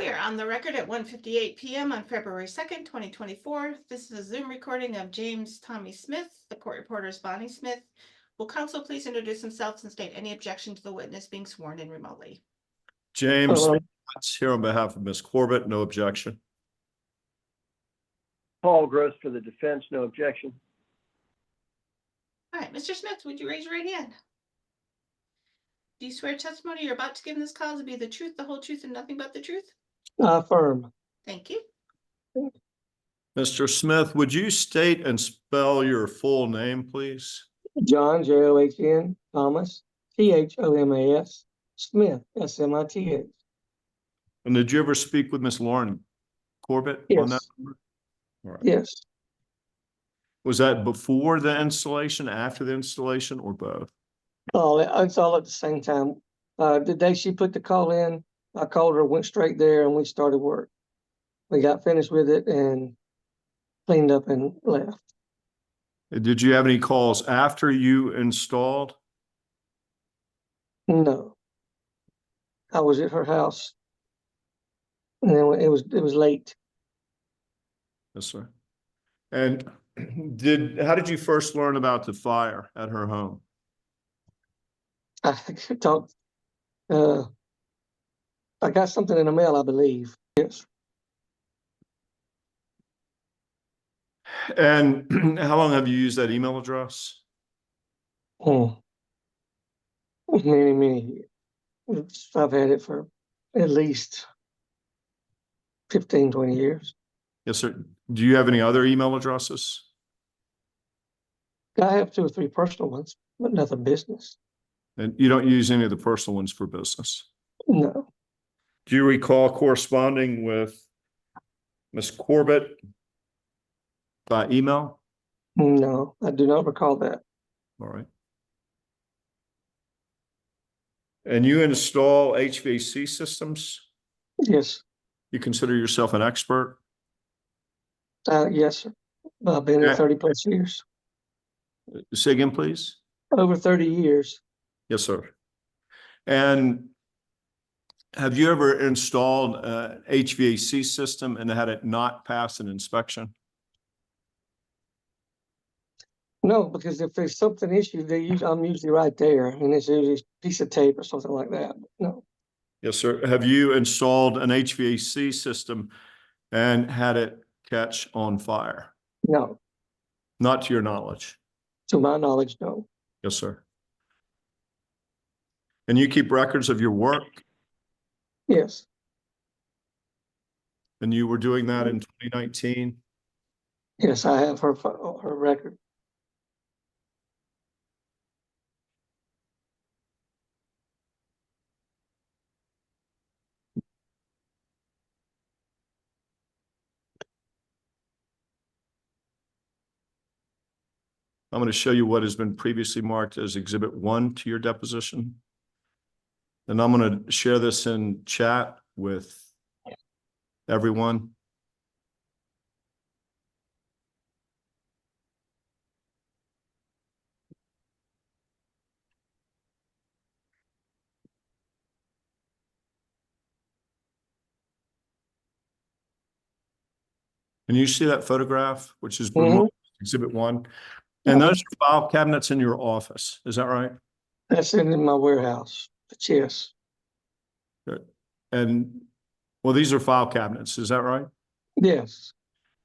We are on the record at 1:58 p.m. on February 2nd, 2024. This is a Zoom recording of James Tommy Smith. The court reporter is Bonnie Smith. Will counsel please introduce themselves and state any objection to the witness being sworn in remotely? James, here on behalf of Ms. Corbitt, no objection. Paul Gross for the defense, no objection. All right, Mr. Smith, would you raise your right hand? Do you swear testimony you're about to give in this call to be the truth, the whole truth, and nothing but the truth? Affirm. Thank you. Mr. Smith, would you state and spell your full name, please? John, John, Thomas, Thomas, Smith, Smith. And did you ever speak with Ms. Lauren Corbitt on that? Yes. All right. Yes. Was that before the installation, after the installation, or both? Oh, it's all at the same time. The day she put the call in, I called her, went straight there, and we started work. We got finished with it and cleaned up and left. Did you have any calls after you installed? No. I was at her house. And then it was late. Yes, sir. And how did you first learn about the fire at her home? I talked, I got something in the mail, I believe. Yes. And how long have you used that email address? Many years. I've had it for at least 15, 20 years. Yes, sir. Do you have any other email addresses? I have 2 or 3 personal ones, but nothing business. And you don't use any of the personal ones for business? No. Do you recall corresponding with Ms. Corbitt by email? No, I do not recall that. All right. And you install HVAC systems? Yes. You consider yourself an expert? Yes, sir. I've been here 30 plus years. Say again, please. Over 30 years. Yes, sir. And have you ever installed an HVAC system and had it not pass an inspection? No, because if there's something issue, I'm usually right there, and it's usually a piece of tape or something like that. No. Yes, sir. Have you installed an HVAC system and had it catch on fire? No. Not to your knowledge? To my knowledge, no. Yes, sir. And you keep records of your work? Yes. And you were doing that in 2019? Yes, I have her record. I'm going to show you what has been previously marked as Exhibit 1 to your deposition. And I'm going to share this in chat with everyone. Can you see that photograph, which is Exhibit 1? And those are file cabinets in your office. Is that right? That's in my warehouse. But yes. Good. And well, these are file cabinets. Is that right? Yes.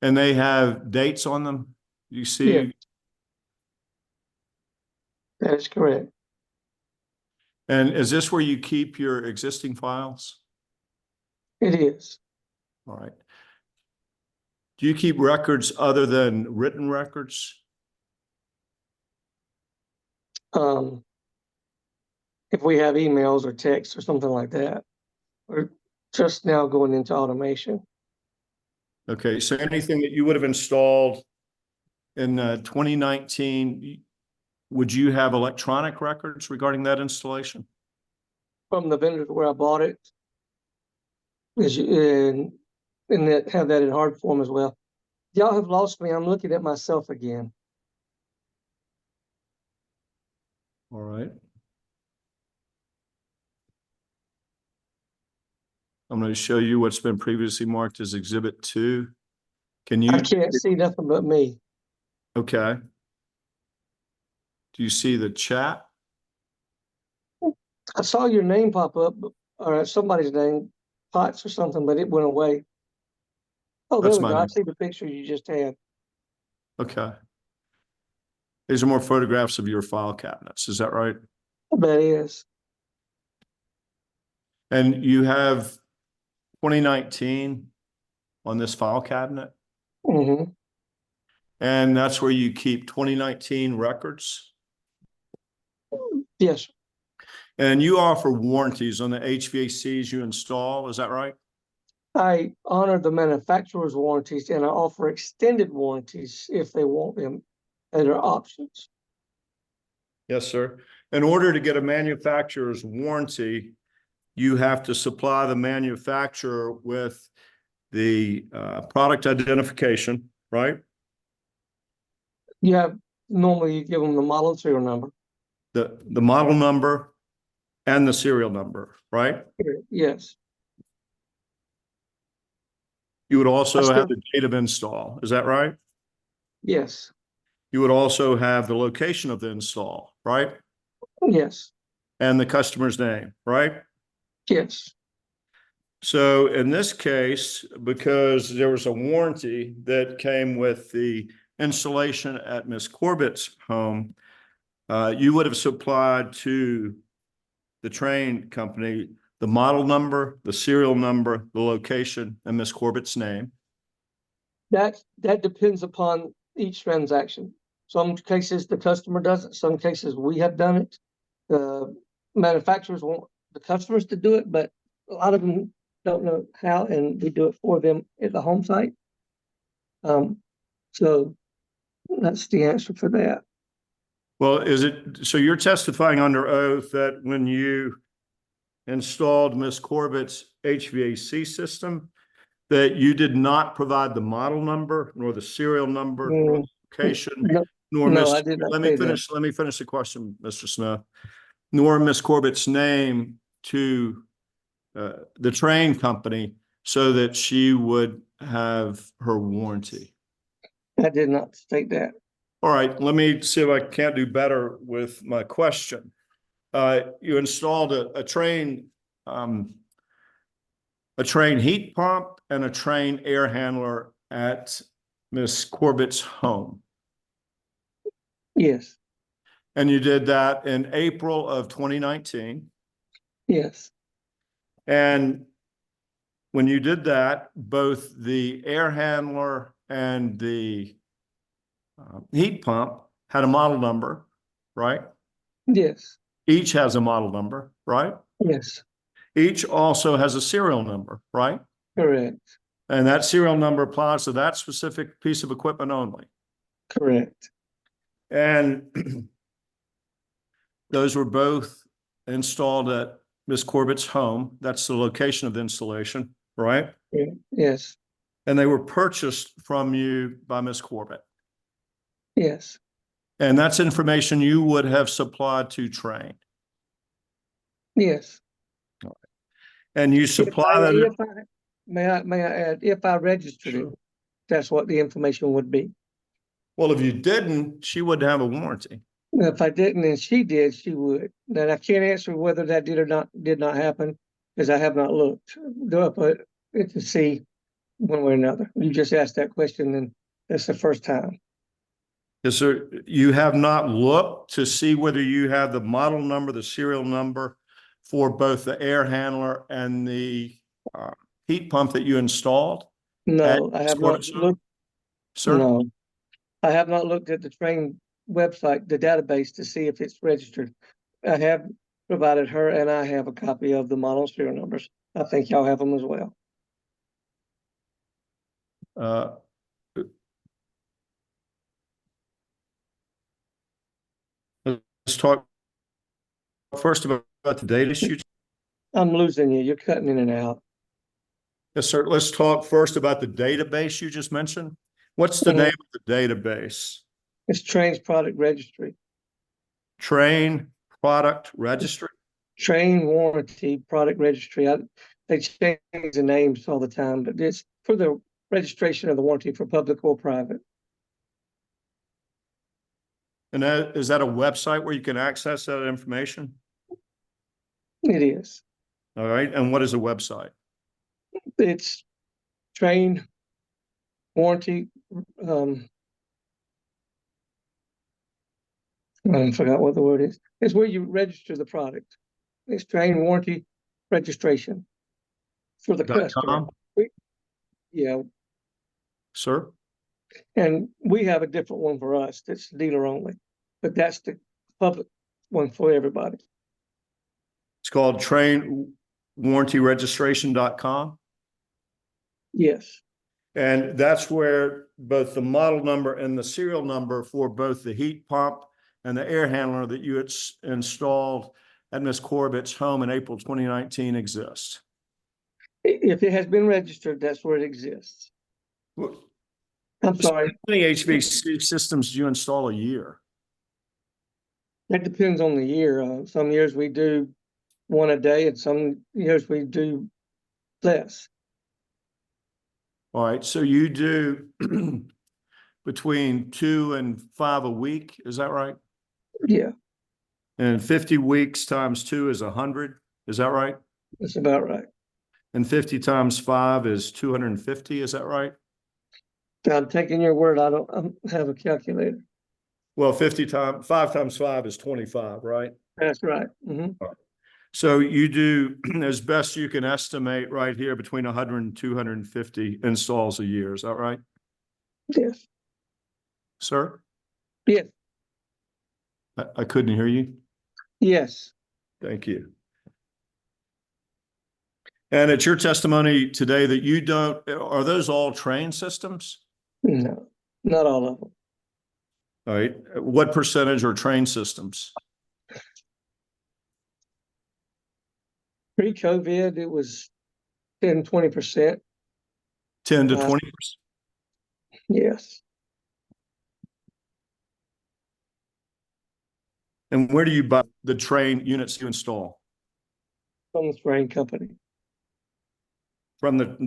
And they have dates on them. You see? Yeah. That is correct. And is this where you keep your existing files? It is. All right. Do you keep records other than written records? If we have emails or texts or something like that, we're just now going into automation. Okay, so anything that you would have installed in 2019, would you have electronic records regarding that installation? From the vendor where I bought it, and that have that in hard form as well. Y'all have lost me. I'm looking at myself again. All right. I'm going to show you what's been previously marked as Exhibit 2. Can you? I can't see nothing but me. Okay. Do you see the chat? I saw your name pop up, or somebody's name, Potts or something, but it went away. Oh, there That's we my go. I name. see the picture you just had. Okay. These are more photographs of your file cabinets. Is that right? That is. And you have 2019 on this file cabinet, Hmm. and that's where you keep 2019 records. Yes, And you offer warranties on the HVACs you install. Is that right? I honor the manufacturer's warranties and I offer extended warranties if they want them. That are options. Yes, sir. In order to get a manufacturer's warranty, you have to supply the manufacturer with the product identification, right? Normally you give them the model and serial number. The model number and the serial number, right? Yes, You would also still- have the date of install. Is that right? yes, You would also have the location of the install, right? yes, And the customer's name, right? yes. So in this case, because there was a warranty that came with the installation at Miss Corbitt's home, you would have supplied to the train company the model number, the serial number, the location, and Miss Corbitt's name. That depends upon each transaction. Some cases the customer does it, some cases we have done it. The manufacturers want the customers to do it, but a lot of them don't know how, and we do it for them at the home site. So that's the answer for that. Well, so you're testifying under oath that when you installed Miss Corbitt's HVAC system, that you did not provide the model number, nor the serial number, nor the location, nor No, Miss. I did not Let say me that. finish. Let me finish the question, Mr. Smith. Nor Miss Corbitt's name to the train company so that she would have her warranty. I did not state that. All right, let me see if I can't do better with my question. You installed a train heat pump and a train air handler at Miss Corbitt's home. Yes, And you did that in April of 2019. yes, And when you did that, both the air handler and the heat pump had a model number, right? yes, Each has a model number, right? yes, Each also has a serial number, right? correct, And that serial number applies to that specific piece of equipment only. correct. And those were both installed at Miss Corbitt's home. That's the location of the installation, right? Yes, And they were purchased from you by Miss Corbitt. yes, And that's information you would have supplied to train. yes. And you supply that. May I add, if I registered it, Sure. that's what the information would be. Well, if you didn't, she wouldn't have a warranty. If I didn't and she did, she would. Then I can't answer whether that did not happen, because I have not looked up it to see one way or another. You just asked that question and that's the first time. Is there, you have not looked to see whether you have the model number, the serial number for both the air handler and the heat pump that you installed? No, I have not looked. Sir? No, I have not looked at the train website, the database, to see if it's registered. I have provided her and I have a copy of the model and serial numbers. I think y'all have them as well. Let's talk first about the data sheet. I'm losing you. You're cutting in and out. Yes, sir. Let's talk first about the database you just mentioned. What's the name of the database? It's Train's Product Registry. Train Product Registry? Train Warranty Product Registry. They change the names all the time, but it's for the registration of the warranty for public or private. And that, is that a website where you can access that information? It is. All right. And what is a website? It's train warranty. I forgot what the word is. It's where you register the product. It's train warranty registration for the customer. .com? Yeah, Sir? and we have a different one for us. That's dealer only, but that's the public one for everybody. It's called trainwarrantyregistration.com. Yes, And that's where both the model number and the serial number for both the heat pump and the air handler that you had installed at Ms. Corbitt's home in April 2019 exist. if it has been registered, that's where it exists. How I'm sorry, many HVAC systems do you install a year? that depends on the year. Some years we do one a day and some years we do less. All right, so you do between 2 and 5 a week, is that right? Yeah, And 50 weeks times 2 is 100, is that right? that's about right. And 50 times 5 is 250, is that right? I'm taking your word. I don't have a calculator. Well, 5 times 5 is 25, right? That's right. Mhm. So you do, as best you can estimate right here, between 100 and 250 installs a year, is that right, Yes, sir? yes, I couldn't hear you. yes. Thank you. And it's your testimony today that you don't, are those all train systems? No, not all of them. All right. What percentage are train systems? Pre-COVID, it was 10-20%. 10 to 20%? Yes, And where do you buy the train units you install? from the train company.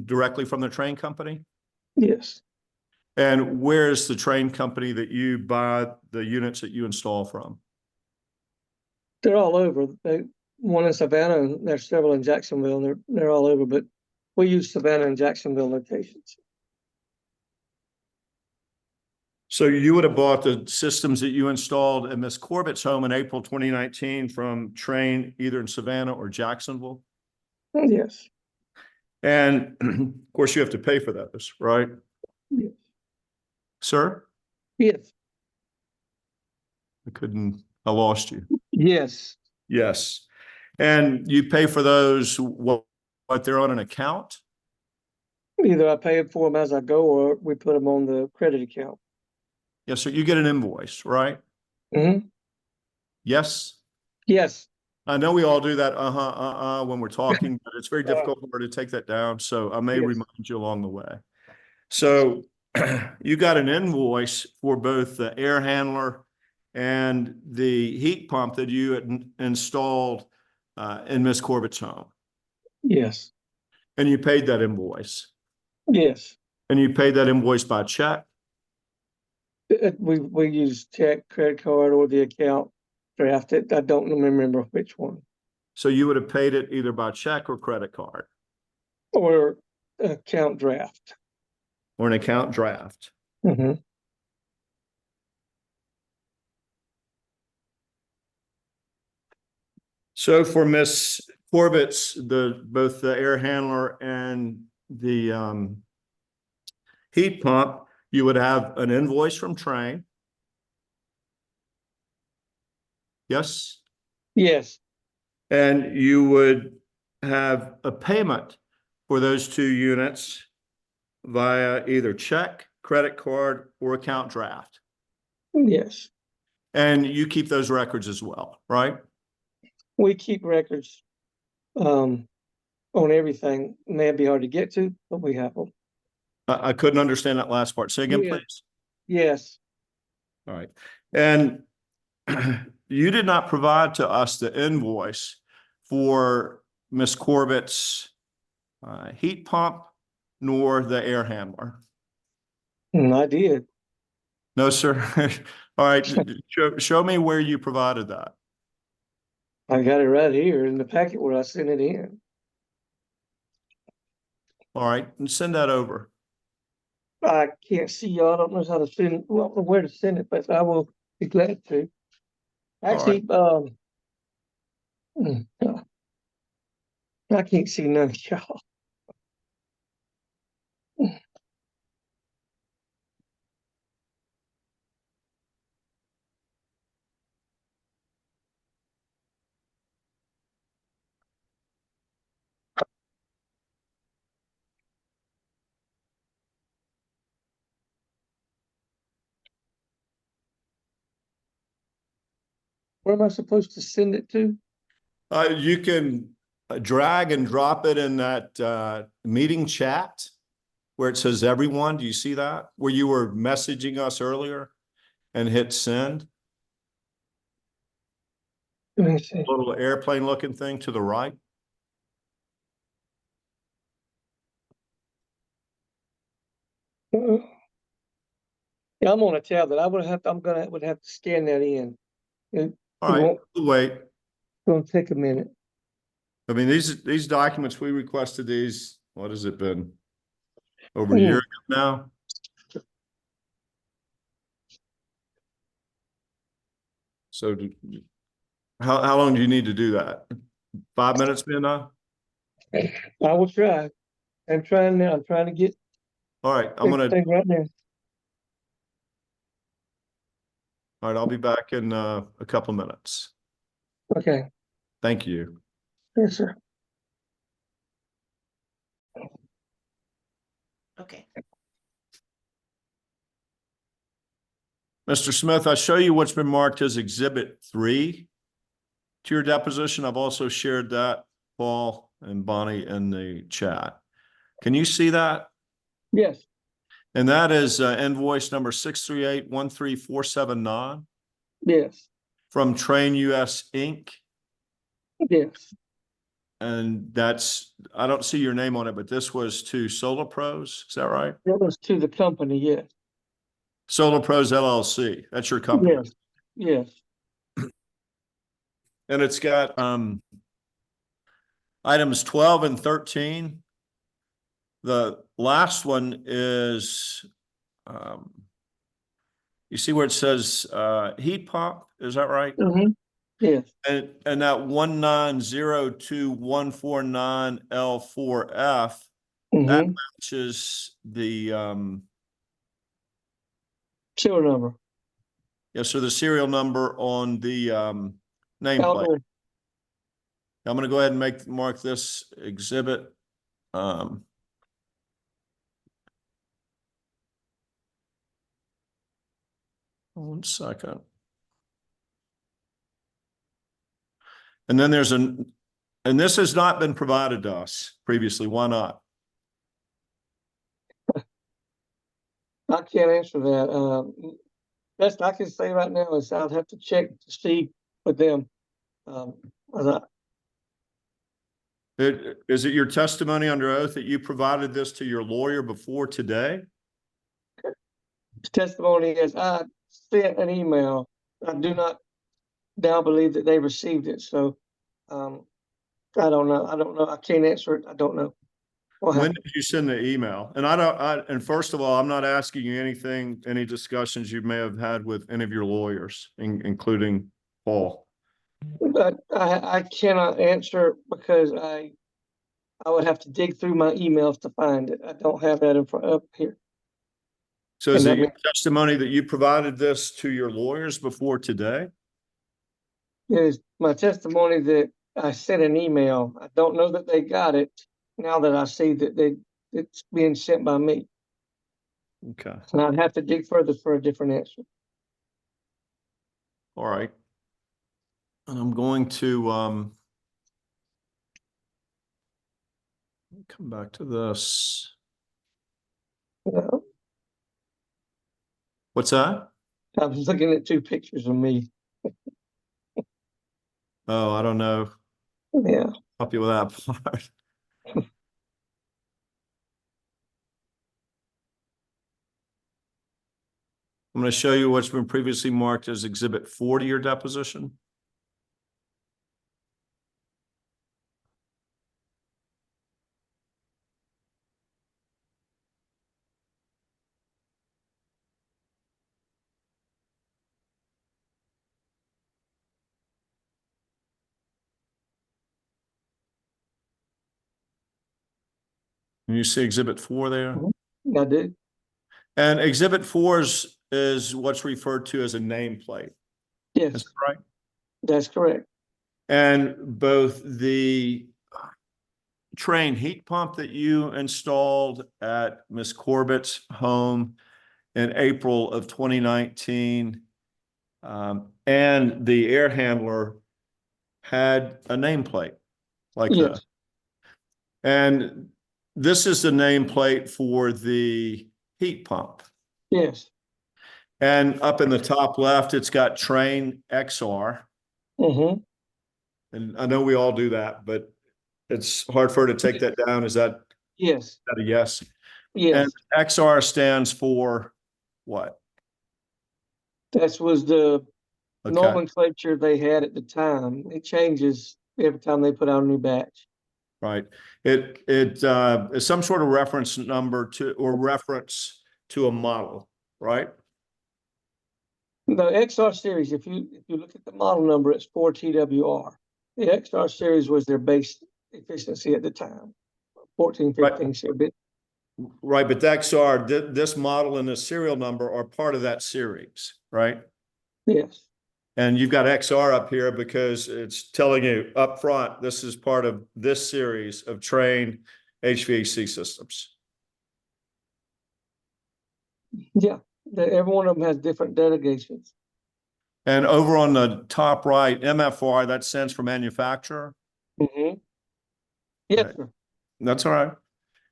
Directly from the train company? Yes, And where is the train company that you buy the units that you install from? they're all over. One in Savannah, and there's several in Jacksonville. And they're all over, but we use Savannah and Jacksonville locations. So you would have bought the systems that you installed at Ms. Corbitt's home in April 2019 from train either in Savannah or Jacksonville? Yes, And of course, you have to pay for those, right? yes, Sir? yes, I lost you. yes. Yes. And you pay for those, what they're on an account? Either I pay for them as I go, or we put them on the credit account. Yes, sir. You get an invoice, right? Mm-hmm. Yes. Yes, I know we all do that, when we're talking, but it's very difficult for her to take that down. So I may Yes. remind you along the way. So you got an invoice for both the air handler and the heat pump that you had installed in Miss Corbitt's home. yes, And you paid that invoice. yes. And you paid that invoice by check. We use check, credit card, or the account draft. I don't remember which one. So you would have paid it either by check or credit card Or account draft. or an account draft. Mm-hmm. So for Miss Corbitt's, both the air handler and the heat pump, you would have an invoice from Train. Yes. Yes, And you would have a payment for those 2 units via either check, credit card, or account draft. yes. And you keep those records as well, right? We keep records on everything. May be hard to get to, but we have them. I couldn't understand that last part. Say again, Yeah. please. Yes, All right. And you did not provide to us the invoice for Miss Corbitt's heat pump nor the air handler? I did. No, sir. All right, show me where you provided that. I got it right here in the packet where I sent it in. All right, and send that over. I can't see y'all. I don't know how to send, well, I don't know where to send it, but I will be glad to. Actually, I can't see none of y'all. Where am I supposed to send it to? You can drag and drop it in that meeting chat where it says everyone. Do you see that? Where you were messaging us earlier and hit send. Let me see. Little airplane looking thing to the right. Yeah, I'm on a tablet. Would have to scan that in. All right, wait. It's gonna take a minute. I mean, these documents, we requested these, what has it been? Over a year ago now? So how long do you need to do that? 5 minutes be enough? I will try. I'm trying now. I'm trying to get All right, I'm gonna, everything right now. all right, I'll be back in a couple minutes. Okay. Thank you. Yes, sir. Okay. Mr. Smith, I show you what's been marked as Exhibit 3 to your deposition. I've also shared that, Paul and Bonnie, in the chat. Can you see that? Yes. And that is invoice number 638-13479 Yes. from Train US Inc. Yes. And that's, I don't see your name on it, but this was to SolaPro's. Is that right? That was to the company. Yes. SolaPro's LLC. That's your company. Yes. Yes. And it's got items 12 and 13. The last one is, you see where it says heat pump, is that right? Mm-hmm. Yes. And that 1902149L4F, that Mm-hmm. matches the Serial number. yeah, so the serial number on the nameplate. Outdoor. I'm going to go ahead and mark this exhibit. 1 second. And then there's and this has not been provided to us previously. Why not? I can't answer that. Best I can say right now is I'll have to check to see with them. Is it your testimony under oath that you provided this to your lawyer before today? Testimony is I sent an email. I do not now believe that they received it. So I don't know. I can't answer it. I don't know. When did you send the email? And and first of all, I'm not asking you anything, any discussions you may have had with any of your lawyers, including Paul. But I cannot answer because I would have to dig through my emails to find it. I don't have that in front of here. So is it your testimony that you provided this to your lawyers before today? It is my testimony that I sent an email. I don't know that they got it now that I see that it's being sent by me. Okay. And I'd have to dig further for a different answer. All right. And I'm going to come back to this. No, What's that? I was looking at 2 pictures of me. Oh, I don't know. Yeah. Help you with that part. I'm going to show you what's been previously marked as Exhibit 4 to your deposition. Can you see Exhibit 4 there? I do. And Exhibit 4 is what's referred to as a nameplate. Yes, That's right. that's correct. And both the train heat pump that you installed at Ms. Corbitt's home in April of 2019 and the air handler had a nameplate like Yes. this. And this is the nameplate for the heat pump. Yes. And up in the top left, it's got train XR. Mm-hmm. And I know we all do that, but it's hard for her to take that down. Is that Yes. a yes? Yes. And XR stands for what? That was the Okay, nomenclature they had at the time. It changes every time they put out a new batch. right. It is some sort of reference number to or reference to a model, right? The XR series, if you look at the model number, it's 4TWR. The XR series was their base efficiency at the time. 14, 15, so a bit. Right, but the XR, this model and the serial number are part of that series, right? Yes. And you've got XR up here because it's telling you up front, this is part of this series of trained HVAC systems. Yeah. Every one of them has different designations. And over on the top right, MFR, that stands for manufacturer. Mm-hmm. Yes, Right. sir. That's all right.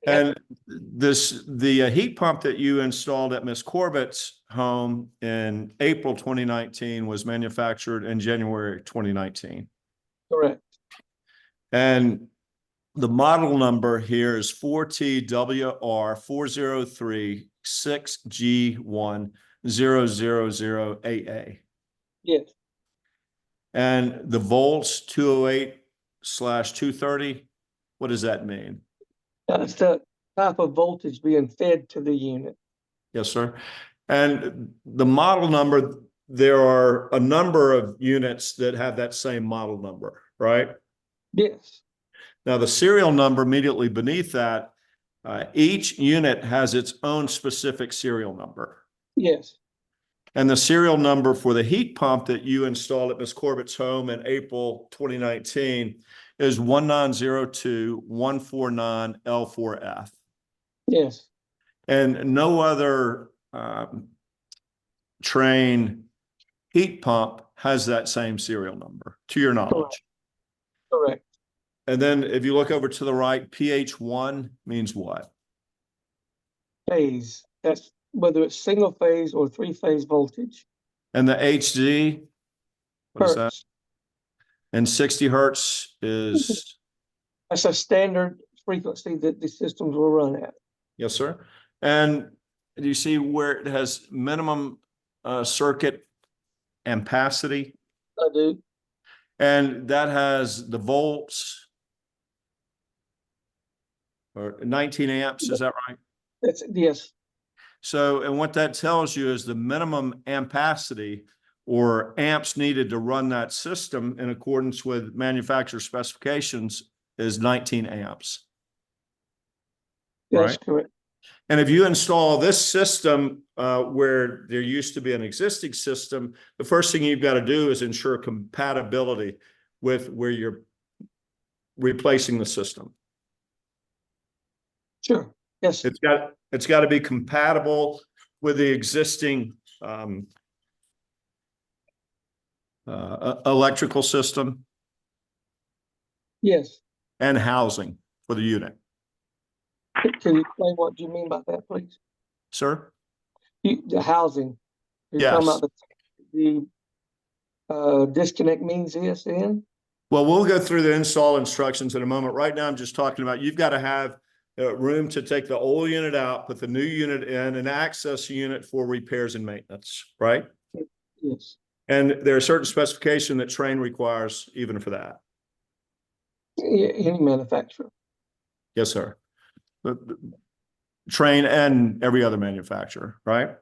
And the heat pump that you installed at Ms. Corbitt's home in April 2019 was manufactured in January 2019. Correct. And the model number here is 4TWR4036G1000AA. Yes. And the volts 208/230, what does that mean? That's the type of voltage being fed to the unit. Yes, sir. And the model number, there are a number of units that have that same model number, right? Yes. Now, the serial number immediately beneath that, each unit has its own specific serial number. Yes. And the serial number for the heat pump that you installed at Ms. Corbitt's home in April 2019 is 1902149L4F. Yes. And no other train heat pump has that same serial number, to your knowledge. Correct. And then if you look over to the right, PH1 means what? Phase. That's whether it's single phase or 3-phase voltage. And the HD, what is that? Hertz. And 60 hertz is, That's a standard frequency that the systems will run at. yes, sir. And do you see where it has minimum circuit ampacity? I do. And that has the volts or 19 amps, is that right? That's yes. So, and what that tells you is the minimum ampacity or amps needed to run that system in accordance with manufacturer specifications is 19 amps. That's Right. correct. And if you install this system where there used to be an existing system, the first thing you've got to do is ensure compatibility with where you're replacing the system. Sure. Yes. It's got to be compatible with the existing electrical system Yes. and housing for the unit. Can you explain what you mean by that, please? Sir? The housing. You're Yes. talking about the disconnect means this in? Well, we'll go through the install instructions in a moment. Right now, I'm just talking about you've got to have room to take the old unit out, put the new unit in, and access unit for repairs and maintenance, right? Yes. And there are certain specification that Train requires even for that. Any manufacturer. Yes, sir. Train and every other manufacturer, right?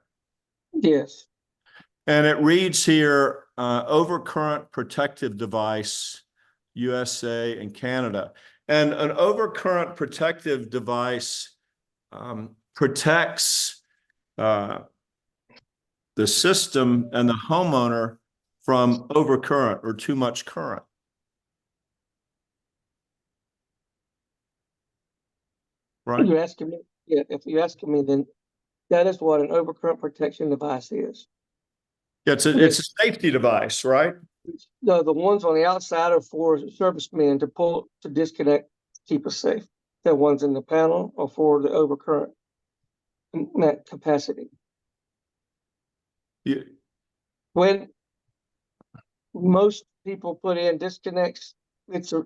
Yes. And it reads here, overcurrent protective device, USA and Canada. And an overcurrent protective device protects the system and the homeowner from overcurrent or too much current. Right? You're asking me, yeah, if you're asking me, then that is what an overcurrent protection device is. It's a safety device, right? The ones on the outside are for servicemen to disconnect, keep us safe. The ones in the panel are for the overcurrent capacity. You, When most people put in disconnects, it's a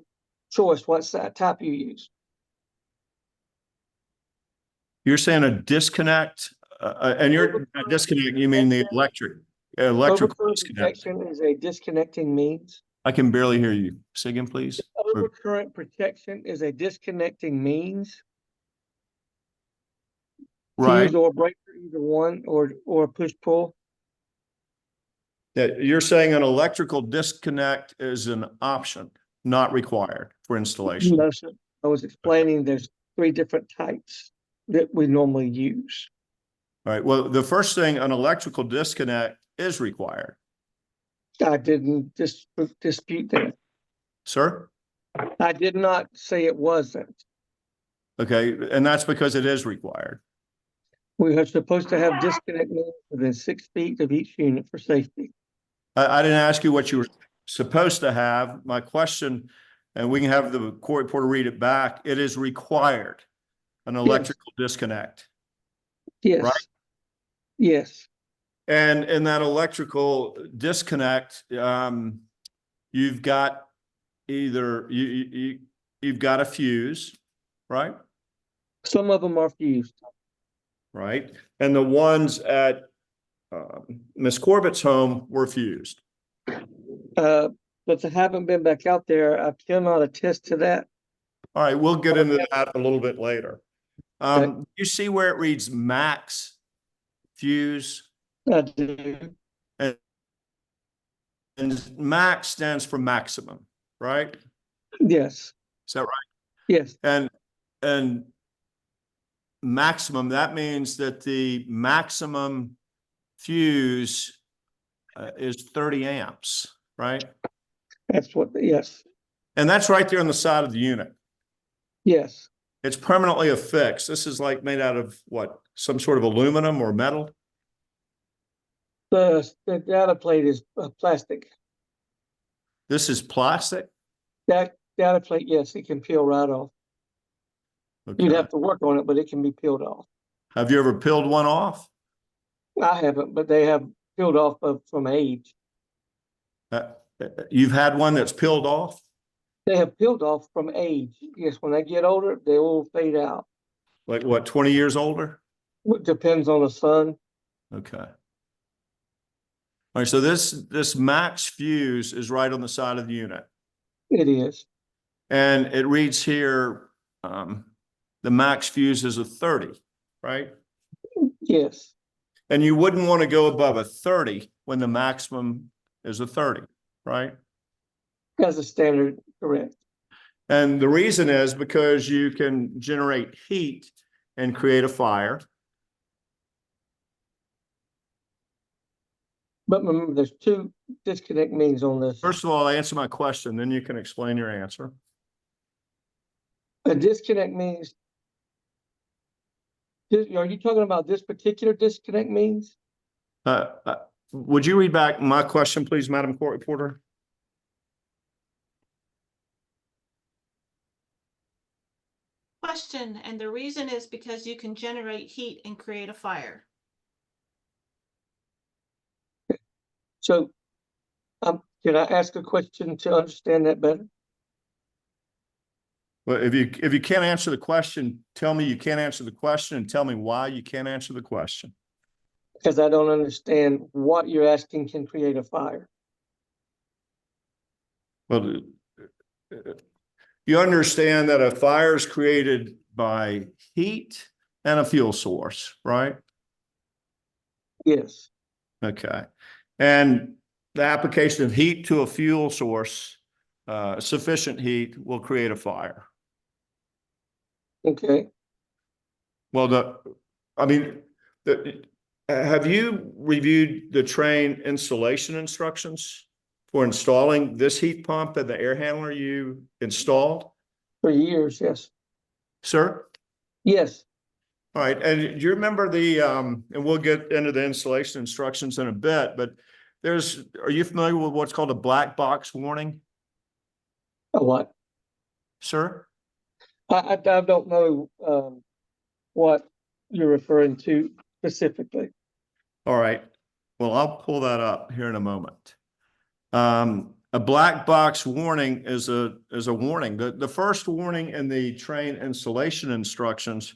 choice what type you use. you're saying a disconnect, and you're a disconnect, you mean the electrical Overcurrent disconnect. protection is a disconnecting means. I can barely hear you. Say again, please. Overcurrent protection is a disconnecting means. Right. Fuse or breaker, either one, or push pull. Yeah, you're saying an electrical disconnect is an option, not required for installation. No, sir. I was explaining there's 3 different types that we normally use. All right. Well, the first thing, an electrical disconnect is required. I didn't dispute that. Sir? I did not say it wasn't. Okay. And that's because it is required. We are supposed to have disconnect means within 6 feet of each unit for safety. I didn't ask you what you were supposed to have. My question, and we can have the court reporter read it back. It is required, an electrical disconnect. Yes. Right? Yes. And in that electrical disconnect, you've got either you've got a fuse, right? Some of them are fused. Right. And the ones at Miss Corbitt's home were fused. But I haven't been back out there. I cannot attest to that. All right, we'll get into that a little bit later. Okay. You see where it reads max fuse? I do. And max stands for maximum, right? Yes. Is that right? Yes. And maximum, that means that the maximum fuse is 30 amps, right? That's what, yes. And that's right there on the side of the unit. Yes. It's permanently affixed. This is like made out of what? Some sort of aluminum or metal? The data plate is plastic. This is plastic? That data plate, yes, it can peel right off. Okay. You'd have to work on it, but it can be peeled off. Have you ever peeled one off? I haven't, but they have peeled off from age. You've had one that's peeled off? They have peeled off from age. Yes, when they get older, they will fade out. Like what, 20 years older? It depends on the sun. Okay. All right, so this max fuse is right on the side of the unit. It is. And it reads here, the max fuse is a 30, right? Yes. And you wouldn't want to go above a 30 when the maximum is a 30, right? As a standard, correct. And the reason is because you can generate heat and create a fire. But remember, there's 2 disconnect means on this. First of all, answer my question, then you can explain your answer. A disconnect means. Are you talking about this particular disconnect means? Would you read back my question, please, Madam Court Reporter? Question, and the reason is because you can generate heat and create a fire. So, can I ask a question to understand that better? Well, if you can't answer the question, tell me you can't answer the question and tell me why you can't answer the question. Because I don't understand what you're asking can create a fire. Well, you understand that a fire is created by heat and a fuel source, right? Yes, Okay. And the application of heat to a fuel source, sufficient heat will create a fire. okay. Well, have you reviewed the train installation instructions for installing this heat pump and the air handler you installed, For years, yes. sir? Yes, All right, and do you remember and we'll get into the installation instructions in a bit, but are you familiar with what's called a black box warning, a what? sir? I don't know, what you're referring to specifically. All right, well, I'll pull that up here in a moment. A black box warning is a warning. The first warning in the train installation instructions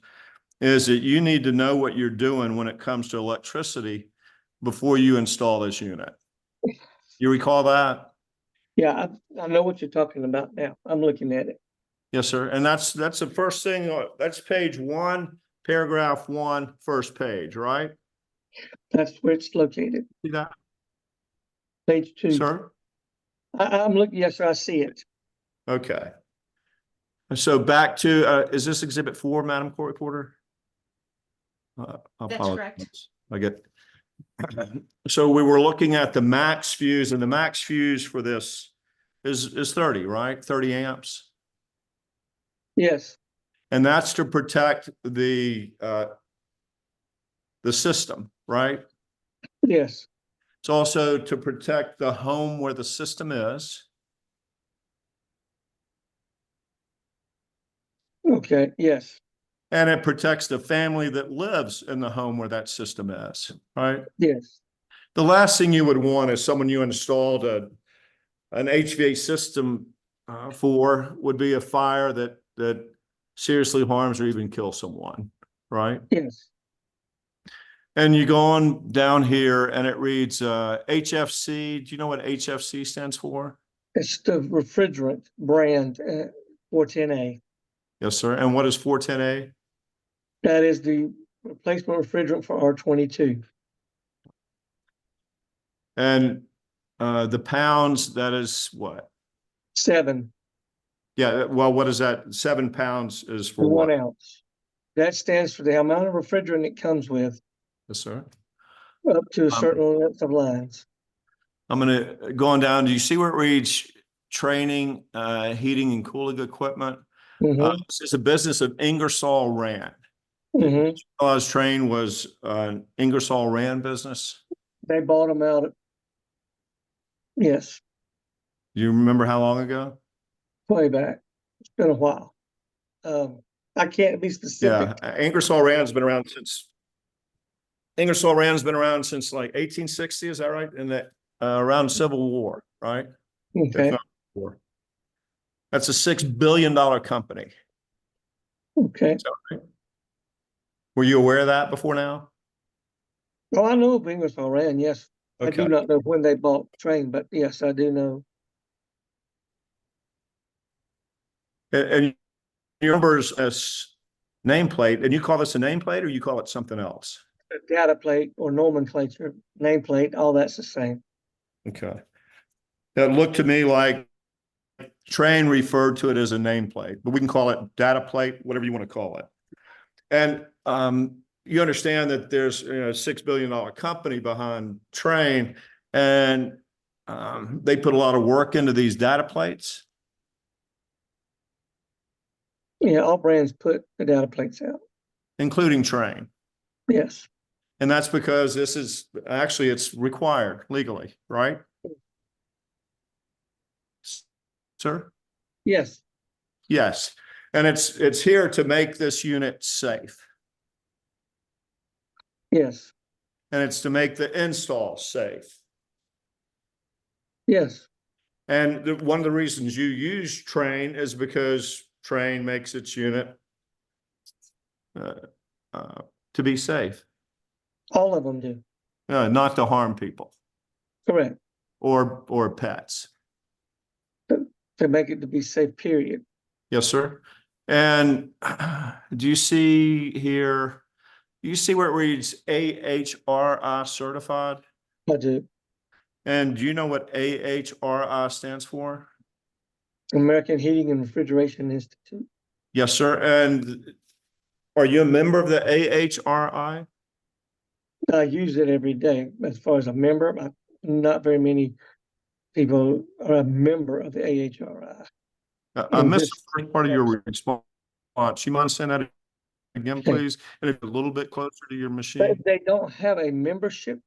is that you need to know what you're doing when it comes to electricity before you install this unit. You recall that? Yeah, I know what you're talking about now. I'm looking at it. Yes, sir. And that's the first thing. That's page 1, paragraph 1, first page, right? That's where it's located. See that, Page 2. sir? I'm looking, yes, sir, I see it. Okay. So back to, is this exhibit 4, Madam Court Reporter? I That's apologize. correct. I get. So we were looking at the max fuse, and the max fuse for this is 30, right? 30 amps. Yes, And that's to protect the system, right? yes, It's also to protect the home where the system is. okay, yes, And it protects the family that lives in the home where that system is, right? yes, The last thing you would want is someone you installed an HVAC system for would be a fire that seriously harms or even kills someone, right? yes. And you go on down here and it reads HFC. Do you know what HFC stands for? It's the refrigerant brand, 410A. Yes, sir. And what is 410A? That is the replacement refrigerant for R22. And the pounds, that is what? 7, Yeah, well, what is that? 7 pounds is for for what? 1 ounce. That stands for the amount of refrigerant it comes with, Yes, sir. up to a certain length of lines. I'm gonna go on down. Do you see where it reads training, heating and cooling equipment? Mm-hmm, This is a business of Ingersoll Rand. mm-hmm. Train was an Ingersoll Rand business. They bought them out. Yes, Do you remember how long ago? way back. It's been a while. I can't be specific. Yeah, Ingersoll Rand's been around since like 1860. Is that right? In the around Civil War, right? Okay, War. That's a $6 billion company. okay. Were you aware of that before now? Well, I know of Ingersoll Rand, yes. I Okay. do not know when they bought Train, but yes, I do know. And your numbers as nameplate, and you call this a nameplate or you call it something else? A data plate or nomenclature, nameplate, all that's the same. Okay. That looked to me like Train referred to it as a nameplate, but we can call it data plate, whatever you want to call it. And you understand that there's a $6 billion company behind Train, and they put a lot of work into these data plates. Yeah, all brands put the data plates out. Including Train. Yes, And that's because this is actually, it's required legally, right? Sir? yes, Yes. And it's here to make this unit safe. yes, And it's to make the install safe. yes, And one of the reasons you use Train is because train makes its unit to be safe, All of them do. not to harm people Correct. or pets. To make it to be safe, period. Yes, sir. And do you see here, you see where it reads AHRI certified? I do. And do you know what AHRI stands for? American Heating and Refrigeration Institute. Yes, sir. And are you a member of the AHRI? I use it every day. As far as a member, not very many people are a member of the AHRI. I In missed this- the first part of your response. You mind saying that again, please? And a little bit closer to your But machine. if they don't have a membership,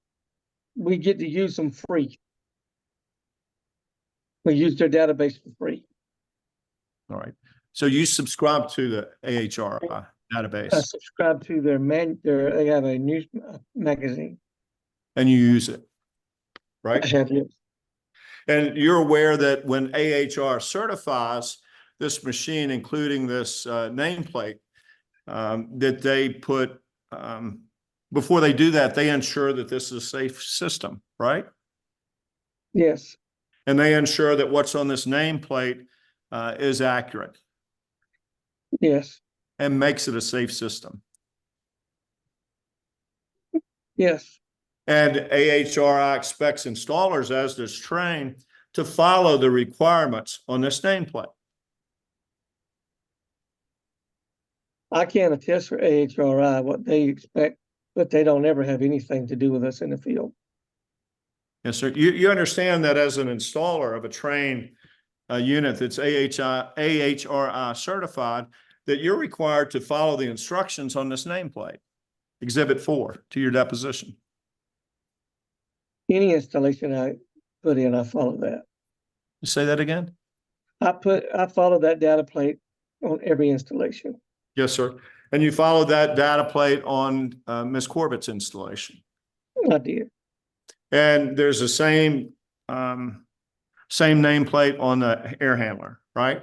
we get to use them free. We use their database for free. All right. So you subscribe to the AHRI I database subscribe to they have a news magazine. and you use it, I right? have it. And you're aware that when AHR certifies this machine, including this nameplate, that they put, before they do that, they ensure that this is a safe system, right? Yes, And they ensure that what's on this nameplate is accurate yes, and makes it a safe system. yes. And AHRI expects installers, as does Train, to follow the requirements on this nameplate. I can't attest for AHRI what they expect, but they don't ever have anything to do with us in the field. Yes, sir. You understand that as an installer of a Train unit that's AHRI certified, that you're required to follow the instructions on this nameplate, Exhibit 4 to your deposition. Any installation I put in, I follow that. Say that again? I follow that data plate on every installation. Yes, sir. And you followed that data plate on Ms. Corbitt's installation. I did. And there's the same nameplate on the air handler, right?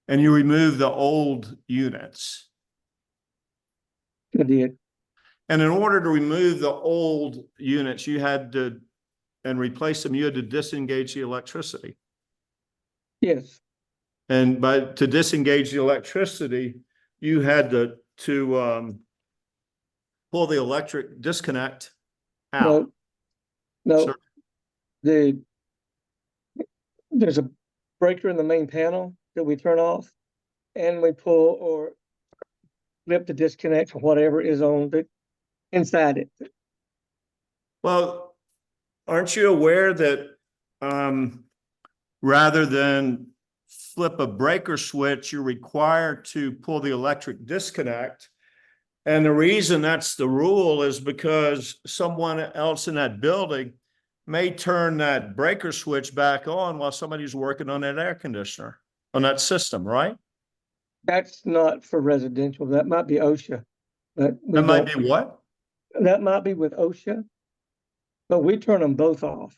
And you remove the old units. I did. And in order to remove the old units, you had to, and replace them, you had to disengage the electricity. Yes. And to disengage the electricity, you had to pull the electric disconnect out. No, Sir? There's a breaker in the main panel that we turn off, and we pull or flip the disconnect or whatever is on the inside it. Well, aren't you aware that rather than flip a breaker switch, you're required to pull the electric disconnect? And the reason that's the rule is because someone else in that building may turn that breaker switch back on while somebody's working on that air conditioner, on that system, right? That's not for residential. That might be OSHA, but That might be what? That might be with OSHA, but we turn them both off.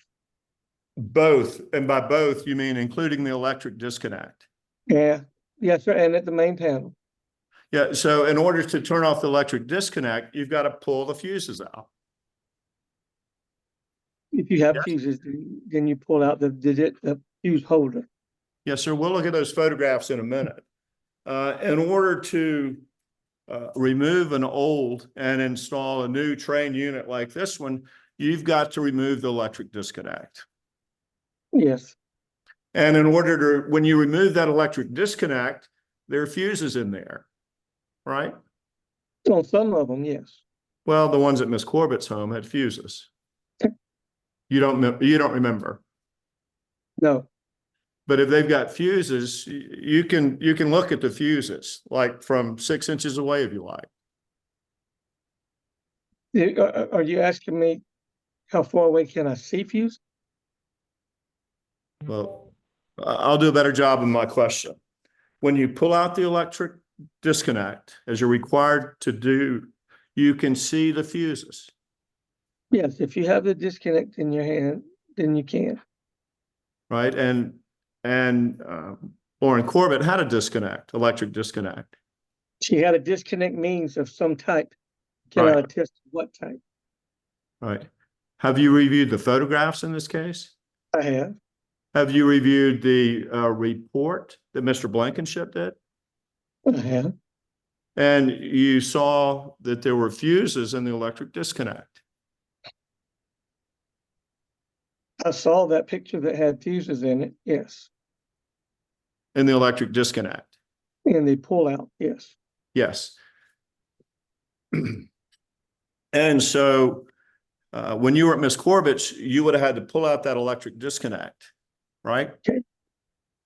Both. And by both, you mean including the electric disconnect? Yeah, yes, sir. And at the main panel. Yeah. So in order to turn off the electric disconnect, you've got to pull the fuses out. If you have Yes. fuses, then you pull out the fuse holder. Yes, sir. We'll look at those photographs in a minute. In order to remove an old and install a new Train unit like this one, you've got to remove the electric disconnect. Yes. And in order to, when you remove that electric disconnect, there are fuses in there, right? On some of them, yes. Well, the ones at Miss Corbitt's home had fuses. You don't remember. No. But if they've got fuses, you can look at the fuses, like from 6 inches away if you like. Are you asking me how far away can I see fuse? Well, I'll do a better job in my question. When you pull out the electric disconnect, as you're required to do, you can see the fuses. Yes, if you have the disconnect in your hand, then you can. Right? And or in Corbitt had a disconnect, electric disconnect. She had a disconnect means of some type. Can I Right. attest to what type? Right. Have you reviewed the photographs in this case? I have. Have you reviewed the report that Mr. Blankenship did? I have. And you saw that there were fuses in the electric disconnect. I saw that picture that had fuses in it. Yes. In the electric disconnect. In the pullout. Yes. Yes. And so when you were at Ms. Corbitt's, you would have had to pull out that electric disconnect, right? Okay.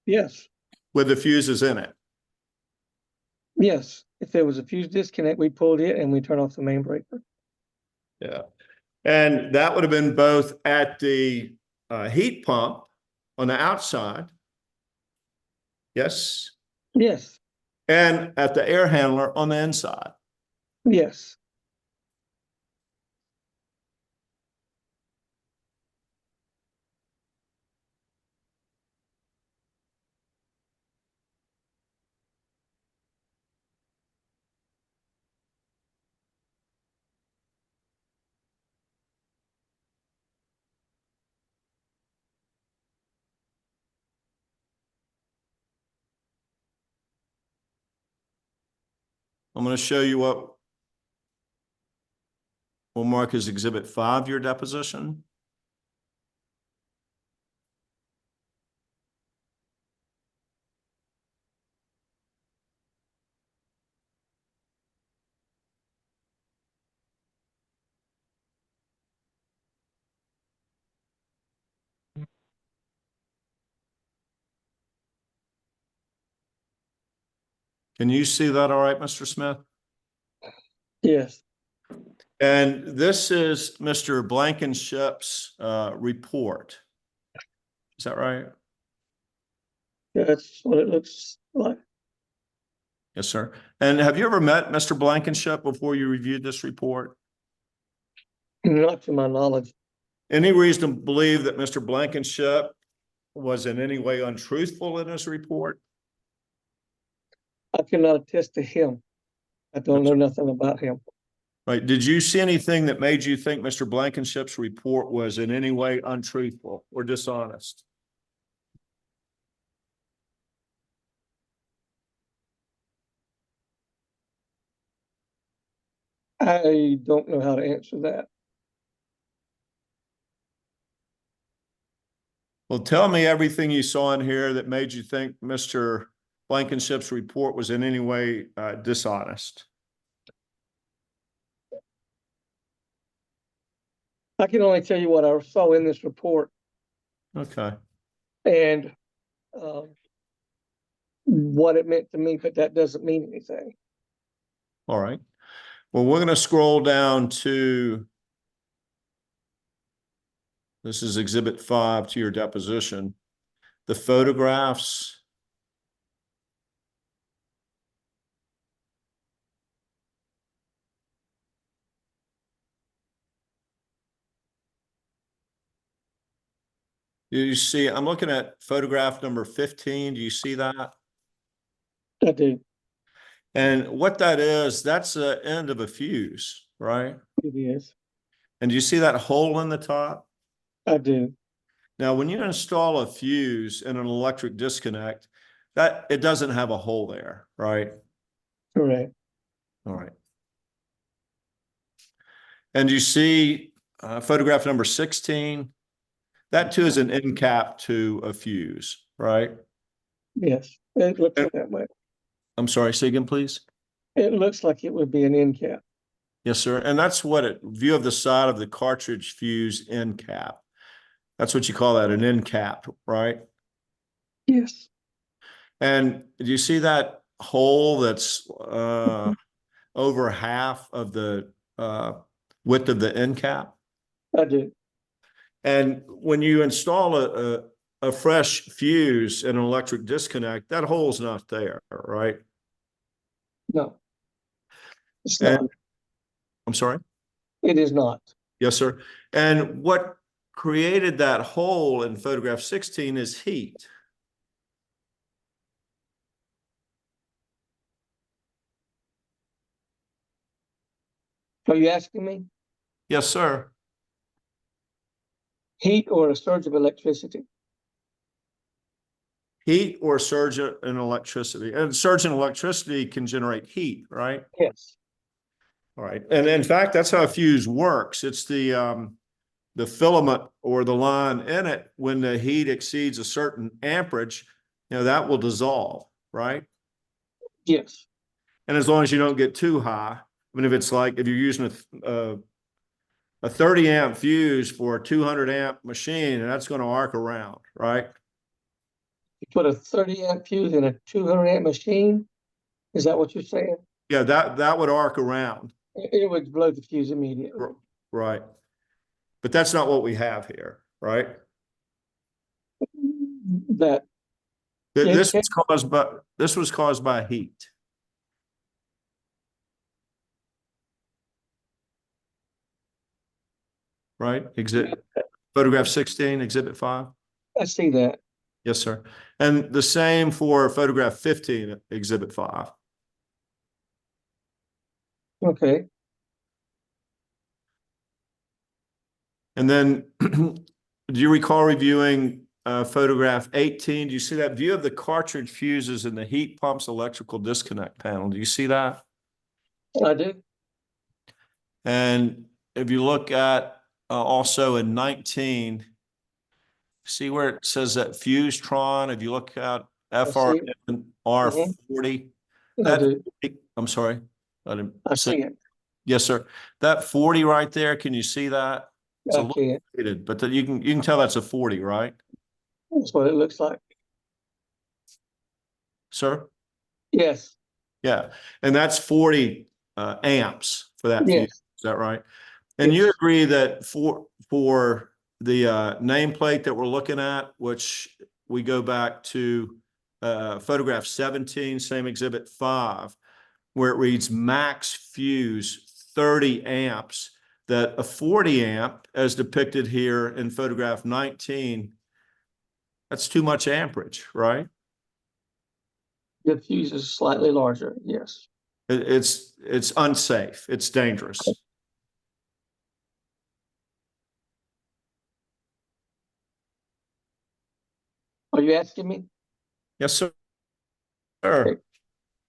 Yes. With the fuses in it. Yes. If there was a fuse disconnect, we pulled it and we turn off the main breaker. Yeah. And that would have been both at the heat pump on the outside. Yes. Yes. And at the air handler on the inside. Yes. I'm going to show you what we'll mark as Exhibit 5, your deposition. Can you see that all right, Mr. Smith? Yes. And this is Mr. Blankenship's report. Is that right? That's what it looks like. Yes, sir. And have you ever met Mr. Blankenship before you reviewed this report? Not to my knowledge. Any reason to believe that Mr. Blankenship was in any way untruthful in his report? I cannot attest to him. I don't know nothing about him. Right. Did you see anything that made you think Mr. Blankenship's report was in any way untruthful or dishonest? I don't know how to answer that. Well, tell me everything you saw in here that made you think Mr. Blankenship's report was in any way dishonest. I can only tell you what I saw in this report Okay. and what it meant to me, but that doesn't mean anything. All right. Well, we're going to scroll down to, this is Exhibit 5 to your deposition, the photographs. You see, I'm looking at photograph number 15. Do you see that? I do. And what that is, that's the end of a fuse, right? It is. And do you see that hole in the top? I do. Now, when you install a fuse in an electric disconnect, that it doesn't have a hole there, right? Correct. All right. And you see photograph number 16, that too is an end cap to a fuse, right? Yes. It looks that way. I'm sorry, say again, please. It looks like it would be an end cap. Yes, sir. And that's what it, view of the side of the cartridge fuse end cap. That's what you call that, an end cap, right? Yes. And do you see that hole that's over half of the width of the end cap? I do. And when you install a fresh fuse in an electric disconnect, that hole's not there, right? No. It's And, not. I'm sorry? It is not. Yes, sir. And what created that hole in photograph 16 is heat. Are you asking me? Yes, sir. Heat or a surge of electricity? Heat or surge in electricity. And surge in electricity can generate heat, right? Yes. All right. And in fact, that's how a fuse works. It's the filament or the line in it, when the heat exceeds a certain amperage, that will dissolve, right? Yes. And as long as you don't get too high, I mean, if you're using a 30 amp fuse for a 200 amp machine, and that's going to arc around, right? You put a 30 amp fuse in a 200 amp machine? Is that what you're saying? Yeah, that would arc around. It would blow the fuse immediately. Right. But that's not what we have here, right? That, This was caused by heat. Right? Photograph 16, exhibit 5. I see that. Yes, sir. And the same for photograph 15, exhibit 5. Okay. And then do you recall reviewing photograph 18? Do you see that view of the cartridge fuses in the heat pump's electrical disconnect panel? Do you see that? I do. And if you look at also in 19, see where it says that Fusetron, if you look at FRR40, I do. I'm sorry. I see it. Yes, sir. That 40 right there, can you see that? It's a I little can't. faded, but you can tell that's a 40, right? That's what it looks like. Sir? Yes. Yeah. And that's 40 amps for that fuse. Yes. Is that right? And you Yes. agree that for the nameplate that we're looking at, which we go back to photograph 17, same exhibit 5, where it reads max fuse 30 amps, that a 40 amp, as depicted here in photograph 19, that's too much amperage, right? The fuse is slightly larger. Yes. It's unsafe. It's dangerous. Are you asking me? Yes, sir. Sir.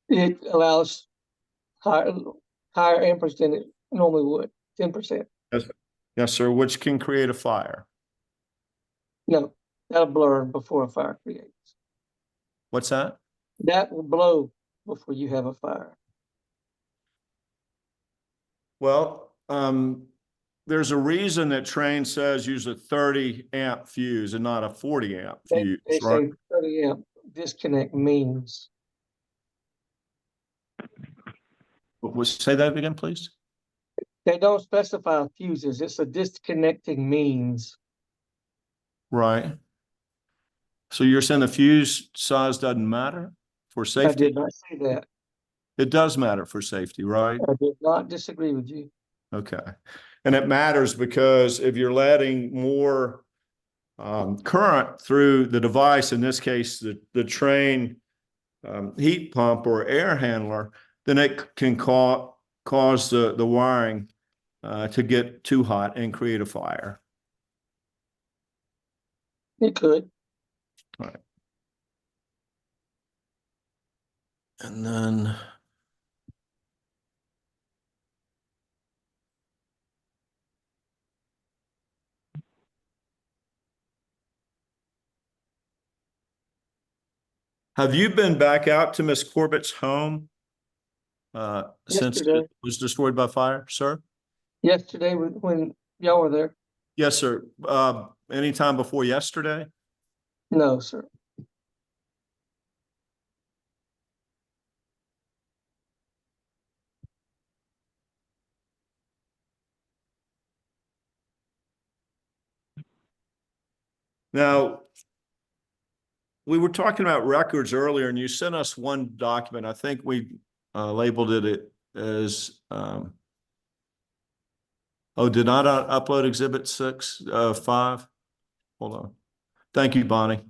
It allows higher amperage than it normally would. 10%. Yes, sir. Which can create a fire. No, that'll blur before a fire creates. What's that? That will blow before you have a fire. Well, there's a reason that Train says use a 30 amp fuse and not a 40 amp fuse, They right? say 30 amp disconnect means. Say that again, please. They don't specify fuses. It's a disconnecting means. Right. So you're saying the fuse size doesn't matter for I safety? did not say that. It does matter for safety, right? I did not disagree with you. Okay. And it matters because if you're letting more current through the device, in this case, the Train heat pump or air handler, then it can cause the wiring to get too hot and create a fire. It could. All right. And then have you been back out to Miss Corbitt's home since Yesterday. it was destroyed by fire, sir? Yesterday when y'all were there? Yes, sir. Anytime before yesterday? No, sir. Now, we were talking about records earlier, and you sent us one document. I think we labeled it as, did not upload exhibit 5? Hold on. Thank you, Bonnie.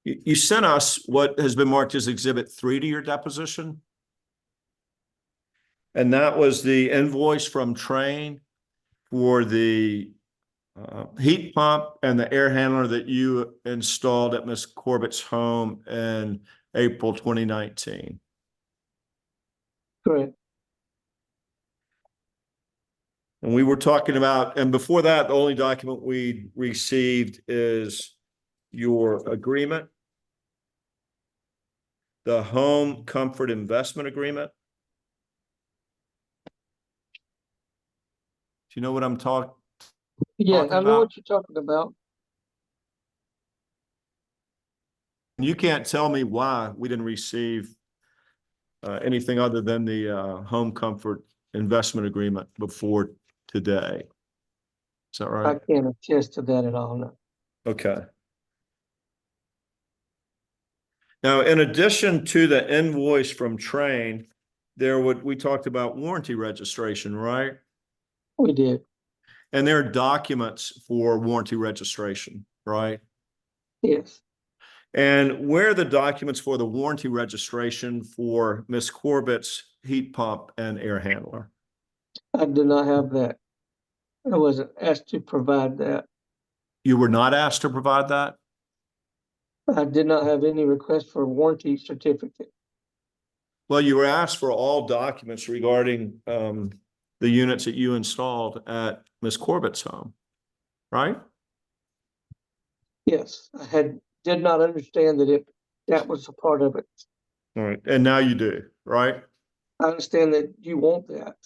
You sent us what has been marked as Exhibit 3 to your deposition. And that was the invoice from Train for the heat pump and the air handler that you installed at Ms. Corbitt's home in April 2019. Correct. And we were talking about, and before that, the only document we received is your agreement, the Home Comfort Investment Agreement. Do you know what I'm talking? Yeah, Talking I know about- what you're talking about. You can't tell me why we didn't receive anything other than the Home Comfort Investment Agreement before today. Is that I right? can't attest to that at all, no. Okay. Now, in addition to the invoice from Train, we talked about warranty registration, right? We did, And there are documents for warranty registration, right? yes. And where are the documents for the warranty registration for Ms. Corbitt's heat pump and air handler? I do not have that. I wasn't asked to provide that. You were not asked to provide that? I did not have any request for a warranty certificate. Well, you were asked for all documents regarding the units that you installed at Ms. Corbitt's home, right? Yes, did not understand that was a part of it. All right, and now you do, right? I understand that you want that.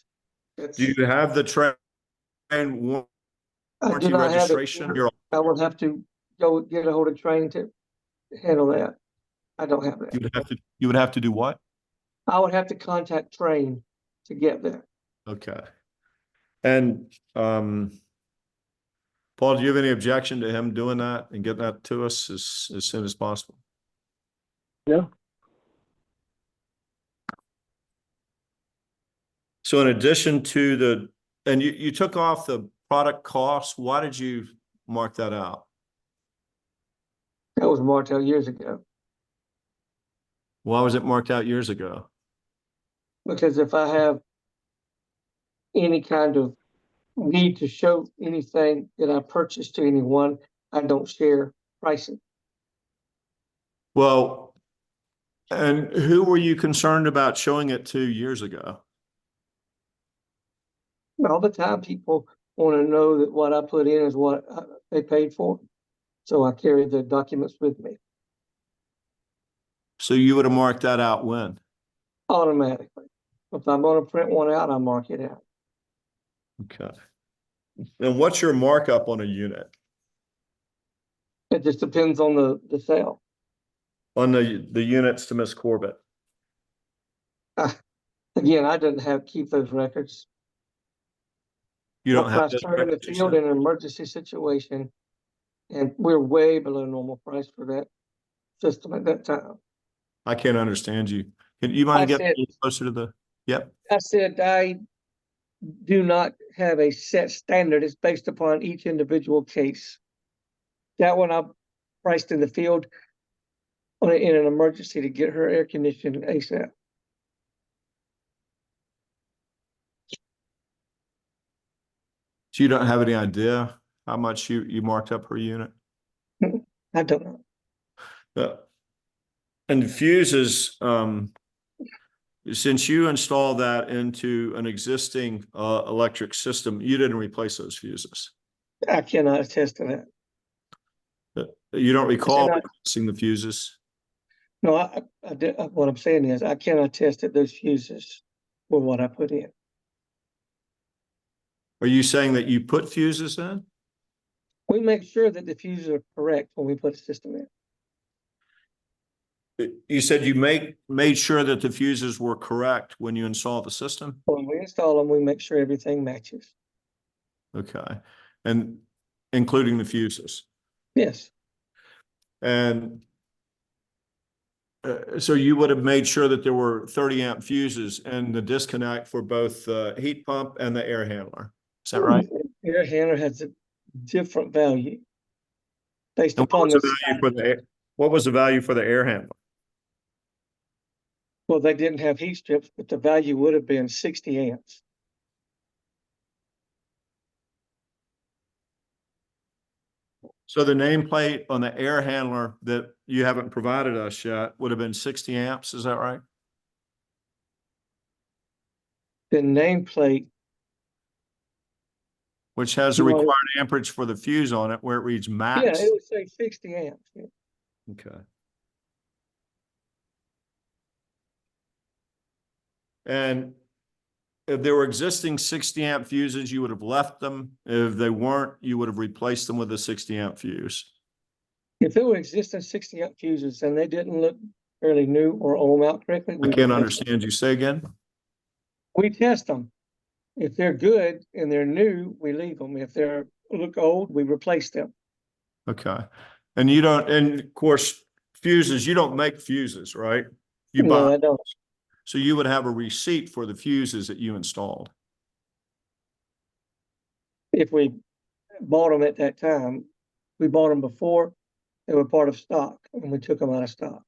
That's- Do you have the Train I do warranty not have it. registration? You're, I would have to go get a hold of Train to handle that. I don't have that. you would have to do what? I would have to contact Train to get that. Okay. And Paul, do you have any objection to him doing that and getting that to us as soon as possible? No. So in addition to and you took off the product costs, why did you mark that out? That was marked out years ago. Why was it marked out years ago? Because if I have any kind of need to show anything that I purchased to anyone, I don't share pricing. Well, and who were you concerned about showing it to years ago? All the time people want to know that what I put in is what they paid for. So I carry the documents with me So you would have marked that out when? automatically. If I'm going to print one out, I mark it out. Okay. And what's your markup on a unit? It just depends on the sale. On the units to Miss Corbitt? Again, I didn't keep those records. You don't I have priced her in the those field in an emergency situation, and we're way below normal price for that system at that time. I can't understand you. Can you mind getting closer to the, yep. I said I do not have a set standard. It's based upon each individual case. That one I priced in the field in an emergency to get her air conditioned ASAP. So you don't have any idea how much you marked up per unit? I don't know. And fuses, since you installed that into an existing electric system, you didn't replace those fuses. I cannot attest to that. You don't recall not- replacing the fuses? No, I did. What I'm saying is I cannot attest that those fuses were what I put in. Are you saying that you put fuses in? We make sure that the fuses are correct when we put a system in. You said you made sure that the fuses were correct when you installed the system? When we install them, we make sure everything matches. Okay. And including the fuses? Yes, And so you would have made sure that there were 30 amp fuses and the disconnect for both the heat pump and the air handler. Is that right? Air handler has a different value based And what upon was the the value for What was the value for the air handler? Well, they didn't have heat strips, but the value would have been 60 amps. So the nameplate on the air handler that you haven't provided us yet would have been 60 amps, is that right? The nameplate, Which has a No. required amperage for the fuse on it where it reads yeah, max. it would say 60 amps. Yeah. Okay. And if there were existing 60 amp fuses, you would have left them. If they weren't, you would have replaced them with a 60 amp fuse. If it were existing 60 amp fuses and they didn't look fairly new or ohm out correctly, I we can't would test them. understand you. Say again? We test them. If they're good and they're new, we leave them. If they're look old, we replace them. Okay. And you don't, and of course, fuses, you don't make fuses, right? You No, buy. I don't. So you would have a receipt for the fuses that you installed. If we bought them at that time, we bought them before they were part of stock and we took them out of stock.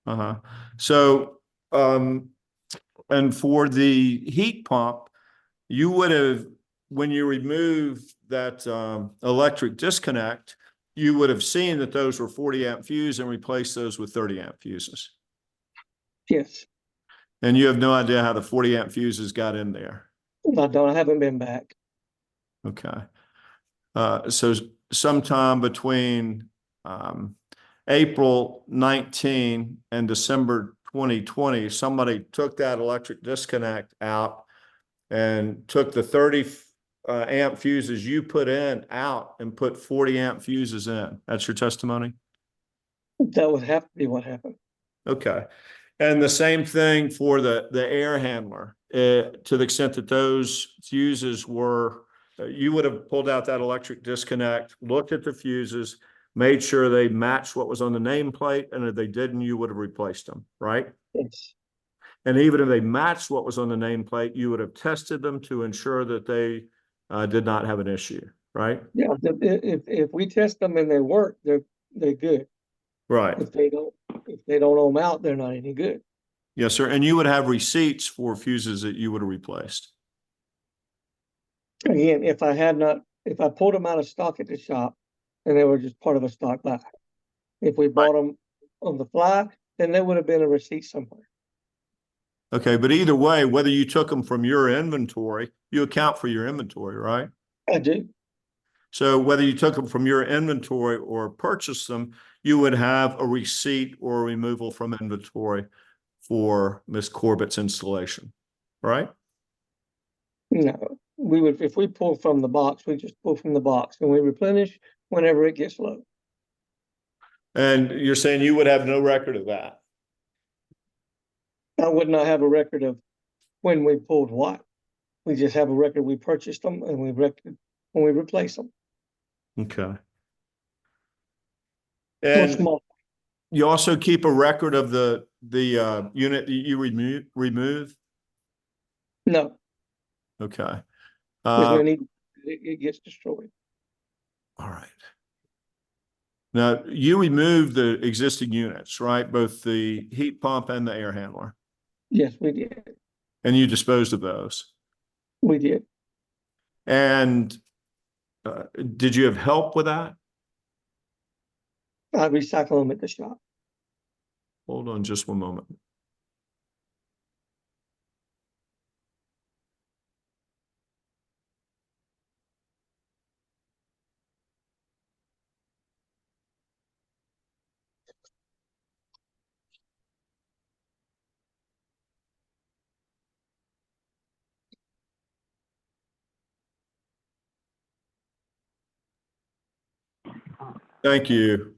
Uh-huh. So, and for the heat pump, you would have, when you remove that electric disconnect, you would have seen that those were 40 amp fuse and replaced those with 30 amp fuses. Yes. And you have no idea how the 40 amp fuses got in there. I haven't been back. Okay. So sometime between April 19 and December 2020, somebody took that electric disconnect out and took the 30 amp fuses you put in out and put 40 amp fuses in. That's your testimony? That would have to be what happened. Okay. And the same thing for the air handler, to the extent that those fuses were, you would have pulled out that electric disconnect, looked at the fuses, made sure they matched what was on the nameplate, and if they didn't, you would have replaced them, right? Yes. And even if they matched what was on the nameplate, you would have tested them to ensure that they did not have an issue, right? Yeah. If we test them and they work, they're good. Right. If they don't ohm out, they're not any good. Yes, sir. And you would have receipts for fuses that you would have replaced. Again, if I pulled them out of stock at the shop and they were just part of a stock buy. If we bought them on the fly, then there would have been a receipt somewhere. Okay, but either way, whether you took them from your inventory, you account for your inventory, right? I do. So whether you took them from your inventory or purchased them, you would have a receipt or a removal from inventory for Ms. Corbitt's installation, right? No, we would, if we pull from the box, we just pull from the box and we replenish whenever it gets low. And you're saying you would have no record of that? I would not have a record of when we pulled what. We just have a record, we purchased them and we record when we replace them. Okay. Or And small. you also keep a record of the unit that you remove? No, Okay. there's no need, it gets destroyed. All right. Now, you removed the existing units, right? Both the heat pump and the air handler, Yes, we did. and you disposed of those. We did. And did you have help with that? I recycle them at the shop. Hold on just one moment. Thank you.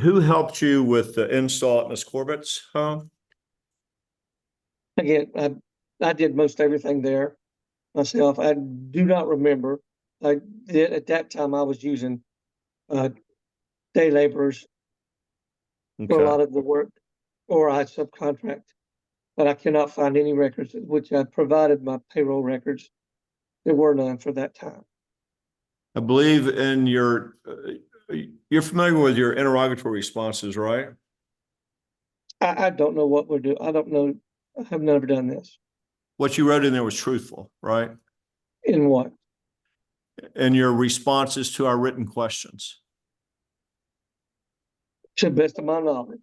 Who helped you with the install at Ms. Corbitt's home? Again, I did most everything there myself. I do not remember. I did at that time. I was using day laborers for a Okay. lot of the work, or I subcontract. But I cannot find any records, which I provided my payroll records there were none for that time. I believe in your, you're familiar with your interrogatory responses, right? I don't know what we're doing. I don't know. I have never done this. What you wrote in there was truthful, right? In what? And your responses to our written questions. To the best of my knowledge.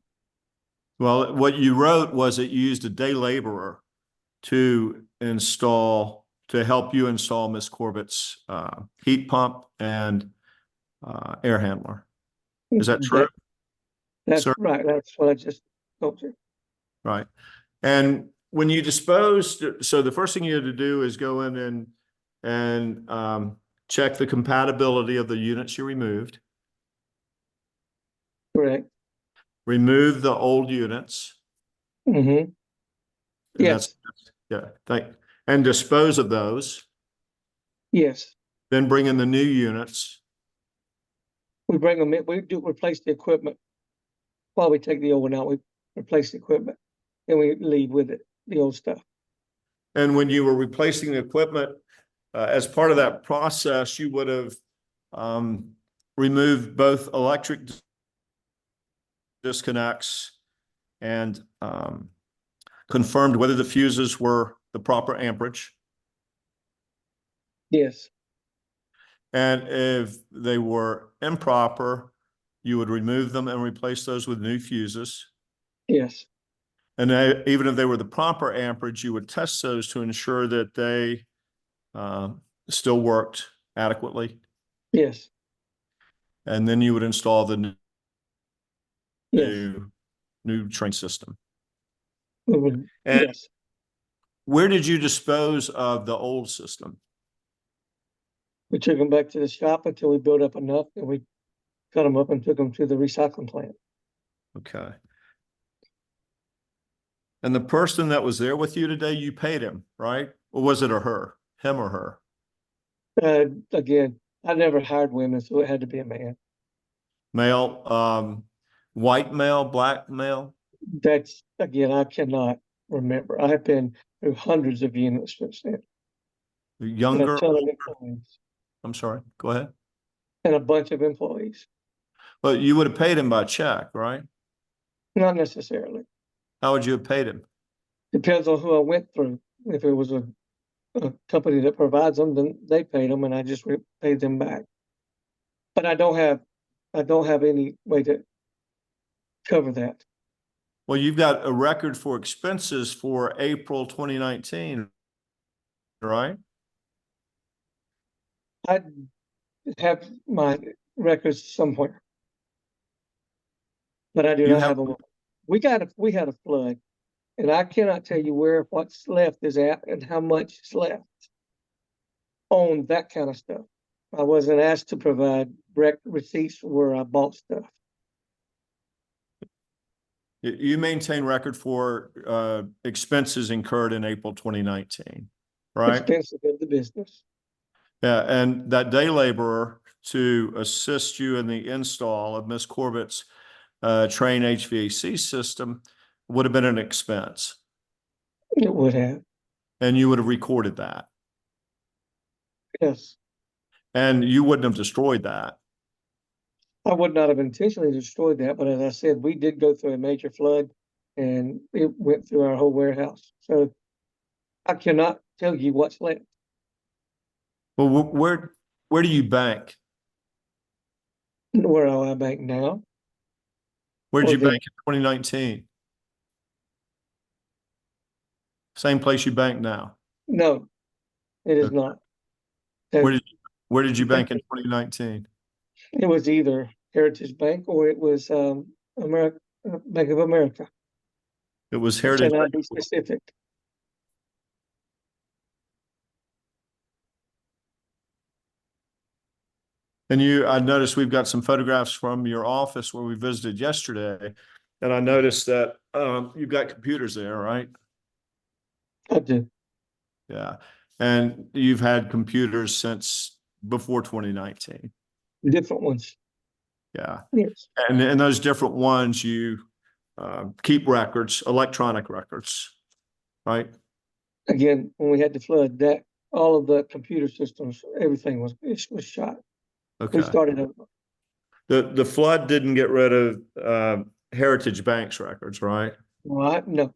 Well, what you wrote was that you used a day laborer to help you install Miss Corbitt's heat pump and air handler. Is that true? That's Sir? right. That's what I just told you. Right. And when you disposed, so the first thing you had to do is go in and check the compatibility of the units you removed. Correct. Remove the old units. Mm-hmm. And Yes. And dispose of those. Yes. Then bring in the new units. We bring them in. We do replace the equipment while we take the old one out. We replace the equipment and we leave with it, the old stuff. And when you were replacing the equipment, as part of that process, you would have removed both electric disconnects and confirmed whether the fuses were the proper amperage. Yes. And if they were improper, you would remove them and replace those with new fuses. Yes. And even if they were the proper amperage, you would test those to ensure that they still worked adequately. Yes. And then you would install the Yes. new train system. We would, And yes. where did you dispose of the old system? We took them back to the shop until we built up enough and we cut them up and took them to the recycling plant. Okay. And the person that was there with you today, you paid him, right? Or was it her, him or her? Again, I never hired women, so it had to be a man. Male, white male, black male? That's, again, I cannot remember. I have been through hundreds of units since then. And a Younger? ton of employees. I'm sorry, go ahead. And a bunch of employees. But you would have paid him by check, right? Not necessarily. How would you have paid him? Depends on who I went through. If it was a company that provides them, then they paid them and I just paid them back. But I don't have any way to cover that. Well, you've got a record for expenses for April 2019, right? I have my records somewhere, but I do not have them. We had a flood, and I cannot tell you where what's left is at and how much is left on that kind of stuff. I wasn't asked to provide receipts where I bought stuff. You maintain record for expenses incurred in April 2019, right? Expensive of the business. Yeah, and that day laborer to assist you in the install of Miss Corbitt's train HVAC system would have been an expense. It would have. And you would have recorded that. Yes. And you wouldn't have destroyed that. I would not have intentionally destroyed that, but as I said, we did go through a major flood and it went through our whole warehouse. So I cannot tell you what's left. Well, where do you bank? Where I bank now. Where did you Okay. bank in 2019? Same place you bank now. No, it is Okay. not. Where did you bank in 2019? It was either Heritage Bank or it was Bank of America. It was Heritage. Cannot be specific. And I noticed we've got some photographs from your office where we visited yesterday. And I noticed that you've got computers there, right? I do. Yeah. And you've had computers since before 2019. Different ones. Yeah. Yes. And in those different ones, you keep records, electronic records, right? Again, when we had the flood, that all of the computer systems, everything was shot. We Okay. started over. The flood didn't get rid of Heritage Bank's records, right? Well, no,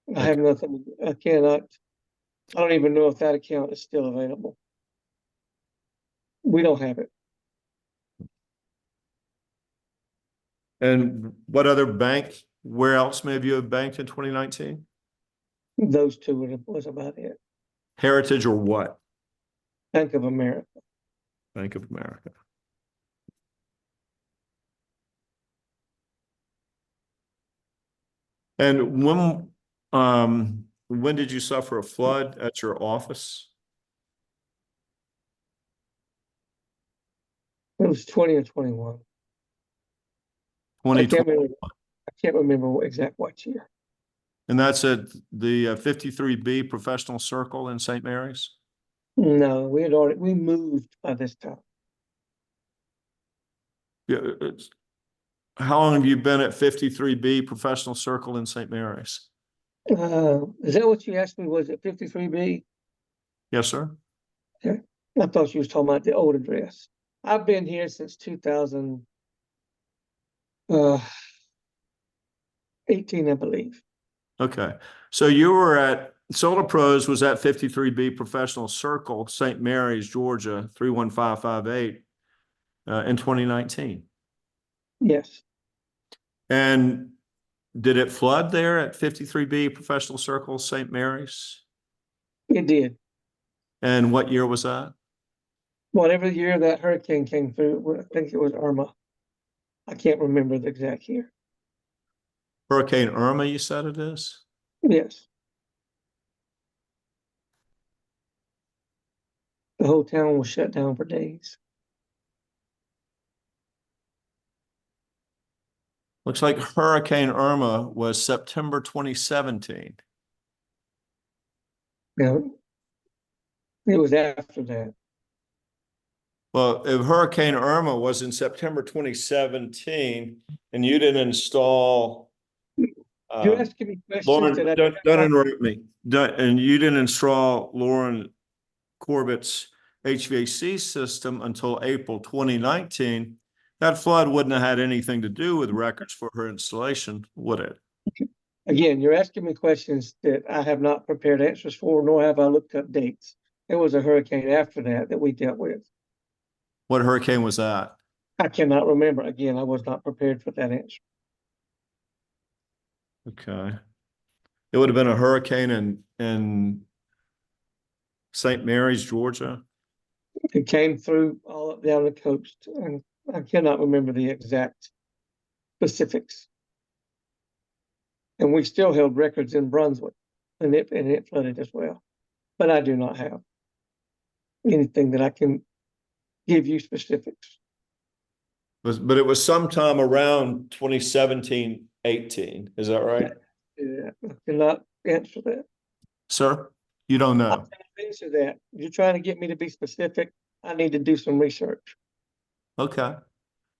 I Okay. have nothing. I don't even know if that account is still available. We don't have it. And what other bank, where else may you have banked in 2019? Those two was about it. Heritage or what? Bank of America. Bank of America. And when did you suffer a flood at your office? It was 20 or 21. I 2020. can't remember what year. And that's at the 53B Professional Circle in St. Mary's? No, we moved by this time. Yeah. How long have you been at 53B Professional Circle in St. Mary's? Is that what you asked me? Was it 53B? Yes, sir. I thought you was talking about the old address. I've been here since 2018, I believe. Okay. So you were at SolaPro's was at 53B Professional Circle, St. Mary's, Georgia, 31558 in 2019. Yes, And did it flood there at 53B Professional Circle, St. Mary's? it did. And what year was that? Whatever year that hurricane came through, I think it was Irma. I can't remember the exact year. Hurricane Irma, you said it is? Yes. The whole town was shut down for days. Looks like Hurricane Irma was September 2017. Now, it was after that. Well, if Hurricane Irma was in September 2017 and you didn't install You're asking me questions Lauren, that I don't interrupt me. And you didn't install Lauren Corbitt's HVAC system until April 2019. That flood wouldn't have had anything to do with records for her installation, would it? Again, you're asking me questions that I have not prepared answers for, nor have I looked up dates. There was a hurricane after that we dealt with. What hurricane was that? I cannot remember. Again, I was not prepared for that answer. Okay. It would have been a hurricane in St. Mary's, Georgia. It came through all up down the coast, and I cannot remember the exact specifics. And we still held records in Brunswick, and it flooded as well. But I do not have anything that I can give you specifics. But it was sometime around 2017, 18. Is that right? Yeah, I cannot answer that. Sir, you don't I know. can't answer that. You're trying to get me to be specific. I need to do some research. Okay.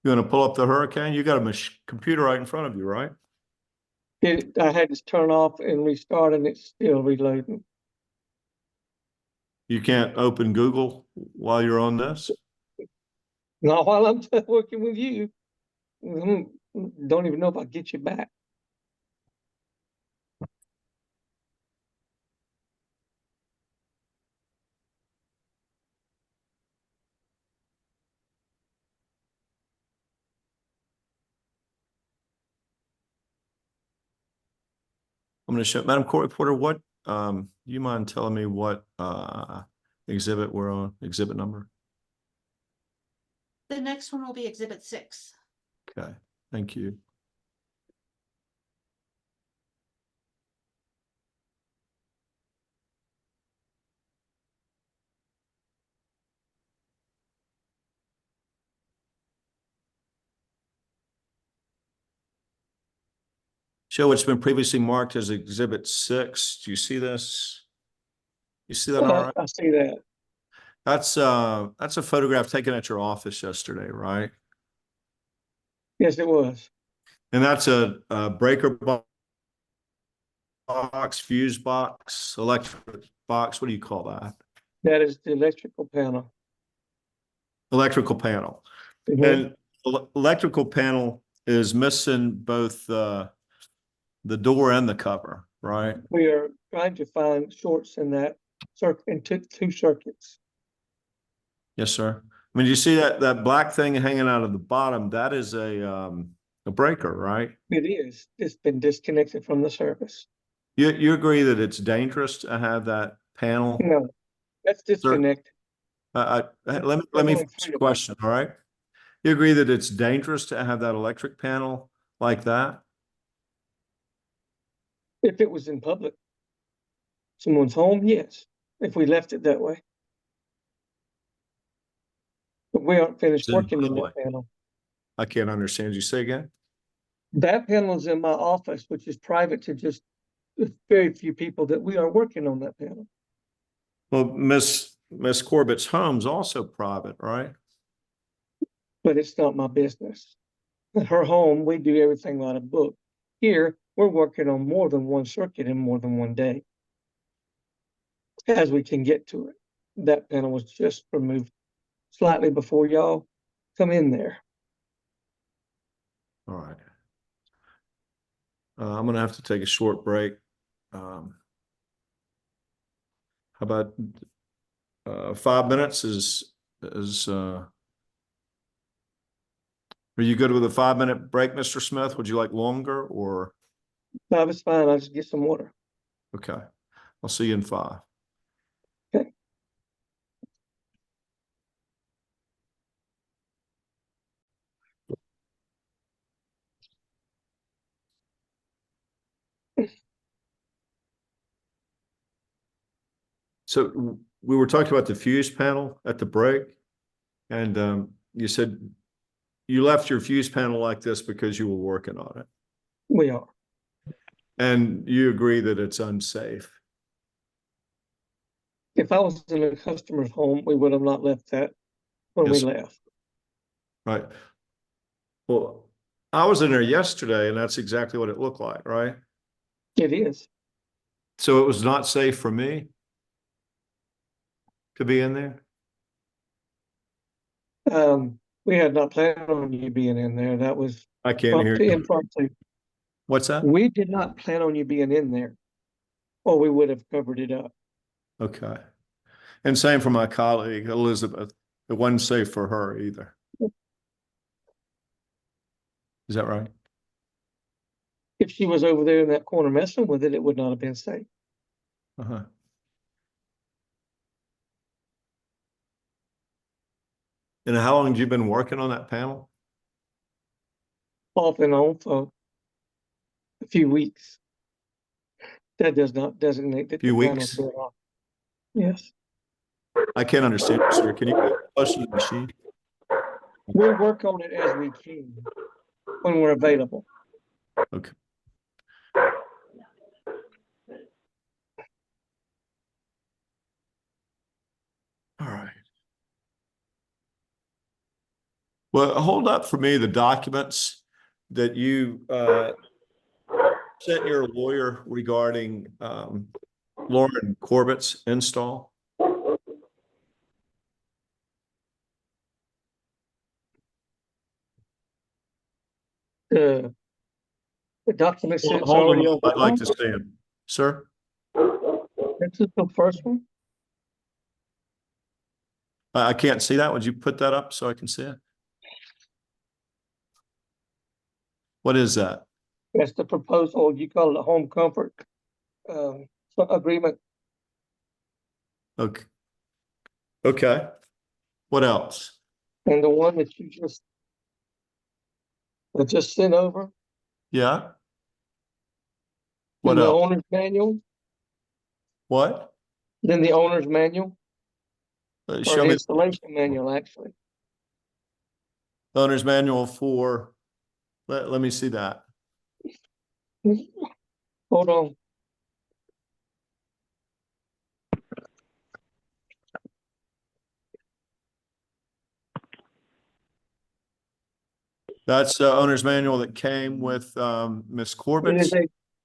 You want to pull up the hurricane? You got a computer right in front of you, right? I had to turn off and restart, and it's still reloading. You can't open Google while you're on this? Not while I'm working with you. Don't even know if I'll get you back. I'm going to show Madam Court Reporter, what you mind telling me what exhibit we're on, exhibit number? The next one will be Exhibit 6. Okay, thank you. Show what's been previously marked as Exhibit 6. Do you see this? You see that all right? I see that. That's a photograph taken at your office yesterday, right? Yes, it was. And that's a breaker box, fuse box, electric box. What do you call that? That is the electrical panel. Electrical panel. Mhm. And electrical panel is missing both the door and the cover, right? We are trying to find shorts in that circuit, in two circuits. Yes, sir. I mean, you see that black thing hanging out of the bottom, that is a breaker, right? It is. It's been disconnected from the service. You agree that it's dangerous to have that panel? No, that's disconnected. Let me only ask three you a of them. question, all right? You agree that it's dangerous to have that electric panel like that? If it was in public, someone's home, yes. If we left it that way. But we aren't finished It's in working in that public. panel. I can't understand you. Say again? That panel is in my office, which is private to just very few people that we are working on that panel. Well, Miss Corbitt's home's also private, right? But it's not my business. At her home, we do everything by the book. Here, we're working on more than one circuit in more than one day. As we can get to it. That panel was just removed slightly before y'all come in there. All right. I'm gonna have to take a short break. How about 5 minutes are you good with a 5-minute break, Mr. Smith? Would you like longer or? No, it's fine. I'll just get some water. Okay, I'll see you in 5. Okay. So we were talking about the fuse panel at the break, and you said you left your fuse panel like this because you were working on it, We are. and you agree that it's unsafe. If I was in a customer's home, we would have not left that when we Yes. left. Right. Well, I was in there yesterday, and that's exactly what it looked like, right? It is. So it was not safe for me to be in there? We had not planned on you being in there. That was I can't hear you. impromptu. What's that? We did not plan on you being in there, or we would have covered it up. Okay. And same for my colleague, Elizabeth. It wasn't safe for her either. Is that right? If she was over there in that corner messing with it, it would not have been safe. Uh-huh. And how long have you been working on that panel? Off and on for a few weeks. That does not designate that Few the panel's weeks? been off. Yes, I can't understand, sir. Can you get closer to the machine? we'll work on it as we can when we're available. Okay. All right. Well, hold up for me the documents that you sent your lawyer regarding Lauren Corbitt's install. The document says it's Hold already on, on. I'd like to see him. Sir? This is the first one. I can't see that. Would you put that up so I can see it? What is that? That's the proposal. You call it a home comfort agreement. Okay. Okay. What else? And the one that you just sent over, Yeah. What then the else? owner's manual, What? then the owner's manual, or Show the me installation manual, actually. the owner's manual for, let me see that. Hold on. That's the owner's manual that came with Miss Corbitt's.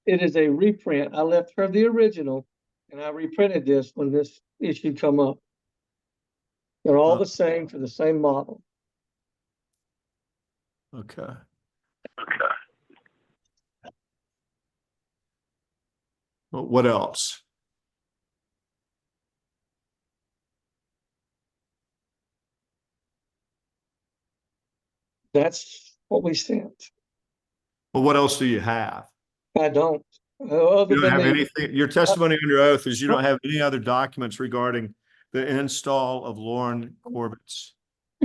It is a reprint. I left her the original and I reprinted this when this issue come up. They're all Oh. the same for the same model. Okay. Well, what else? That's what we sent. Well, what else do you have? I don't. Other You don't than have the, anything, your testimony under oath is you don't have any other documents regarding the install of Lauren Corbitt's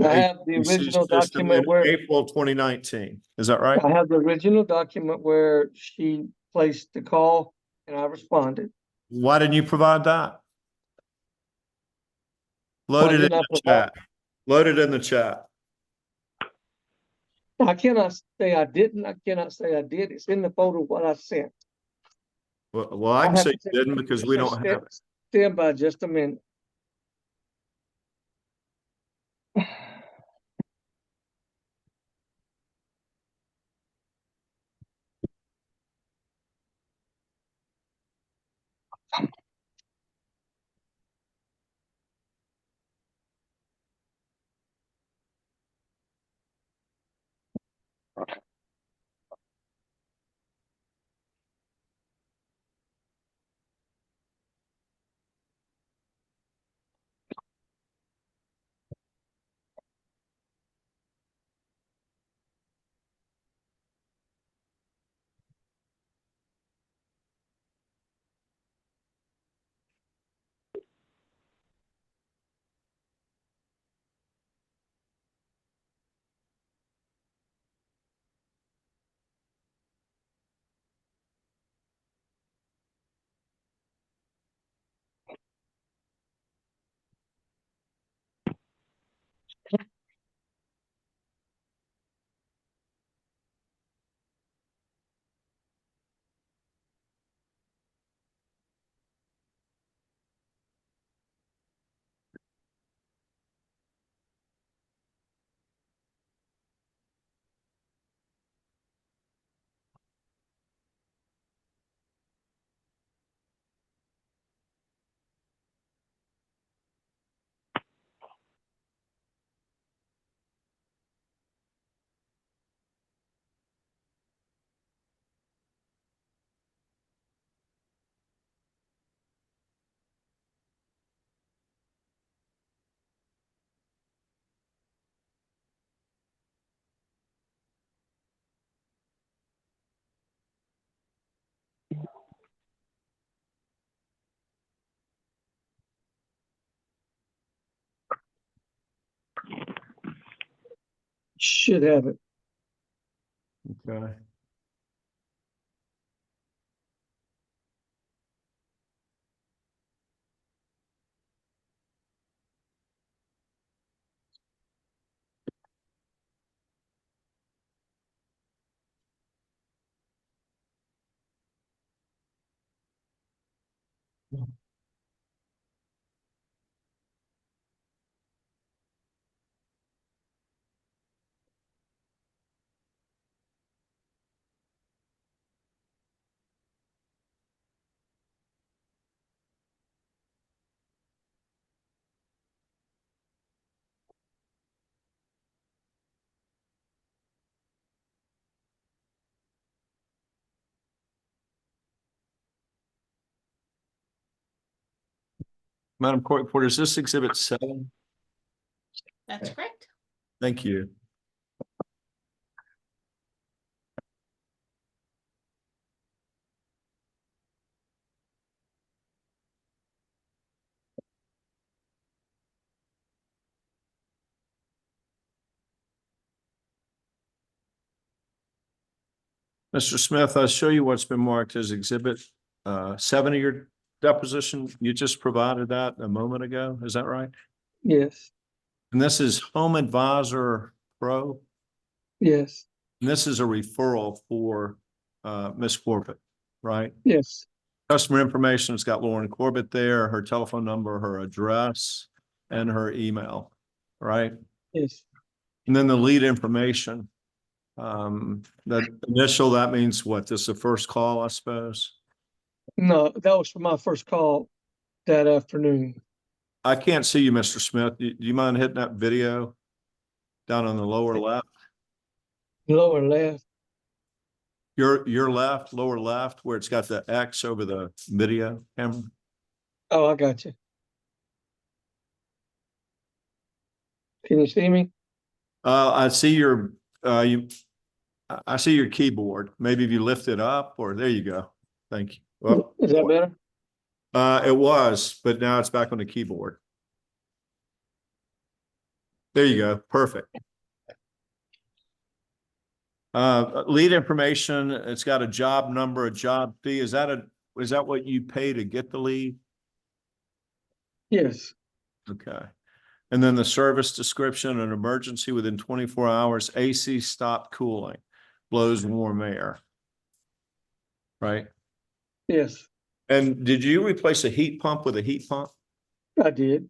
I have the HVAC original system document in where April 2019. Is that right? I have the original document where she placed the call and I responded. Why didn't you provide that? Why Load it in didn't I the provide? chat. Load it in the chat. I cannot say I didn't. I cannot say I did. It's in the folder what I sent. Well, I can have say to you didn't because we don't have it. Stand by just a minute. Should have it. Okay. Madam Court Reporter, is this Exhibit 7? That's correct. Thank you. Mr. Smith, I'll show you what's been marked as Exhibit 7 of your deposition. You just provided that a moment ago. Is that right? Yes. And this is Home Advisor Pro. Yes. And this is a referral for Ms. Corbitt, right? Yes. Customer information, it's got Lauren Corbitt there, her telephone number, her address, and her email, right? Yes. And then the lead information. That initial, that means what? This is the first call, I suppose? No, that was for my first call that afternoon. I can't see you, Mr. Smith. Do you mind hitting that video down on the lower left? Lower left. Your left, lower left, where it's got the X over the video camera. Oh, I got you. Can you see me? I see I see your keyboard. Maybe if you lift it up, or there you go. Thank you. Well, Is that better? it was, but now it's back on the keyboard. There you go. Perfect. Lead information, it's got a job number, a job fee. Is that what you pay to get the lead? Yes. Okay. And then the service description, an emergency within 24 hours, AC stop cooling, blows warm air. Right? Yes, And did you replace a heat pump with a heat pump? I did.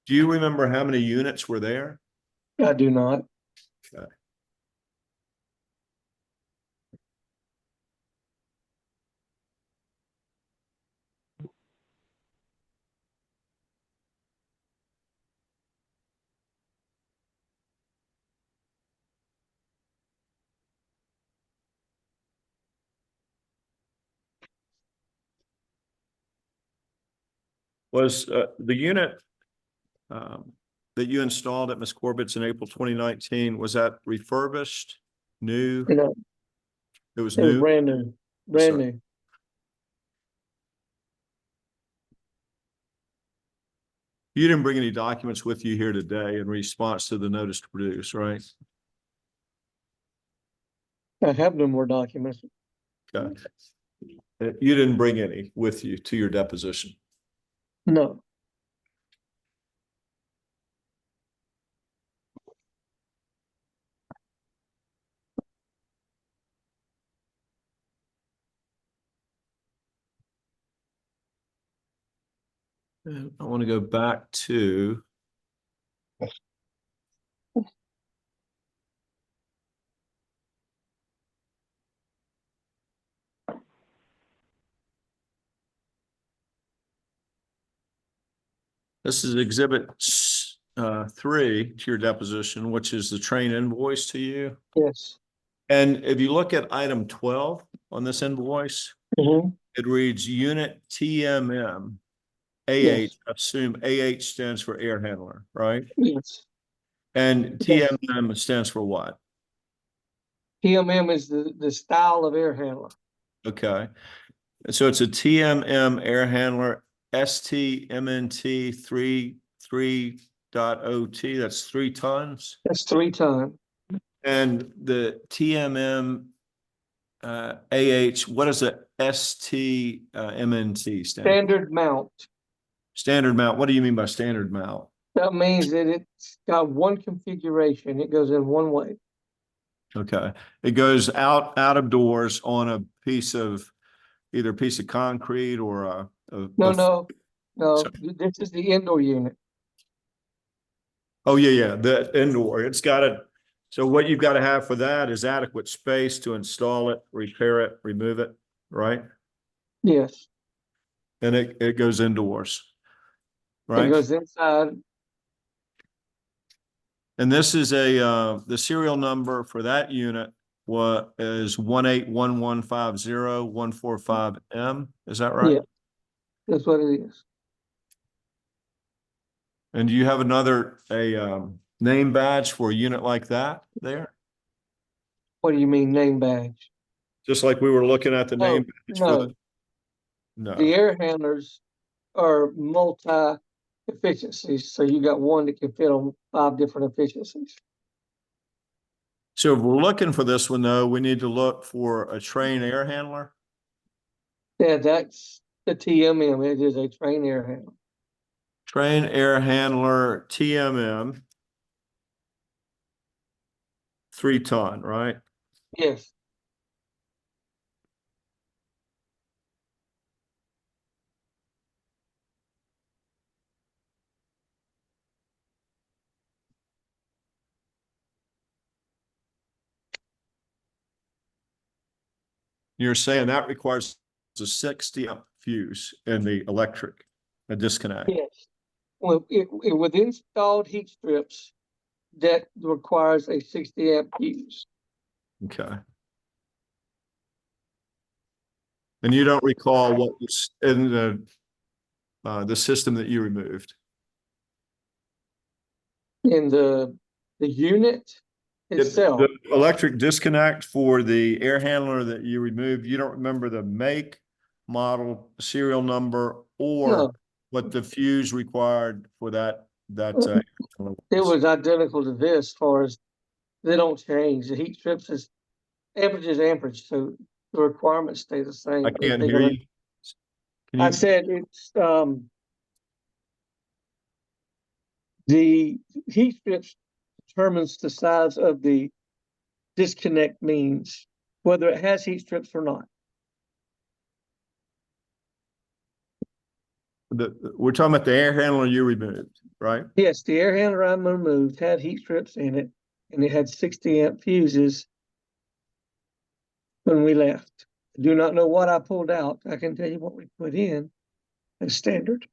Do you remember how many units were there? I do not. Okay. Was the unit that you installed at Ms. Corbitt's in April 2019, was that refurbished, new? You know, It was it was new? brand new, brand Sorry. new. You didn't bring any documents with you here today in response to the notice to produce, right? I have no more documents. Okay. You didn't bring any with you to your deposition. No. And I want to go back to this is exhibit 3 to your deposition, which is the train invoice to you. Yes. And if you look at item 12 on this invoice, Mhm. it reads unit TMM AH. Yes. Assume AH stands for air handler, right? Yes. And Yes. TMM stands for what? PMM is the style of air handler. Okay. So it's a TMM air handler STMNT 3.0T. That's 3 tons. That's 3 tons. And the TMM AH, what does the STMNT stand for? Standard mount. Standard mount. What do you mean by standard mount? That means that it's got one configuration. It goes in one way. Okay. It goes out of doors on a piece of either a piece of concrete or a No. Sorry. This is the indoor unit. Oh, yeah. The indoor. It's got it. So what you've got to have for that is adequate space to install it, repair it, remove it, right? Yes. And it goes indoors. It Right? goes inside. And this is the serial number for that unit is 181150145M. Is that right? Yeah. That's what it is. And do you have name badge for a unit like that there? What do you mean name badge? Just like we were looking at the name badge for No. The air handlers are multi-efficiencies. So you got one that can fit on 5 different efficiencies. So if we're looking for this one though, we need to look for a train air handler. Yeah, that's the TMM. It is a train air handler. Train air handler TMM. 3 ton, right? Yes. You're saying that requires a 60 amp fuse in the electric, a disconnect. Yes. Well, it with installed heat strips, that requires a 60 amp fuse. Okay. And you don't recall what was in the system that you removed? In the unit itself, The electric disconnect for the air handler that you removed, you don't remember the make, model, serial number, or No. what the fuse required for that it was identical to this as far as they don't change. The heat strips is amperage, so the requirements stay the same. I can't hear you. Can I you? said it's the heat strips determines the size of the disconnect means, whether it has heat strips or not. We're talking about the air handler you removed, right? Yes, the air handler I removed had heat strips in it, and it had 60 amp fuses when we left. I do not know what I pulled out. I can tell you what we put in as standard.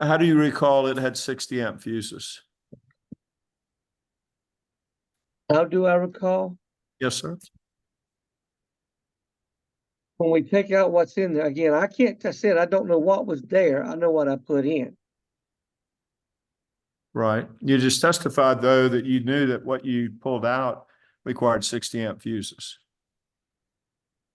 How do you recall it had 60 amp fuses? How do I recall? Yes, sir. When we take out what's in there, again, I said I don't know what was there. I know what I put in. Right. You just testified, though, that you knew that what you pulled out required 60 amp fuses.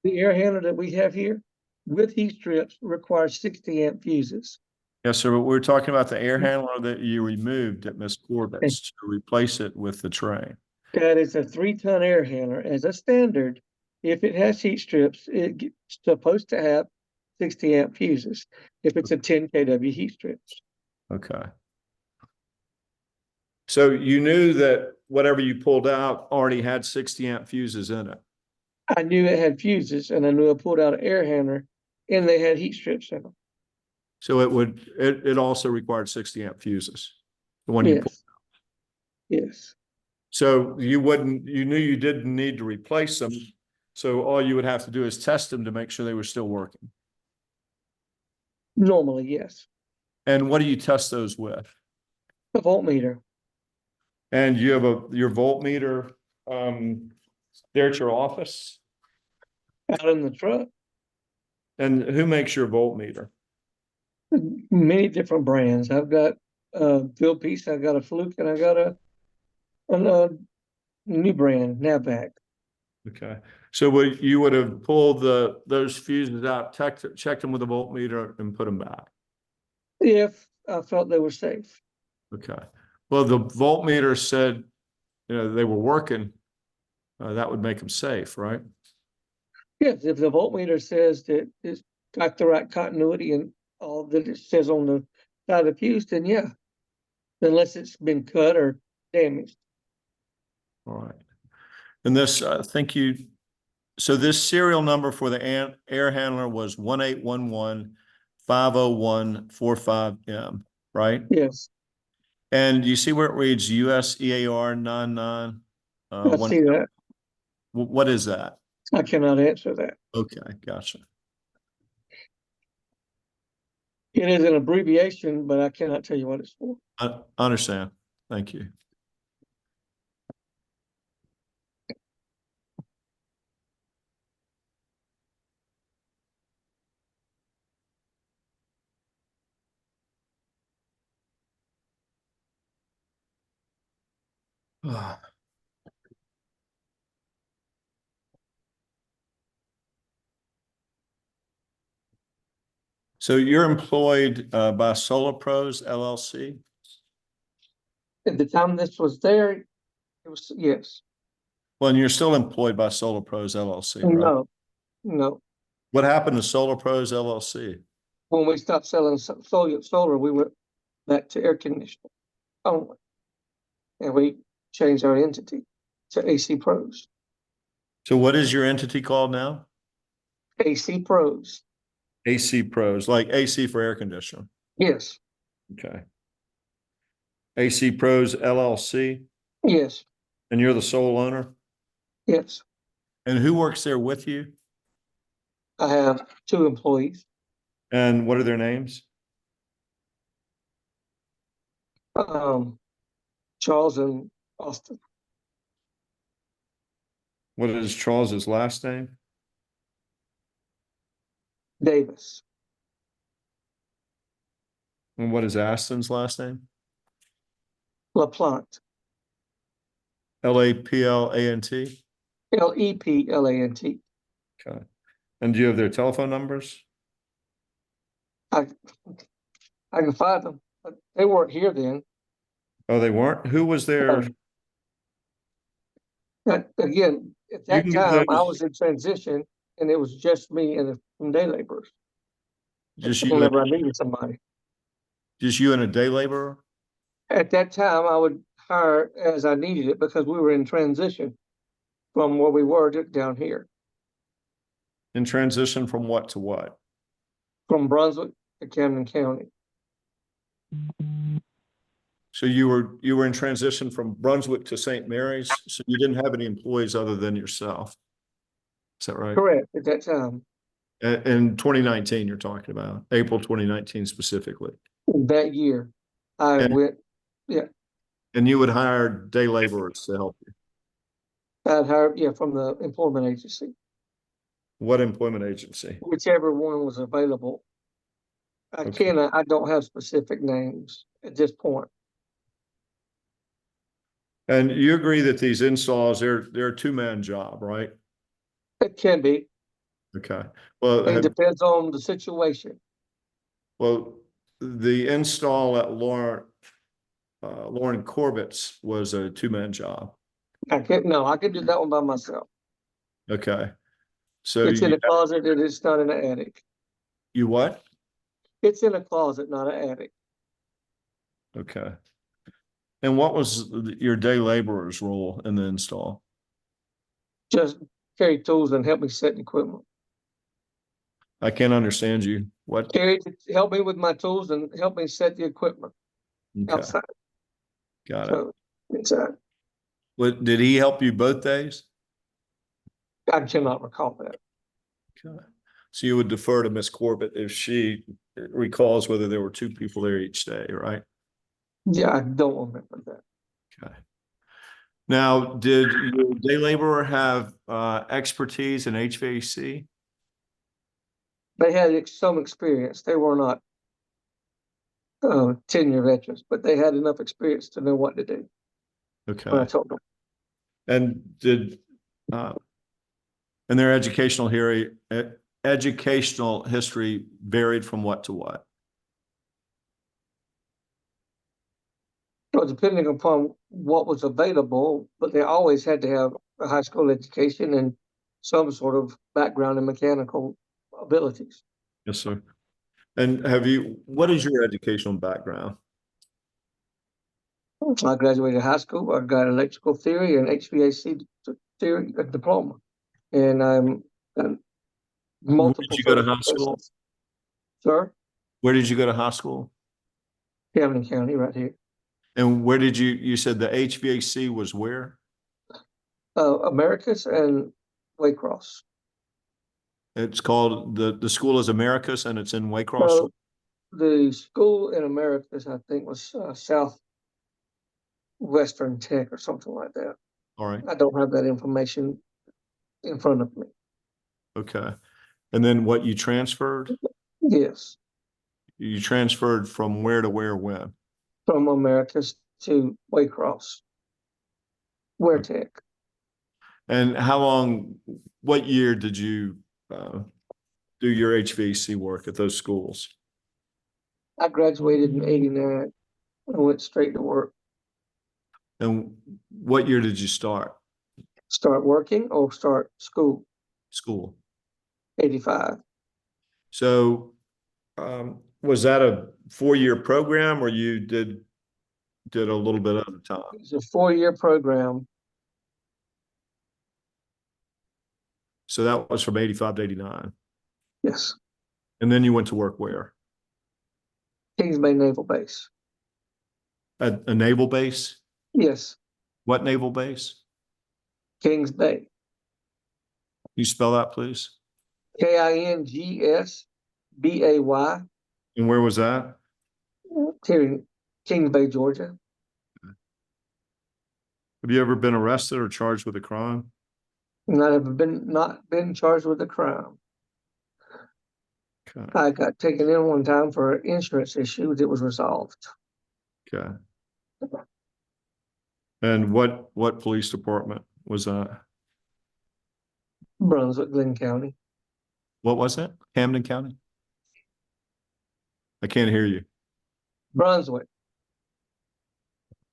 The air handler that we have here with heat strips requires 60 amp fuses. Yes, sir. But we're talking about the air handler that you removed at Miss Corbitt's to replace it with the tray. That is a 3-ton air handler. As a standard, if it has heat strips, it's supposed to have 60 amp fuses. If it's a 10 kW heat strips. Okay. So you knew that whatever you pulled out already had 60 amp fuses in it. I knew it had fuses, and I knew I pulled out an air handler, and they had heat strips in them. So it also required 60 amp fuses. The one you pulled. Yes. So you knew you didn't need to replace them. So all you would have to do is test them to make sure they were still working. Normally, yes. And what do you test those with? A voltmeter. And you have your voltmeter there at your office? Out in the truck. And who makes your voltmeter? Many different brands. I've got Phil Peace, I've got a Fluke, and I got a new brand, Navac. Okay. So you would have pulled those fuses out, checked them with a voltmeter, and put them back? If I felt they were safe. Okay. Well, the voltmeter said, they were working. That would make them safe, right? Yes, if the voltmeter says that it's got the right continuity and all that it says on the side of the fuse, then yeah. Unless it's been cut or damaged. All right. And this, so this serial number for the air handler was 181150145M, right? Yes. And you see where it reads US EAR 99? I see that. What is that? I cannot answer that. Okay, gotcha. It is an abbreviation, but I cannot tell you what it's for. I understand. Thank you. So you're employed by SolaPro's LLC? At the time this was there, it was, yes. Well, and you're still employed by SolaPro's LLC, right? No. What happened to SolaPro's LLC? When we stopped selling solar, we went back to air conditioning only. And we changed our entity to AC Pros. So what is your entity called now? AC Pros. AC Pros, like AC for air conditioning. Yes. Okay. AC Pros LLC, Yes. and you're the sole owner? Yes. And who works there with you? I have 2 employees. And what are their names? Charles and Austin. What is Charles's last name? Davis. And what is Aston's last name? LaPlante. Laplant? Leplant. Okay. And do you have their telephone numbers? I can find them, but they weren't here then. Oh, they weren't? Who was there? Again, at You that can give time, I those- was in transition and it was just me and some day laborers. Just you, Whenever I needed somebody. just you and a day laborer? At that time, I would hire as I needed it because we were in transition from where we were down here, In transition from what to what? from Brunswick to Camden County. So you were in transition from Brunswick to St. Mary's, so you didn't have any employees other than yourself. Is that right? Correct, at that time. In 2019, you're talking about, April 2019 specifically. That year, I And- went, And you would hire day laborers to help you. I'd hired, from the employment agency, What employment agency? whichever one was available. Okay. I don't have specific names at this point. And you agree that these installs, they're a two-man job, right? It can be, Okay. Well, it depends on the situation. the install at Lauren Corbitt's was a two-man job. I could do that one by myself. Okay. So It's in a closet and it's not in an attic. you what? It's in a closet, not an attic. Okay. And what was your day laborer's role in the install? Just carry tools and help me set the equipment. I can't understand you. What? Help me with my tools and help me set the equipment Okay, outside. got it. So inside. What, did he help you both days? I cannot recall that. Okay. So you would defer to Miss Corbitt if she recalls whether there were two people there each day, right? Yeah, I don't remember that. Okay. Now, did your day laborer have expertise in HVAC? They had some experience. They were not 10-year veterans, but they had enough experience to know what to do when I Okay. told them. And did and their educational history varied from what to what? So depending upon what was available, but they always had to have a high school education and some sort of background in mechanical abilities. Yes, sir. And what is your educational background? I graduated high school. I got electrical theory and HVAC theory diploma, and I'm multiple. Where did you go to high school? Sir, Where did you go to high school? Camden County, right here. And where did you said the HVAC was where? Americas and Waycross. It's called, the school is Americas and it's in Waycross. The school in Americas, I think, was Southwestern Tech or something like that. All right. I don't have that information in front of me. Okay. And then what you transferred? Yes, You transferred from where to where when? from Americas to Waycross. Ware Tech. And what year did you do your HVAC work at those schools? I graduated in '89. I went straight to work. And what year did you start Start working or start school? school? '85. So was that a 4-year program or you did a little bit at a time? It's a 4-year program. So that was from 85 to 89. Yes. And then you went to work where? Kings Bay Naval Base. At a naval base? Yes. What naval base? Kings Bay. Can you spell that, please? KINGSBAY. And where was that? Here in Kings Bay, Georgia. Have you ever been arrested or charged with a crime? Not been charged with a crime. Okay, I got taken in one time for an insurance issue that was resolved. okay. And what police department was that? Brunswick, Glenn County. What was that? Camden County? I can't hear you. Brunswick,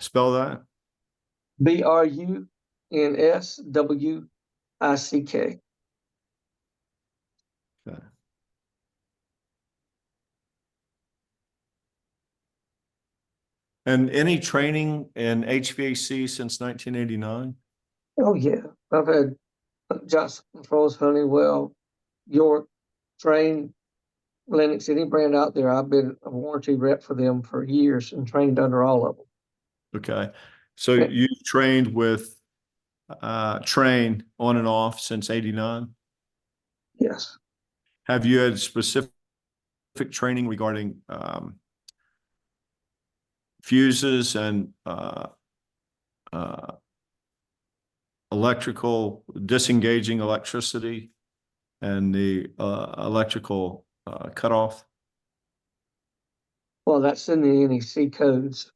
Spell that? Brunswick. Okay. And any training in HVAC since 1989? Oh, yeah. I've had Johnson Controls, Honeywell, York, Train, Lennox, any brand out there. I've been a warranty rep for them for years and trained under all of them. Okay. So Yeah. you trained with Train on and off since 89? Yes. Have you had specific training regarding fuses and electrical, disengaging electricity and the electrical cutoff? Well, that's in the NEC codes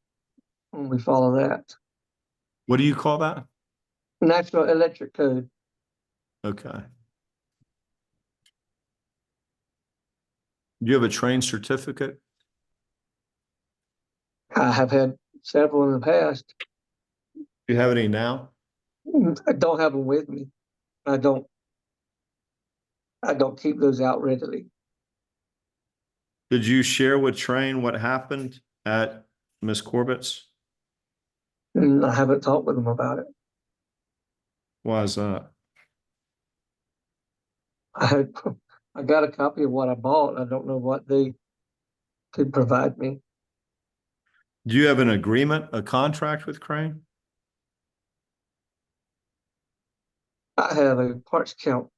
when we follow that. What do you call that? National Electric Code. Okay. Do you have a train certificate? I have had several in the past. Do you have any now? I don't have them with me. I don't keep those out readily. Did you share with Train what happened at Miss Corbitt's? And I haven't talked with them about it. Why is that? I got a copy of what I bought. I don't know what they could provide me. Do you have an agreement, a contract with Crane? I have a parts count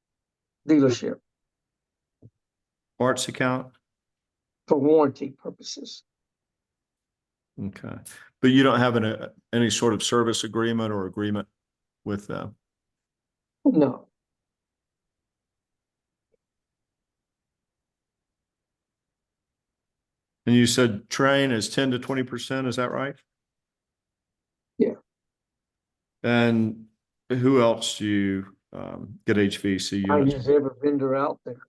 dealership Parts account? for warranty purposes. Okay. But you don't have any sort of service agreement or agreement with them? No, And you said Train is 10 to 20%, is that right? Yeah. And who else do you get HVAC I units? use every vendor out there.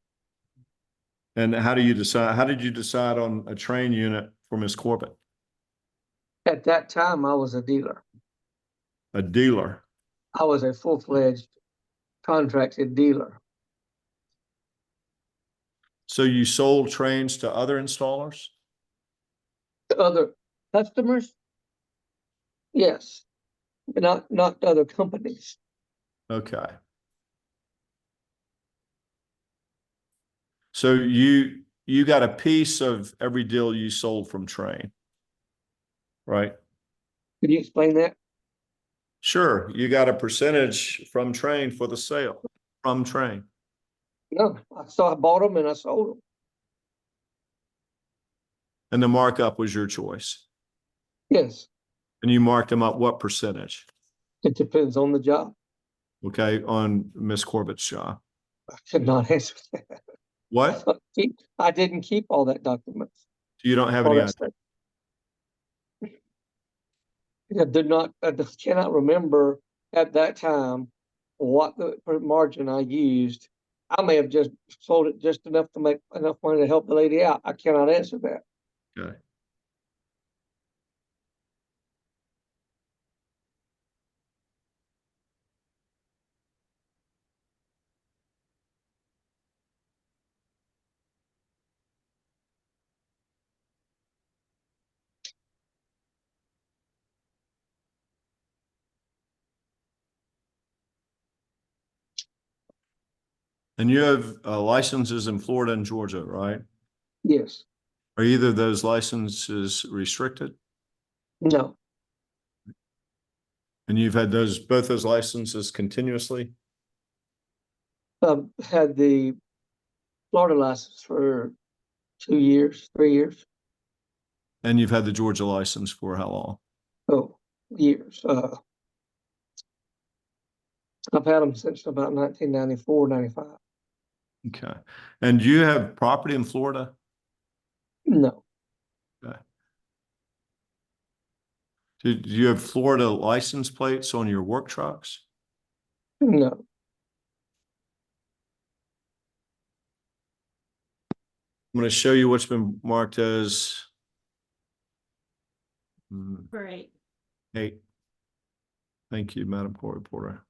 And how did you decide on a Train unit for Miss Corbitt? At that time, I was a dealer. A dealer? I was a full-fledged contracted dealer. So you sold Trains to other installers? To other customers? Yes, but not to other companies. Okay. So you got a piece of every deal you sold from Train, right? Could you explain that? Sure, you got a percentage from Train for the sale from Train. No, I bought them and I sold them. And the markup was your choice. Yes, And you marked them up what percentage? it depends on the job. Okay, on Miss Corbitt's job. I could not answer that. What? I didn't keep all that documents. You don't have All any that idea. stuff. I cannot remember at that time what the margin I used. I may have just sold it just enough to make enough money to help the lady out. I cannot answer that. Okay. And you have licenses in Florida and Georgia, right? Yes. Are either of those licenses restricted? No. And you've had both those licenses continuously? Had the Florida license for 2 years, 3 years. And you've had the Georgia license for how long? Oh, years. I've had them since about 1994, 95. Okay. And do you have property in Florida? No, Okay. Do you have Florida license plates on your work trucks? no. I'm going to show you what's been marked as Great. 8. Thank you, Madam Court Reporter.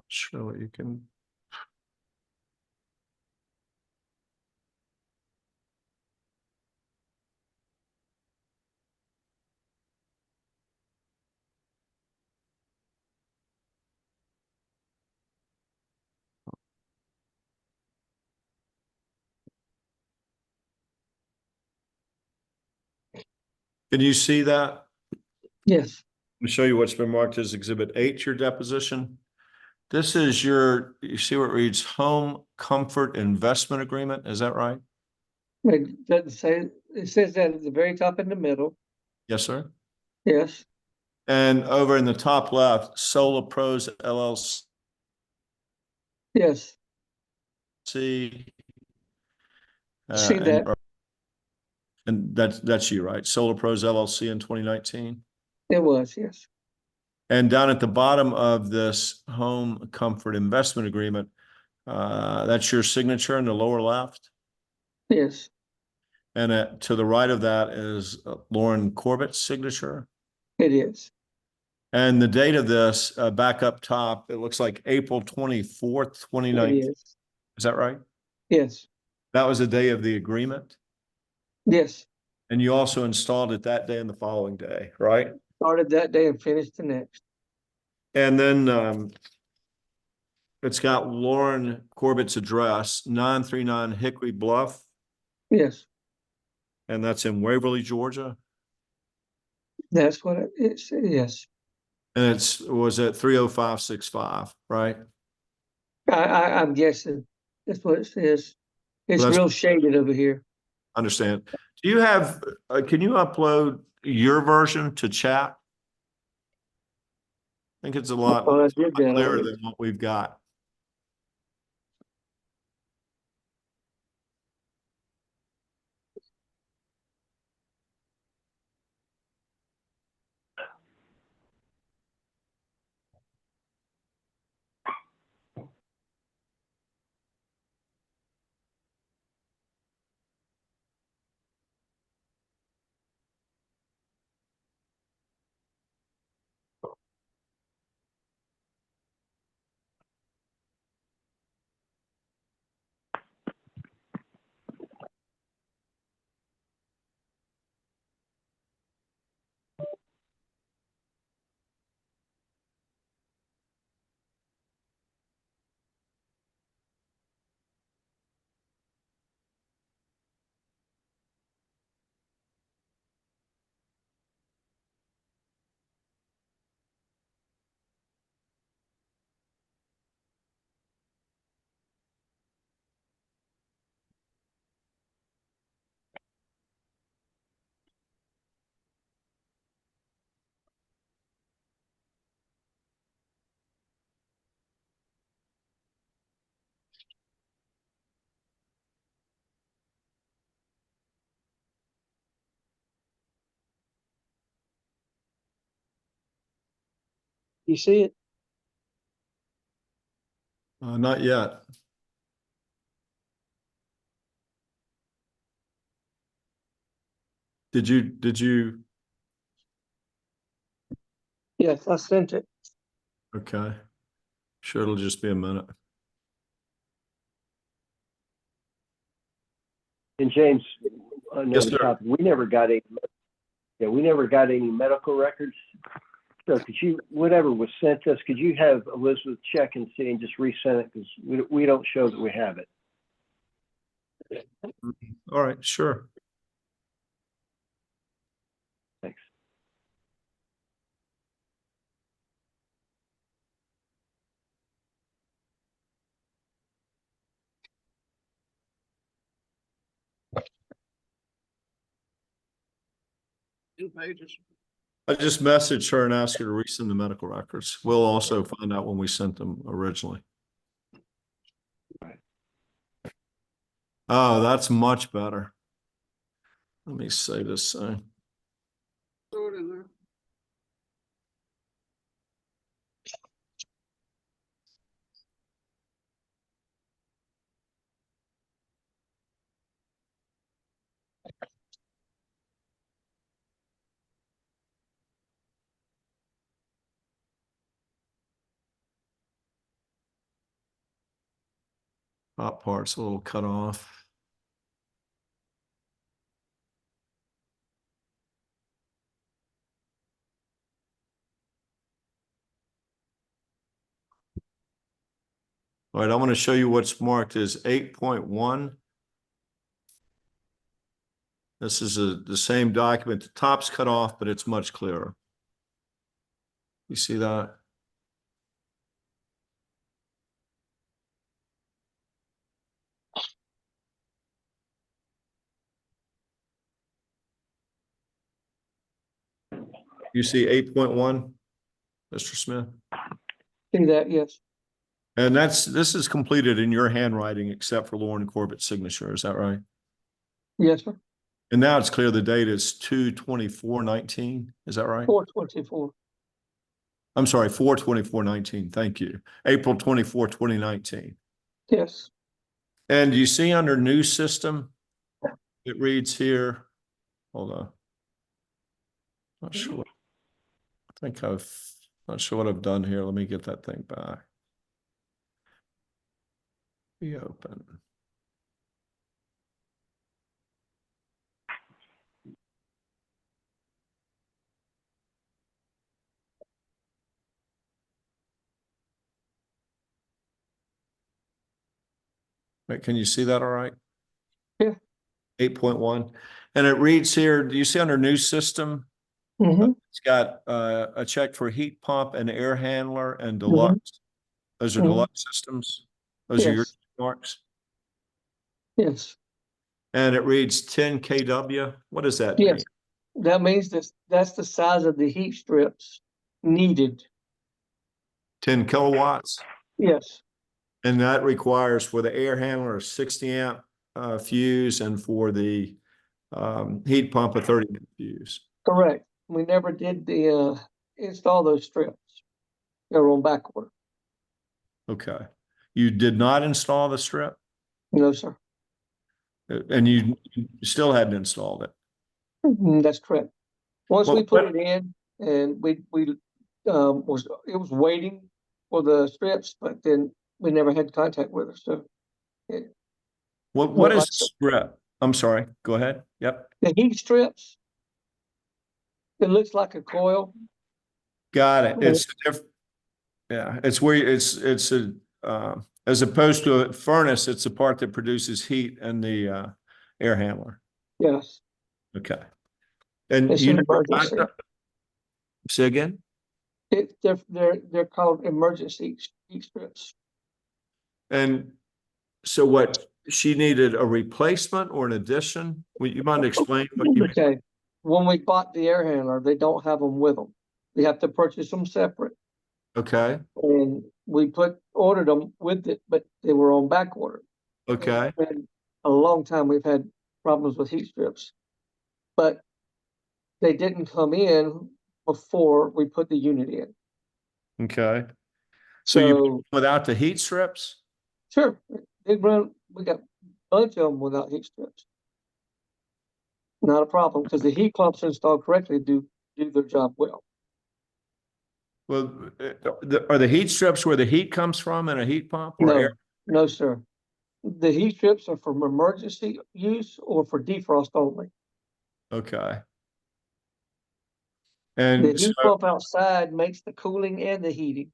Sure what you can. Can you see that? Yes, Let me show you what's been marked as Exhibit 8, your deposition. This is your, you see what reads Home Comfort Investment Agreement, is that right? it doesn't say, it says that at the very top in the middle. Yes, sir. Yes, And over in the top left, SolaPro's LLC. yes, See that. and that's you, right? SolaPro's LLC in 2019. It was, yes, And down at the bottom of this Home Comfort Investment Agreement, that's your signature in the lower left. yes, And to the right of that is Lauren Corbitt's signature. it is. And the date of this, back up top, it looks like April 24th, It 2019. is. Is that right? Yes, That was the day of the agreement. yes. And you also installed it that day and the following day, right? Started that day and finished the next. And then it's got Lauren Corbitt's address, 939 Hickory Bluff, Yes, and that's in Waverly, Georgia. that's what it's, yes. And was at 30565, right? I'm guessing that's what it says. It's Well, that's real shaded over here. understand. Do you have, can you upload your version to chat? I think it's a lot Oh, I did that clearer already. than what we've got. You see it? Not yet. Did you? Yes, I sent it. Okay. Sure, it'll just be a minute. And James, Yes, another sir. topic, we never got any medical records. So could you, whatever was sent to us, could you have Elizabeth check and see and just resend it? Because we don't show that we have it. All right, sure. Thanks. I just messaged her and asked her to resend the medical records. We'll also find out when we sent them originally. Oh, that's much better. Let me say this thing. Top part's a little cut off. All right, I'm going to show you what's marked as 8.1. This is the same document. The top's cut off, but it's much clearer. You see that? You see 8.1, Mr. Smith? See that, yes. And this is completed in your handwriting except for Lauren Corbitt's signature. Is that right? Yes, sir. And now it's clear the date is 2/24/19. Is that right? 4/24. I'm sorry, 4/24/19. Thank you. April 24, 2019. Yes. And you see under new system, it reads here, hold on. Not sure. I think not sure what I've done here. Let me get that thing back. Be open. Wait, can you see that all right? Yeah. 8.1. And it reads here, do you see under new system? Mm-hmm. It's got a check for heat pump and air handler and deluxe. Those are Mhm. deluxe systems. Those are your Yes. marks. Yes. And it reads 10 kW. What does that mean? Yes. That means that's the size of the heat strips needed. 10 kilowatts. Yes. And that requires for the air handler a 60 amp fuse and for the heat pump a 30 amp fuse. Correct. We never did install those strips. They were on back order. Okay. You did not install the strip? No, sir. And you still hadn't installed it? That's correct. Once Well, we put it in and it was waiting for the strips, but then we never had contact with her. So what is the strip? I'm sorry. Go ahead. Yep. the heat strips, it looks like a coil. Got it. It's yeah. It's where it's a as opposed to a furnace, it's the part that produces heat and the air handler. Yes. Okay. And It's you an never got emergency. that? Say again? They're called emergency heat strips. And so what, she needed a replacement or an addition? Would you mind explaining what you mean? Okay. When we bought the air handler, they don't have them with them. We have to purchase them separate. Okay, And we ordered them with it, but they were on back order. okay, It's been a long time we've had problems with heat strips, but they didn't come in before we put the unit in. okay. So you So without the heat strips? sure, we got a bunch of them without heat strips. Not a problem because the heat pumps installed correctly do their job well. Well, are the heat strips where the heat comes from in a heat pump or No, air? no, sir. The heat strips are for emergency use or for defrost only. Okay. The And heat so, pump outside makes the cooling and the heating.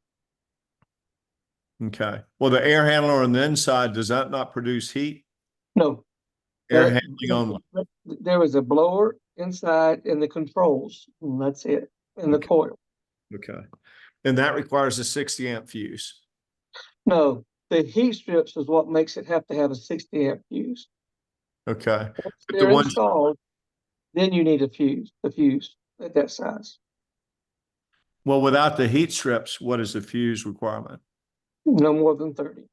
okay. Well, the air handler on the inside, does that not produce heat? No. Air that- handling only. There is a blower inside and the controls, and that's it, and the Okay. coil. Okay. And that requires a 60 amp fuse. No, the heat strips is what makes it have to have a 60 amp fuse. Okay. Once But the they're ones, installed, then you need a fuse at that size. well, without the heat strips, what is the fuse requirement? No more than 30.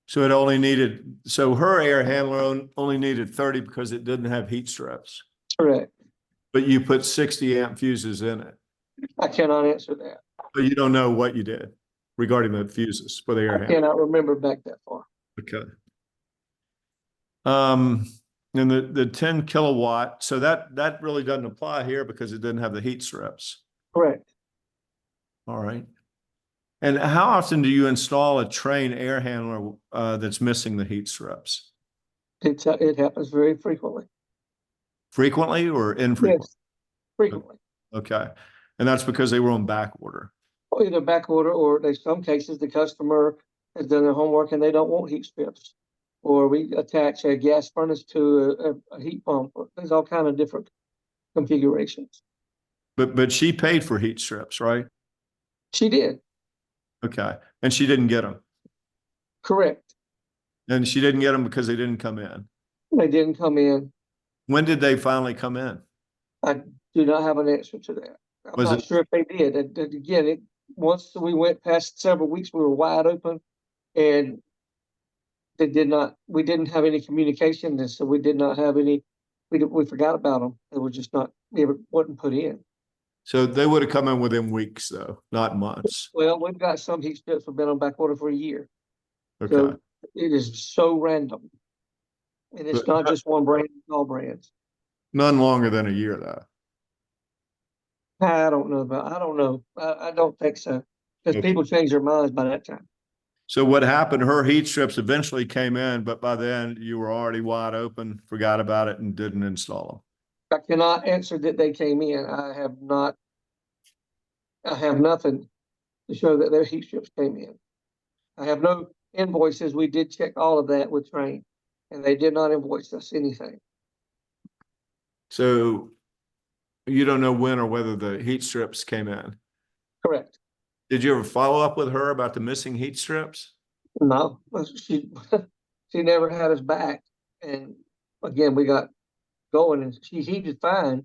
So it only needed, so her air handler only needed 30 because it didn't have heat strips, Correct. but you put 60 amp fuses in it. I cannot answer that. But you don't know what you did regarding the fuses for the air I handler. cannot remember back that far. Okay. And the 10 kilowatt, so that really doesn't apply here because it didn't have the heat strips. Correct. All right. And how often do you install a train air handler that's missing the heat strips? It happens very frequently. Frequently or infrequently? Yes, frequently. Okay. And that's because they were on back order. Or either back order or in some cases the customer has done their homework and they don't want heat strips. Or we attach a gas furnace to a heat pump. There's all kind of different configurations. But she paid for heat strips, right? She did. Okay. And she didn't get them. Correct. And she didn't get them because they didn't come in. They didn't come in. When did they finally come in? I do not have an answer to that. I'm Was not it- sure if they did. And again, once we went past several weeks, we were wide open and we didn't have any communication. And so we did not have any, we forgot about them. They were just not, they wasn't put in. So they would have come in within weeks though, not months. Well, we've got some heat strips have been on back order for a year. Okay. So it is so random. And it's But- not just one brand, it's all brands. None longer than a year though. I don't know. I don't think so. Because Okay. people change their minds by that time. So what happened, her heat strips eventually came in, but by then you were already wide open, forgot about it and didn't install them. I cannot answer that they came in. I have nothing to show that their heat strips came in. I have no invoices. We did check all of that with Train, and they did not invoice us anything. So you don't know when or whether the heat strips came in. Correct. Did you ever follow up with her about the missing heat strips? No, she never had us back. And again, we got going and she heated fine.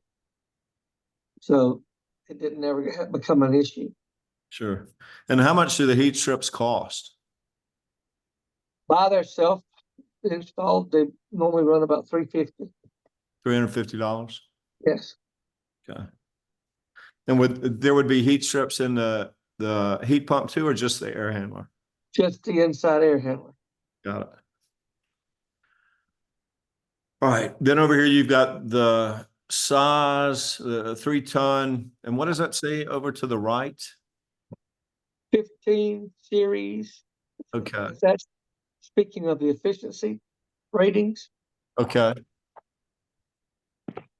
So it didn't ever become an issue. Sure. And how much do the heat strips cost? By their self installed, they normally run about $350. $350? Yes, Okay. And there would be heat strips in the heat pump too, or just the air handler? just the inside air handler. Got it. All right, then over here, you've got the size, the 3-ton, and what does that say over to the right? 15 series. Okay, That's speaking of the efficiency ratings. okay.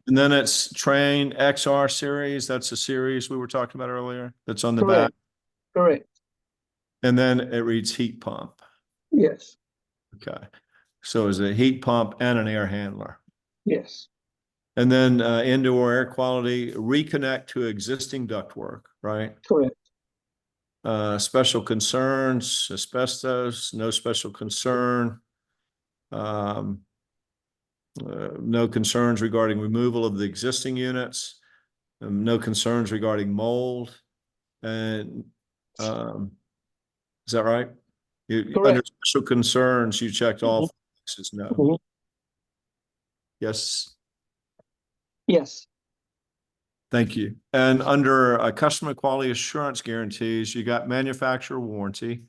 And then it's Train XR series, that's a series we were talking about earlier, that's on the back. Correct. And then it reads heat pump. Yes. Okay, so it's a heat pump and an air handler. Yes. And then indoor air quality, reconnect to existing ductwork, right? Correct. Special concerns, asbestos, no special concern. No concerns regarding removal of the existing units. No concerns regarding mold. And is that right? Under Correct. special concerns, you checked all boxes, no. Mhm. Yes. Yes. Thank you. And under customer quality assurance guarantees, you got manufacturer warranty.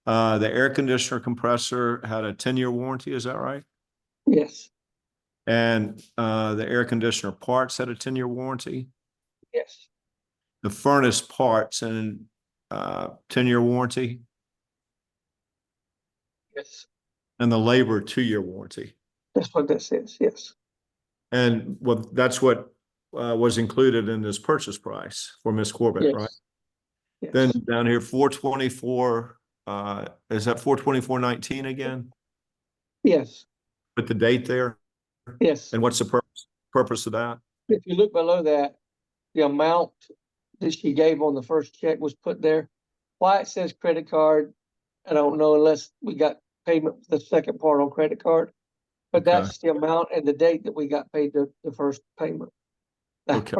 The air conditioner compressor had a 10-year warranty, is that right? Yes. And the air conditioner parts had a 10-year warranty. Yes. The furnace parts and 10-year warranty. Yes, and the labor 2-year warranty. that's what that says, yes. And that's what was included in this purchase price for Miss Corbitt, Yes. right? Yes. Then down here, 424, is that 424.19 again? Yes, Put the date there. yes. And what's the purpose of that? If you look below that, the amount that she gave on the first check was put there. Why it says credit card, I don't know unless we got payment for the second part on credit card. But Okay. that's the amount and the date that we got paid the first payment. Okay.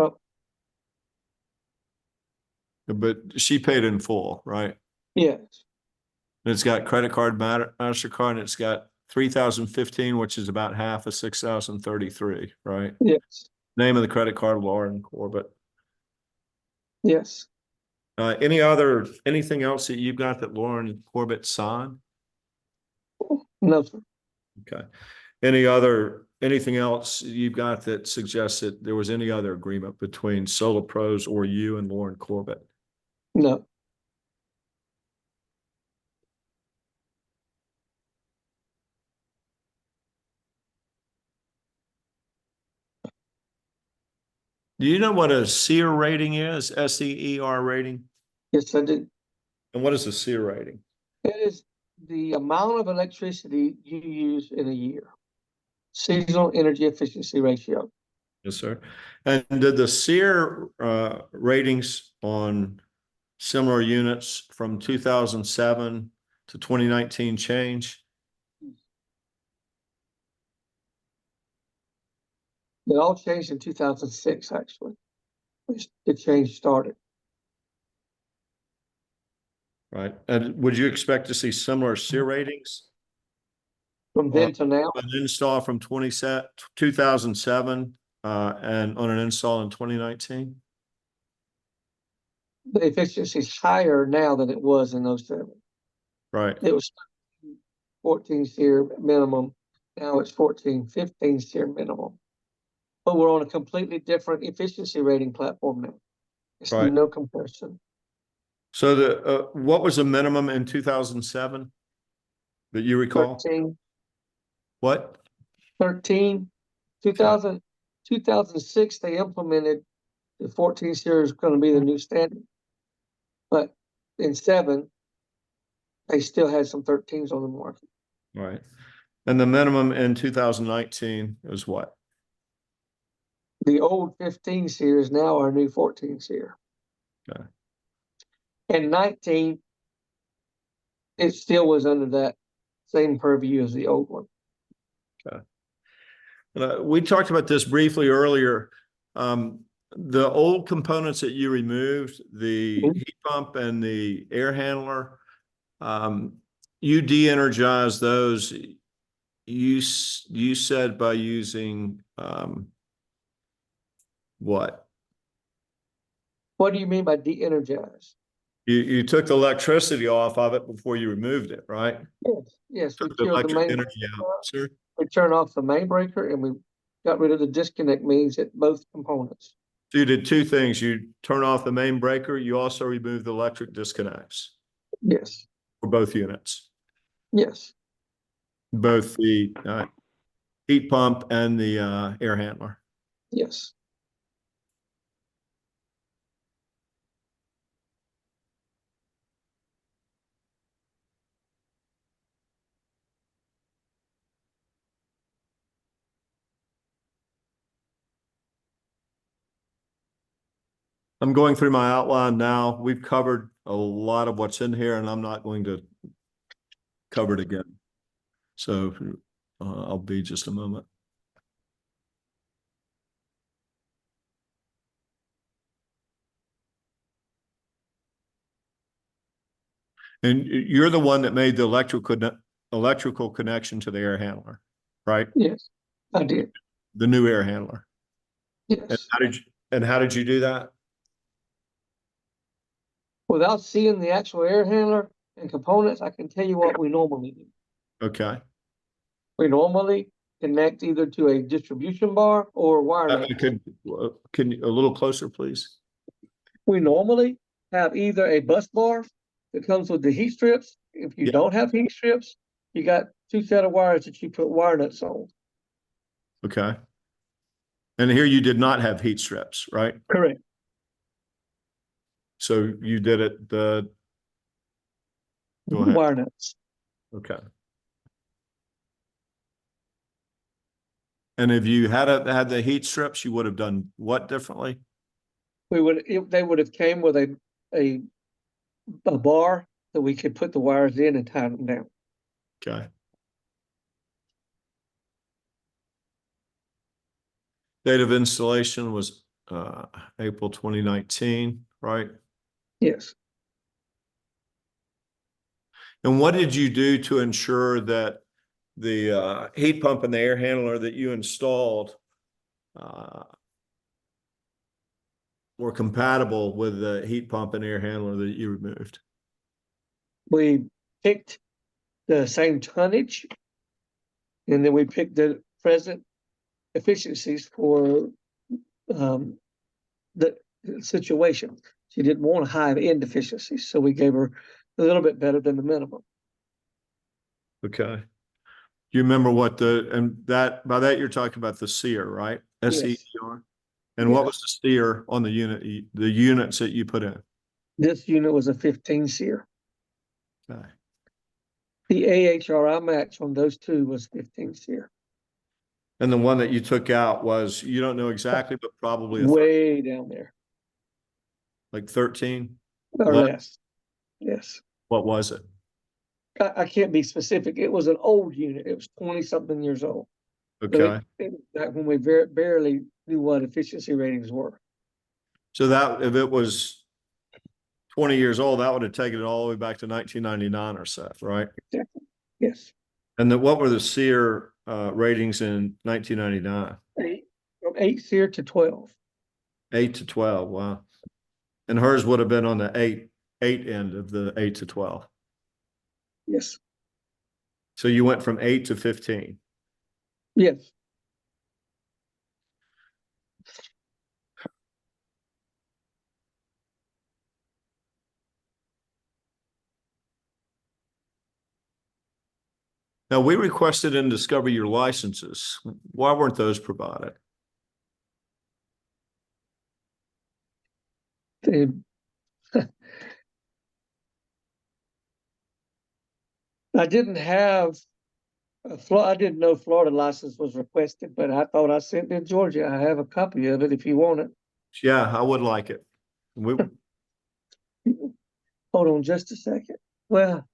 But she paid in full, right? Yes, And it's got credit card, MasterCard, and it's got 3,015, which is about half of 6,033, right? yes, Name of the credit card, Lauren Corbitt. yes. Anything else that you've got that Lauren Corbitt signed? No, sir. Okay. Anything else you've got that suggests that there was any other agreement between SolaPro's or you and Lauren Corbitt? No. Do you know what a SEER rating is? SEER rating? Yes, I do. And what is a SEER rating? It is the amount of electricity you use in a year. Seasonal energy efficiency ratio. Yes, sir. And did the SEER ratings on similar units from 2007 to 2019 change? It all changed in 2006, actually. The change started. Right. And would you expect to see similar SEER ratings? From then to now, An install from 2007 and on an install in 2019? the efficiency is higher now than it was in 07. Right. It was 14 SEER minimum. Now it's 14, 15 SEER minimum. But we're on a completely different efficiency rating platform now. It's Right. no comparison. So what was the minimum in 2007 that you recall? 13, What? 13, 2000, 2006, they implemented the 14 SEER is going to be the new standard. But in 7, they still had some 13s on the market. Right. And the minimum in 2019 is what? The old 15 SEER is now our new 14 SEER. Okay. And 19, it still was under that same purview as the old one. We talked about this briefly earlier. The old components that you removed, the heat pump and the air handler, you de-energized those. You said by using what? What do you mean by de-energize? You took the electricity off of it before you removed it, right? Yes, yes, we Took the killed the electric main, energy out, sir. we turned off the main breaker and we got rid of the disconnect means at both components. So you did two things. You turn off the main breaker. You also removed the electric disconnects Yes, for both units, yes, both the heat pump and the air handler. yes. I'm going through my outline now. We've covered a lot of what's in here, and I'm not going to cover it again. So I'll be just a moment. And you're the one that made the electrical connection to the air handler, right? Yes, I did. The new air handler. And Yes. how did you do that? Without seeing the actual air handler and components, I can tell you what we normally do. Okay. We normally connect either to a distribution bar or wireless. Can you a little closer, please? We normally have either a bus bar that comes with the heat strips. If you Yeah. don't have heat strips, You got two set of wires that you put wire nuts on. Okay. And here you did not have heat strips, right? Correct. So you did it go ahead. Wire nuts. Okay. And if you had the heat strips, you would have done what differently? They would have came with a bar that we could put the wires in and tie them down. Okay. Date of installation was April 2019, right? Yes. And what did you do to ensure that the heat pump and the air handler that you installed were compatible with the heat pump and air handler that you removed? We picked the same tonnage, and then we picked the present efficiencies for the situation. She didn't want high end efficiencies, so we gave her a little bit better than the minimum. Okay. Do you remember what by that you're talking about the SEER, right? Yes. SEER. And what was the SEER on the units that you put in? This unit was a 15 SEER. Okay. The AHRI match on those two was 15 SEER. And the one that you took out was, you don't know exactly, but probably Way down there. like 13 or less. Yes. What was it? I can't be specific. It was an old unit. It was 20-something years old. Okay. It was back when we barely knew what efficiency ratings were. So that if it was 20 years old, that would have taken it all the way back to 1999 or so, right? Exactly. Yes. And then what were the SEER ratings in 1999? From 8 SEER to 12. 8 to 12. Wow. And hers would have been on the 8 end of the 8 to 12. Yes. So you went from 8 to 15. Yes. Now, we requested in discovery your licenses. Why weren't those provided? I didn't have I didn't know Florida license was requested, but I thought I sent it in Georgia. I have a copy of it if you want it. Yeah, I would like it. Hold on just a second. Well,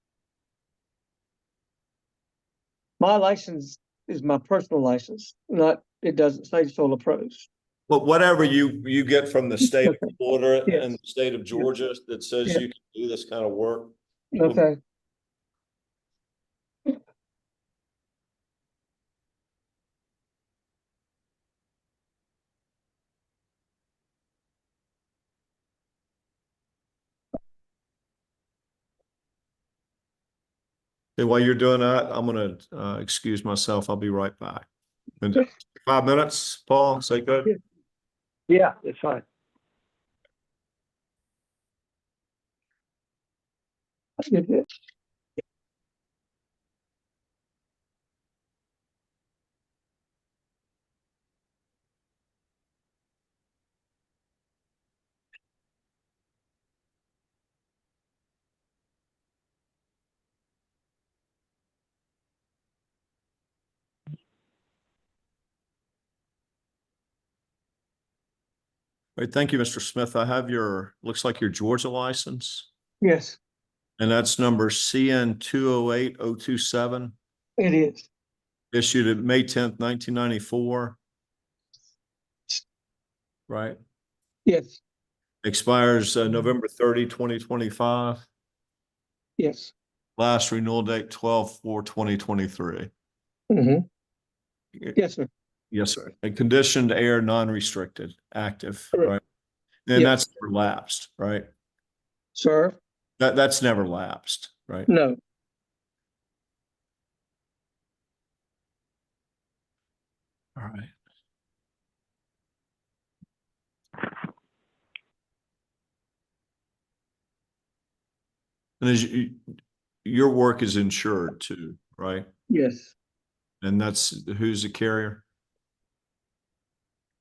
my license is my personal license, it doesn't say SolaPro's. Well, whatever you get from the state of Florida Yes. and the state of Georgia that says Yes. you can do this kind of work. Okay. Okay, while you're doing that, I'm going to excuse myself. I'll be right back. In Okay. 5 minutes, Paul, say good. Yeah, it's fine. You're good. All right, thank you, Mr. Smith. I have looks like your Georgia license, Yes, and that's number CN 208027, it is. issued at May 10th, 1994. Right? Yes, Expires November 30, 2025. yes. Last renewal date 12/4/2023. Mm-hmm. Yes, sir. Yes, sir. And conditioned air, non-restricted, active, Correct. right? And Yes. that's never lapsed, right? Sir? That's never lapsed, right? No. All right. And your work is insured too, right? Yes. And that's, who's the carrier?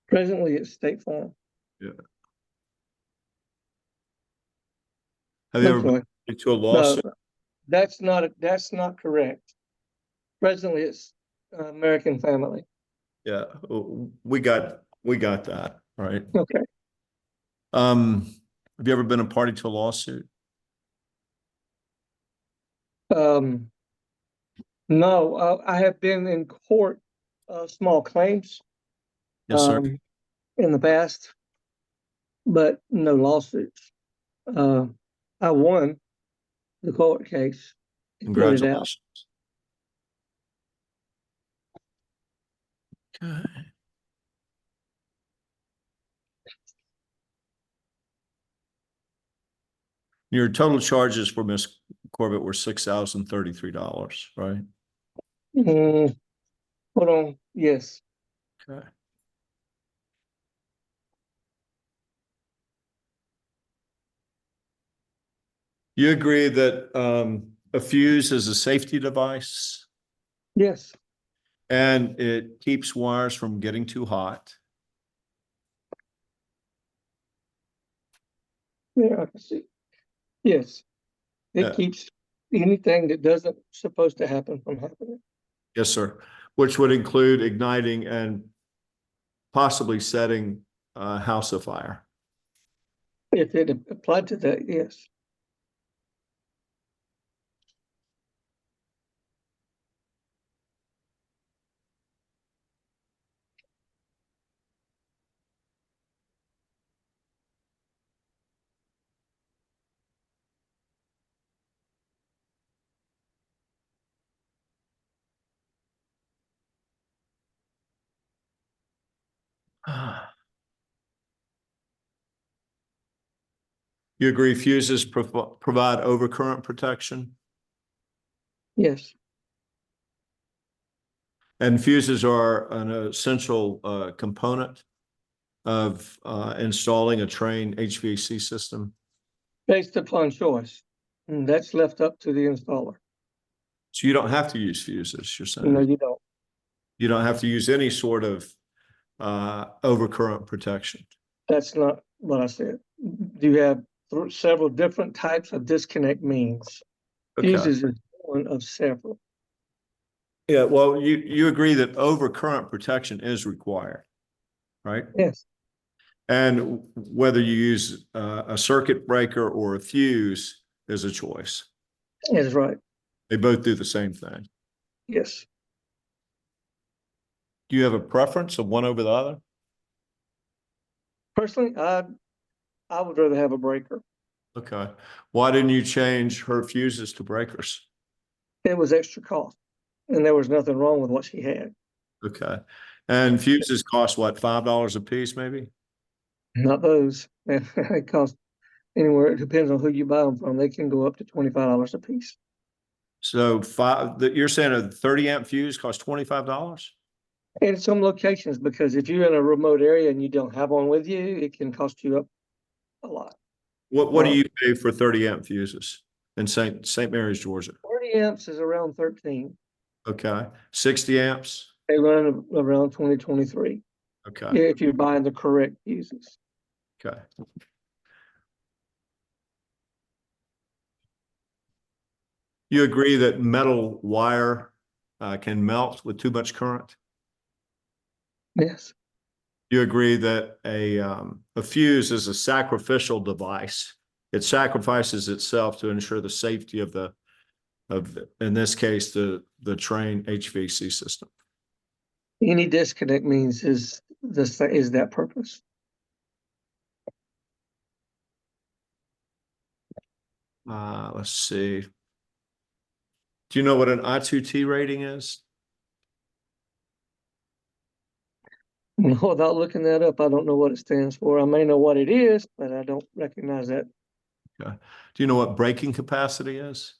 Presently, it's State Farm. Have you I'm ever sorry. been to a No, lawsuit? that's not correct. Presently, it's American Family. Yeah, we got that, right? Okay. Have you ever been a party to a lawsuit? No, I have been in court, small claims, Yes, sir. in the past, but no lawsuits. I won the court case. and put it out. Congratulations. Okay. Your total charges for Miss Corbitt were $6,033, right? Hold on, yes, Okay. You agree that a fuse is a safety device yes, and it keeps wires from getting too hot. yeah, I can see. Yes, it Yeah. keeps anything that doesn't supposed to happen from happening. Yes, sir. Which would include igniting and possibly setting a house afire. If it applied to that, yes. You agree fuses provide overcurrent protection? Yes, And fuses are an essential component of installing a trained HVAC system. based upon choice. And that's left up to the installer. So you don't have to use fuses, you're saying? No, you don't. You don't have to use any sort of overcurrent protection. That's not what I said. You have several different types of disconnect means. Okay. Fuses is one of several. Yeah, well, you agree that overcurrent protection is required, right? Yes, And whether you use a circuit breaker or a fuse is a choice. that's right. They both do the same thing. Yes. Do you have a preference of one over the other? Personally, I would rather have a breaker. Okay. Why didn't you change her fuses to breakers? It was extra cost, and there was nothing wrong with what she had. Okay. And fuses cost what, $5 a piece maybe? Not those. It costs anywhere. It depends on who you buy them from. They can go up to $25 a piece. So you're saying a 30 amp fuse costs $25? And in some locations, because if you're in a remote area and you don't have one with you, it can cost you up a lot. What do you pay for 30 amp fuses in St. Mary's, Georgia? 30 amps is around 13. Okay. 60 amps? They run around 2023. Okay. If you're buying the correct fuses. Okay. You agree that metal wire can melt with too much current? Yes. You agree that a fuse is a sacrificial device. It sacrifices itself to ensure the safety of in this case, the train HVAC system. Any disconnect means is that purpose. Let's see. Do you know what an I2T rating is? No, without looking that up, I don't know what it stands for. I may know what it is, but I don't recognize that. Okay. Do you know what braking capacity is?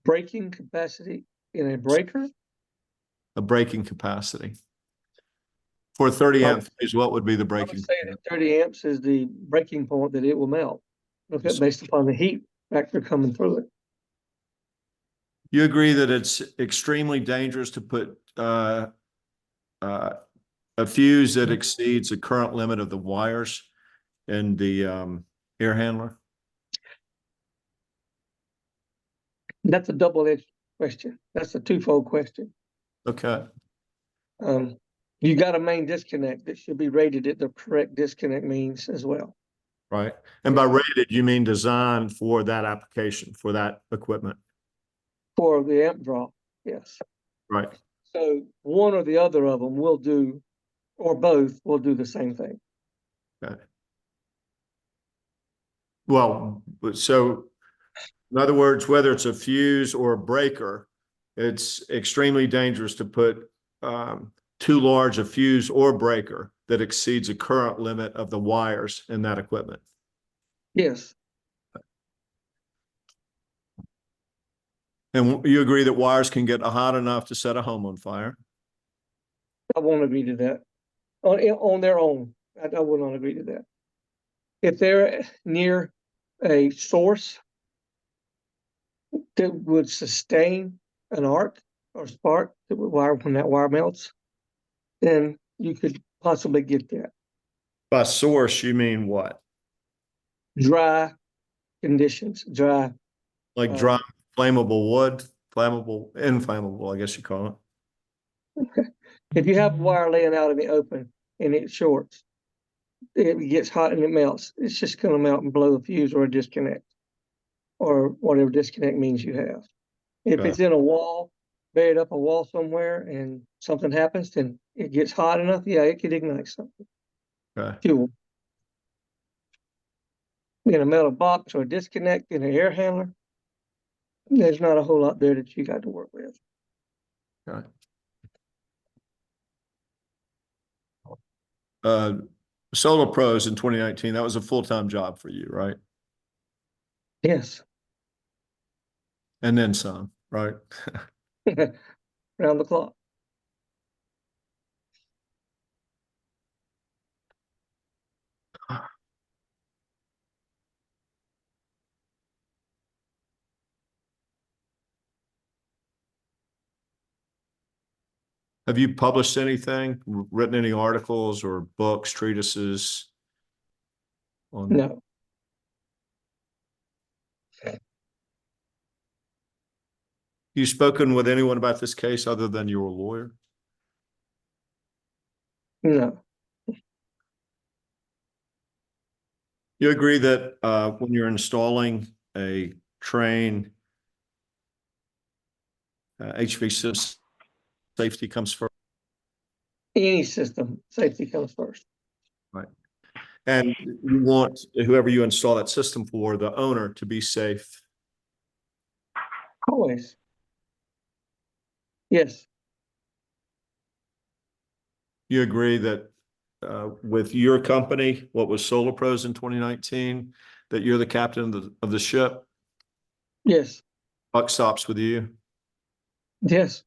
Braking capacity in a breaker? A braking capacity. For 30 amp fuse, what would be the I would braking? say that 30 amps is the breaking point that it will melt. Okay, based upon the heat factor coming through it. You agree that it's extremely dangerous to put a fuse that exceeds the current limit of the wires in the air handler? That's a double-edged question. That's a twofold question. Okay, You got a main disconnect that should be rated at the correct disconnect means as well. right. And by rated, you mean designed for that application, for that equipment, For the amp draw, yes. right? So one or the other of them will do, or both will do the same thing. Okay. Well, so in other words, whether it's a fuse or a breaker, it's extremely dangerous to put too large a fuse or breaker that exceeds the current limit of the wires in that equipment. Yes, And you agree that wires can get hot enough to set a home on fire? I won't agree to that. On their own, I will not agree to that. If they're near a source that would sustain an arc or spark that would wire when that wire melts, then you could possibly get that. By source, you mean what? Dry conditions, dry. Like dry flammable wood, flammable, inflammable, I guess you call it. If you have wire laying out in the open and it shorts, it gets hot and it melts, it's just gonna melt and blow the fuse or a disconnect. Or whatever disconnect means you have. If Okay. it's in a wall, buried up a wall somewhere and something happens, then it gets hot enough, yeah, it could ignite something. Okay. Fuel. In a metal box or a disconnect in an air handler, there's not a whole lot there that you got to work with. Okay. SolaPro's in 2019, that was a full-time job for you, right? Yes. And then some, right? Round the clock. Have you published anything, written any articles or books, treatises? No. You spoken with anyone about this case other than your lawyer? No. You agree that when you're installing a train, HV system, safety comes first? Any system, safety comes first. Right. And you want whoever you install that system for, the owner, to be safe? Always. Yes. You agree that with your company, what was SolaPro's in 2019, that you're the captain of the ship? Yes. Buck stops with you? Yes.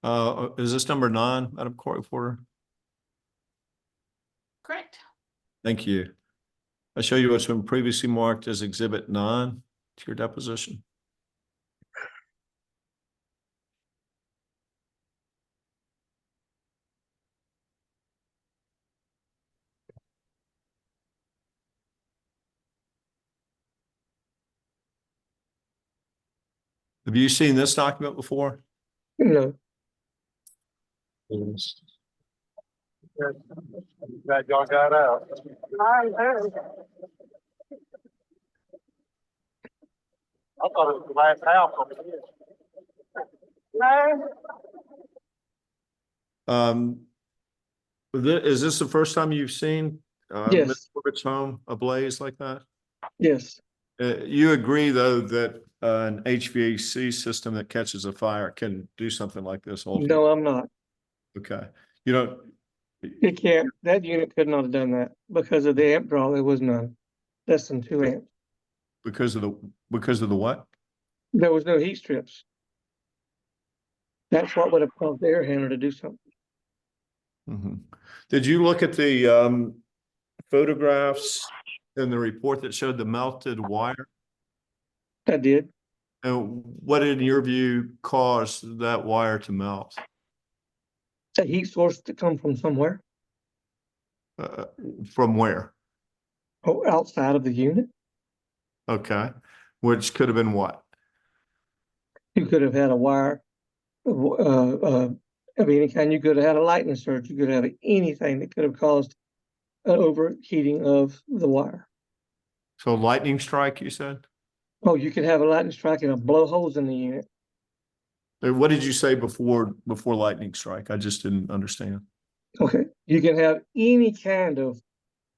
Is this number 9, Madam Court Reporter? Correct. Thank you. I show you what's been previously marked as Exhibit 9 to your deposition. Have you seen this document before? No. Glad y'all got out. I thought it was the last house over here. Is this the first time you've seen Yes. Ms. Corbitt's home ablaze like that? Yes, You agree, though, that an HVAC system that catches a fire can do something like this ultimately? no, I'm not. Okay. You don't, It can't, that unit could not have done that because of the amp draw. There was none, less than 2 amps. because of the what? There was no heat strips. That's what would have caused the air handler to do something. Mhm. Did you look at the photographs in the report that showed the melted wire? I did. And what, in your view, caused that wire to melt? A heat source to come from somewhere, Uh, from where? outside of the unit. Okay. Which could have been what? You could have had a wire of any kind. You could have had a lightning surge. You could have anything that could have caused an overheating of the wire. So lightning strike, you said? Oh, you could have a lightning strike and blow holes in the unit. What did you say before lightning strike? I just didn't understand. Okay, you can have any kind of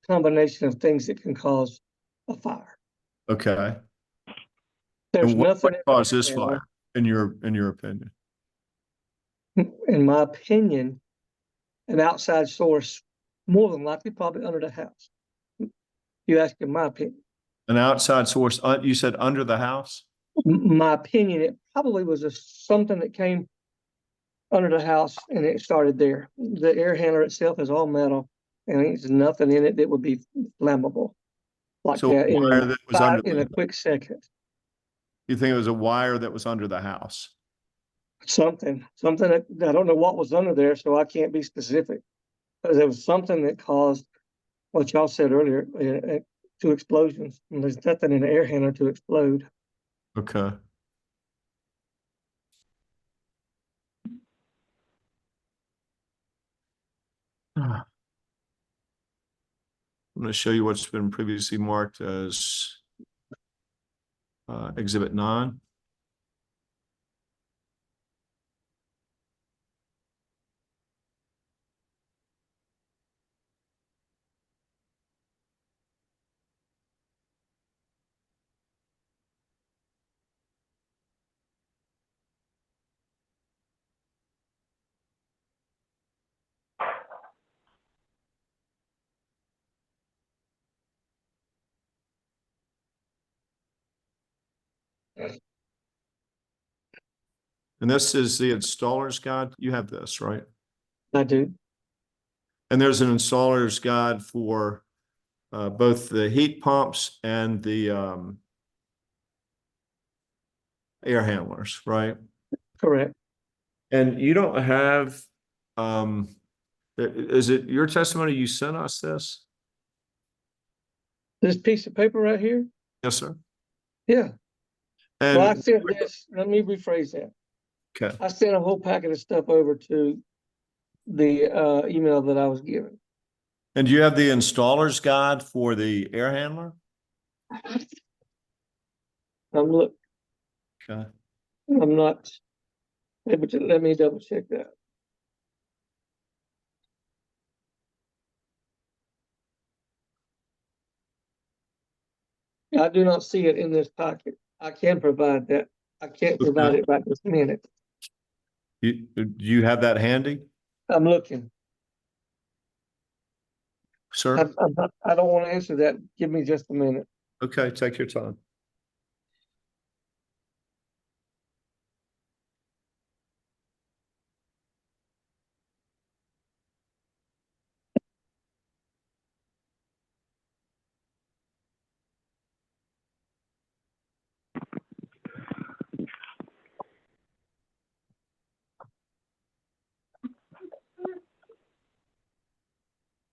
combination of things that can cause a fire. Okay. There's And what nothing caused this fire, in your opinion? in my opinion, an outside source, more than likely, probably under the house. You ask in my opinion. An outside source, you said under the house? My opinion, it probably was something that came under the house and it started there. The air handler itself is all metal and there's nothing in it that would be flammable like So a that wire that was under in a quick second. You think it was a wire that was under the house? Something that I don't know what was under there, so I can't be specific. But there was something that caused what y'all said earlier, 2 explosions. And there's nothing in the air handler to explode. Okay. I'm going to show you what's been previously marked as Exhibit 9. And this is the installer's guide. You have this, right? I do. And there's an installer's guide for both the heat pumps and the air handlers, right? Correct. And you don't have, is it your testimony you sent us this? This piece of paper right here? Yes, sir. Yeah. Well, I And, sent this, let me rephrase that. okay, I sent a whole packet of stuff over to the email that I was given. and do you have the installer's guide for the air handler? I'm Okay. not able to, let me double check that. I do not see it in this packet. I can provide that. I can't provide it right this minute. Do you have that handy, I'm looking. sir? I don't want to answer that. Give me just a minute. Okay, take your time.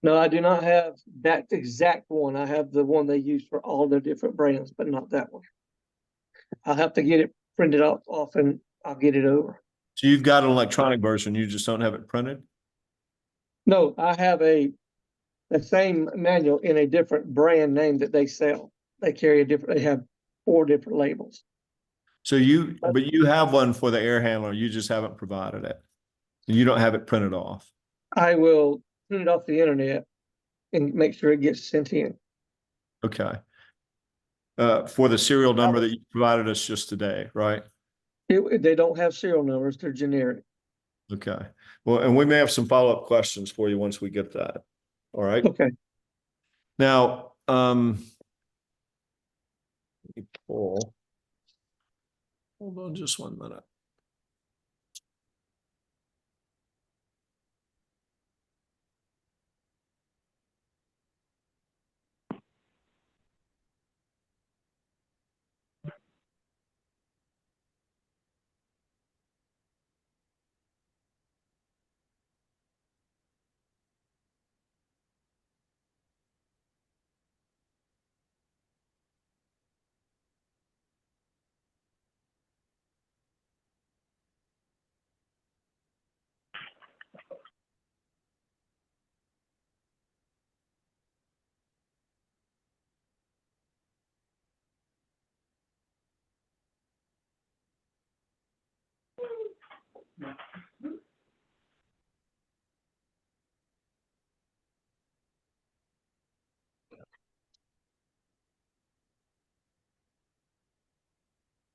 No, I do not have that exact one. I have the one they use for all their different brands, but not that one. I'll have to get it printed off and I'll get it over. So you've got an electronic version, you just don't have it printed? No, I have the same manual in a different brand name that they sell. They carry they have 4 different labels. So but you have one for the air handler, you just haven't provided it. You don't have it printed off. I will print it off the internet and make sure it gets sent in. Okay. For the serial number that you provided us just today, right? They don't have serial numbers, they're generic. Okay. Well, and we may have some follow-up questions for you once we get that. All right. Okay. Now, let me pull. Hold on just 1 minute.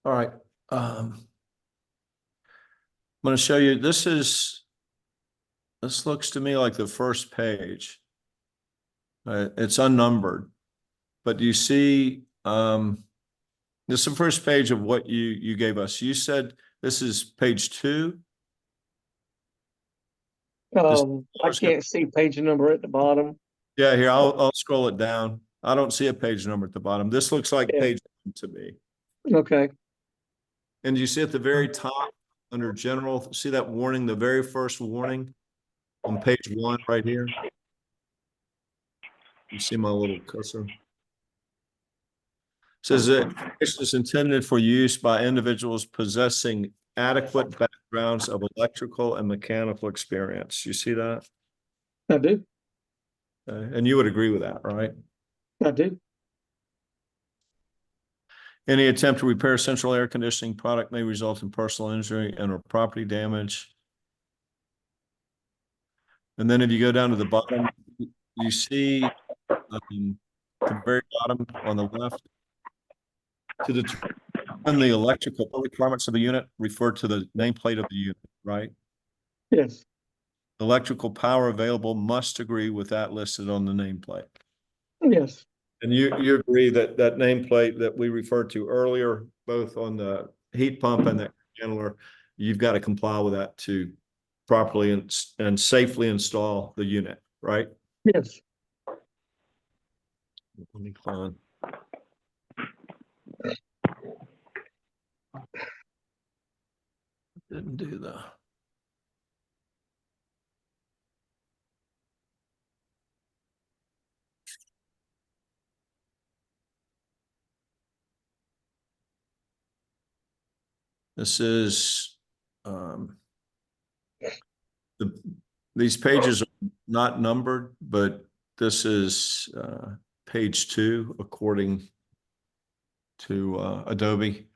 All right. I'm going to show you, this looks to me like the first page. It's unnumbered, but you see, this is the first page of what you gave us. You said this is page 2. I can't see page number at the bottom. Yeah, here, I'll scroll it down. I don't see a page number at the bottom. This looks like Yeah. page 1 to me. Okay. And you see at the very top under general, see that warning, the very first warning on page 1 right here? You see my little cursor? Says that this is intended for use by individuals possessing adequate backgrounds of electrical and mechanical experience. You see that? I do. And you would agree with that, right? I do. Any attempt to repair central air conditioning product may result in personal injury and or property damage. And then if you go down to the bottom, you see the very bottom on the left, to determine the electrical requirements of the unit, refer to the nameplate of the unit, right? Yes. Electrical power available must agree with that listed on the nameplate. Yes. And you agree that that nameplate that we referred to earlier, both on the heat pump and the handler, you've got to comply with that to properly and safely install the unit, right? Yes. Let me find. Didn't do that. This is these pages are not numbered, but this is page 2 according to Adobe.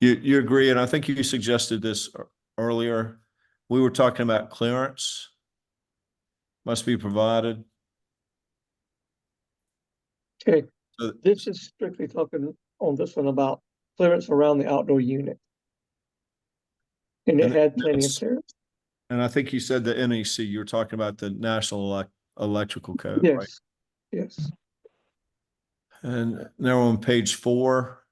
You agree, and I think you suggested this earlier. We were talking about clearance must be provided. Okay. So, This is strictly talking on this one about clearance around the outdoor unit. And it had plenty of clearance. and I think you said the NEC, you were talking about the National Electrical Code, Yes. right? Yes. And now on page 4,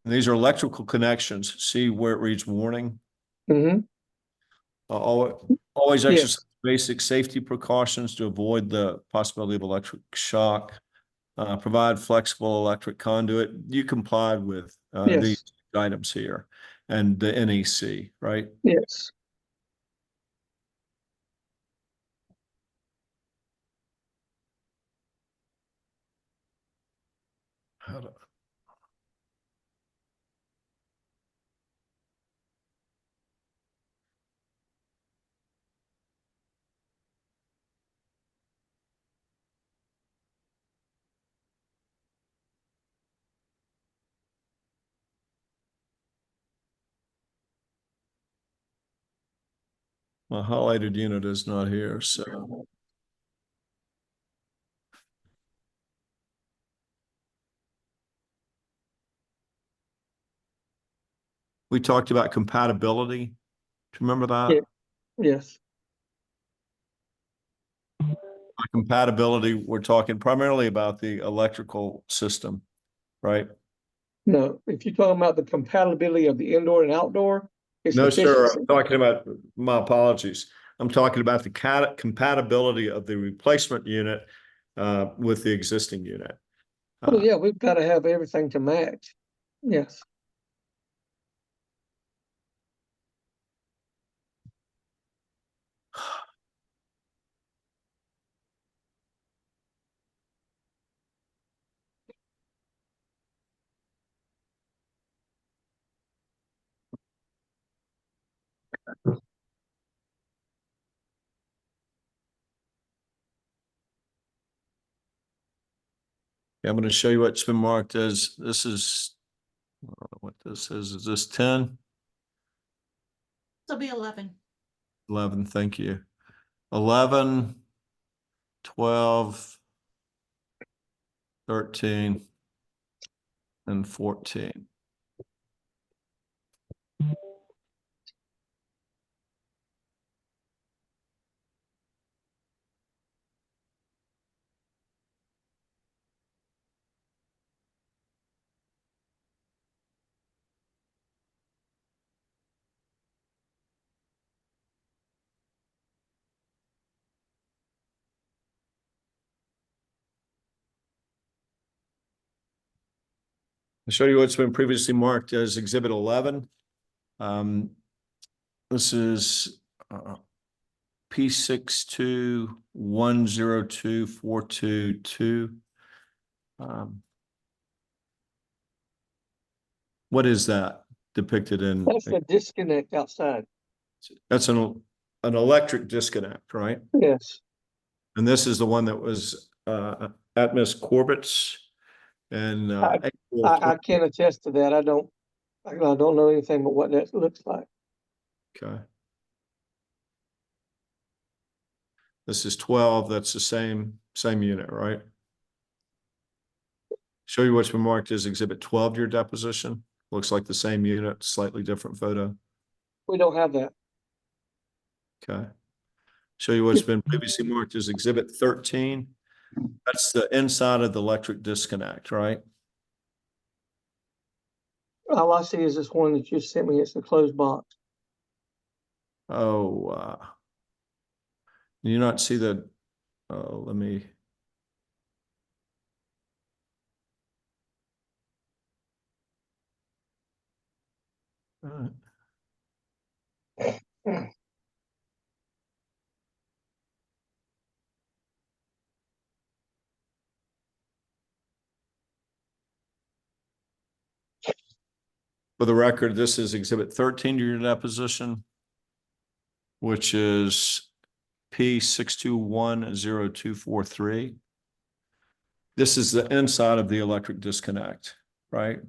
these are electrical connections. See where it reads warning? Mm-hmm. Always Yes. exercise basic safety precautions to avoid the possibility of electric shock. Provide flexible electric conduit. You complied with Yes. these items here and the NEC, right? Yes. How do- My highlighted unit is not here, so. We talked about compatibility. Do you remember that? Yeah. Yes. By compatibility, we're talking primarily about the electrical system, right? No, if you're talking about the compatibility of the indoor and outdoor, it's No, sir, efficiency. I'm talking about, my apologies. I'm talking about the compatibility of the replacement unit with the existing unit. Oh, yeah, we've got to have everything to match. Yes. I'm going to show you what's been marked as, this is, I don't know what this is this 10? It'll be 11. 11, thank you. 11, 12, 13, and 14. I'll show you what's been previously marked as Exhibit 11. This is P62102422. What is that depicted in? That's the disconnect outside. That's an electric disconnect, right? Yes. And this is the one that was at Miss Corbitt's. And I can attest to that. I don't know anything but what that looks like. okay. This is 12. That's the same unit, right? Show you what's been marked as Exhibit 12 to your deposition. Looks like the same unit, slightly different photo. We don't have that. Okay. Show you what's been previously marked as Exhibit 13. That's the inside of the electric disconnect, right? All I see is this one that you sent me. It's a closed box. Oh, you not see the, oh, let me. For the record, this is Exhibit 13 to your deposition, which is P621024. This is the inside of the electric disconnect, right?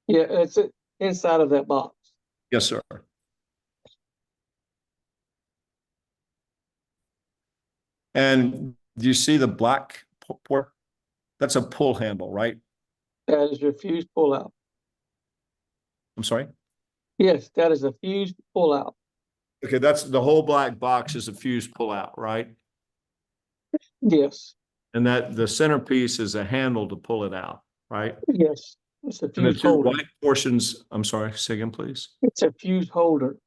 Yeah, it's inside of that box. Yes, sir. And do you see the black port? That's a pull handle, right? That is your fuse pull out. I'm sorry? Yes, that is a fuse pull out. Okay, that's the whole black box is a fuse pull out, right? Yes. And that the centerpiece is a handle to pull it out, right? Yes. It's a And the fuse two holder. white portions, I'm sorry, say again, please. It's a fuse holder.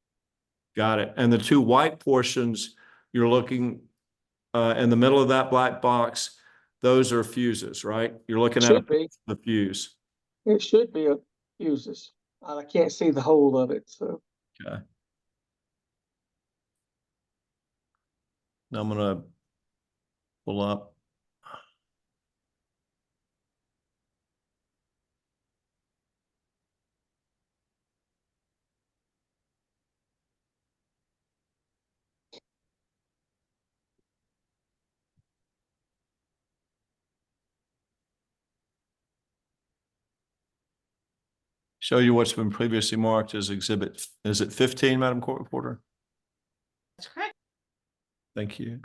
Got it. And the two white portions, you're looking in the middle of that black box, those are fuses, right? You're looking at Should be. the fuse. It should be a fuses. I can't see the whole of it, so. Okay. Now I'm gonna pull up. Show you what's been previously marked as exhibit, is it 15, Madam Court Reporter? That's correct. Thank you.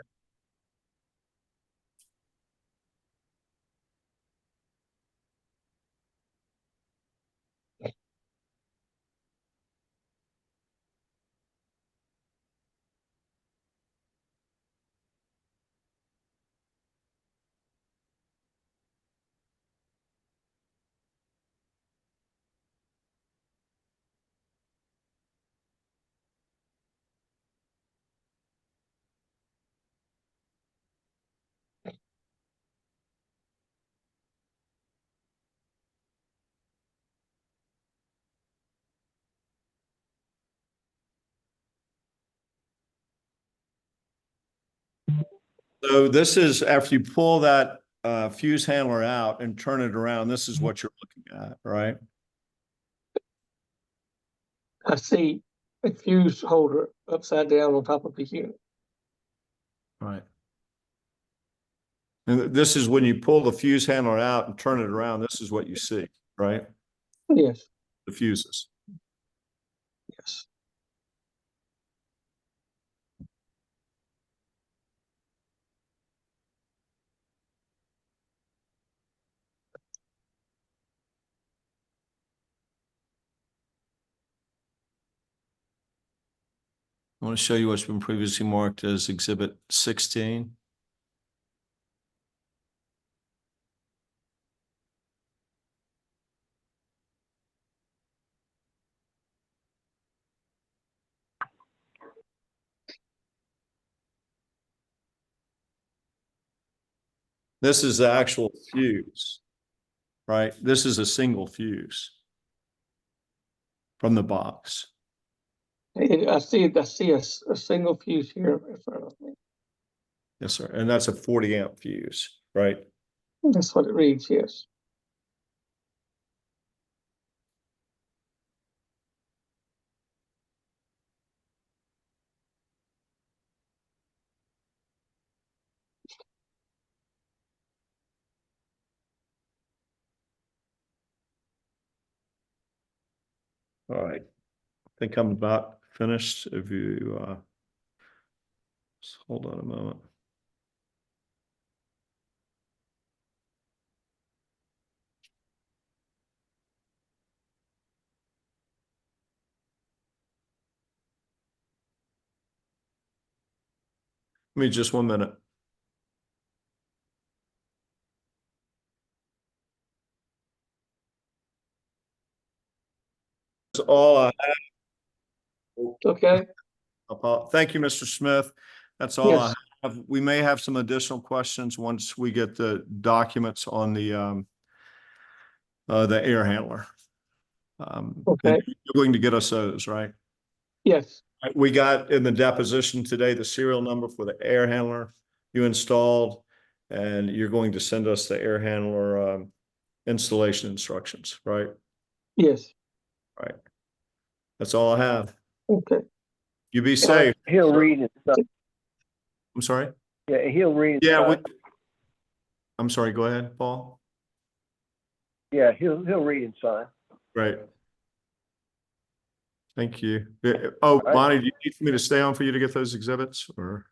So this is after you pull that fuse handler out and turn it around, this is what you're looking at, right? I see a fuse holder upside down on top of the unit. Right. And this is when you pull the fuse handler out and turn it around, this is what you see, right? Yes, The fuses. yes. I want to show you what's been previously marked as exhibit 16. This is the actual fuse, right? This is a single fuse from the box. I see a single fuse here in front of me. Yes, sir. And that's a 40 amp fuse, right? That's what it reads, yes. All right. I think I'm about finished. If you just hold on a moment. Give me just 1 minute. That's all I Okay, Thank you, Mr. Smith. That's all I yes, have. We may have some additional questions once we get the documents on the air handler. And okay, you're going to get us those, right? yes, We got in the deposition today the serial number for the air handler you installed, and you're going to send us the air handler installation instructions, right? yes, Right. That's all I have. okay. You be safe. He'll read and sign. I'm sorry. Yeah, he'll read and Yeah. sign. I'm sorry. Go ahead, Paul. Yeah, he'll read and sign. Right. Thank you. Oh, right. Bonnie, do you need me to stay on for you to get those exhibits or?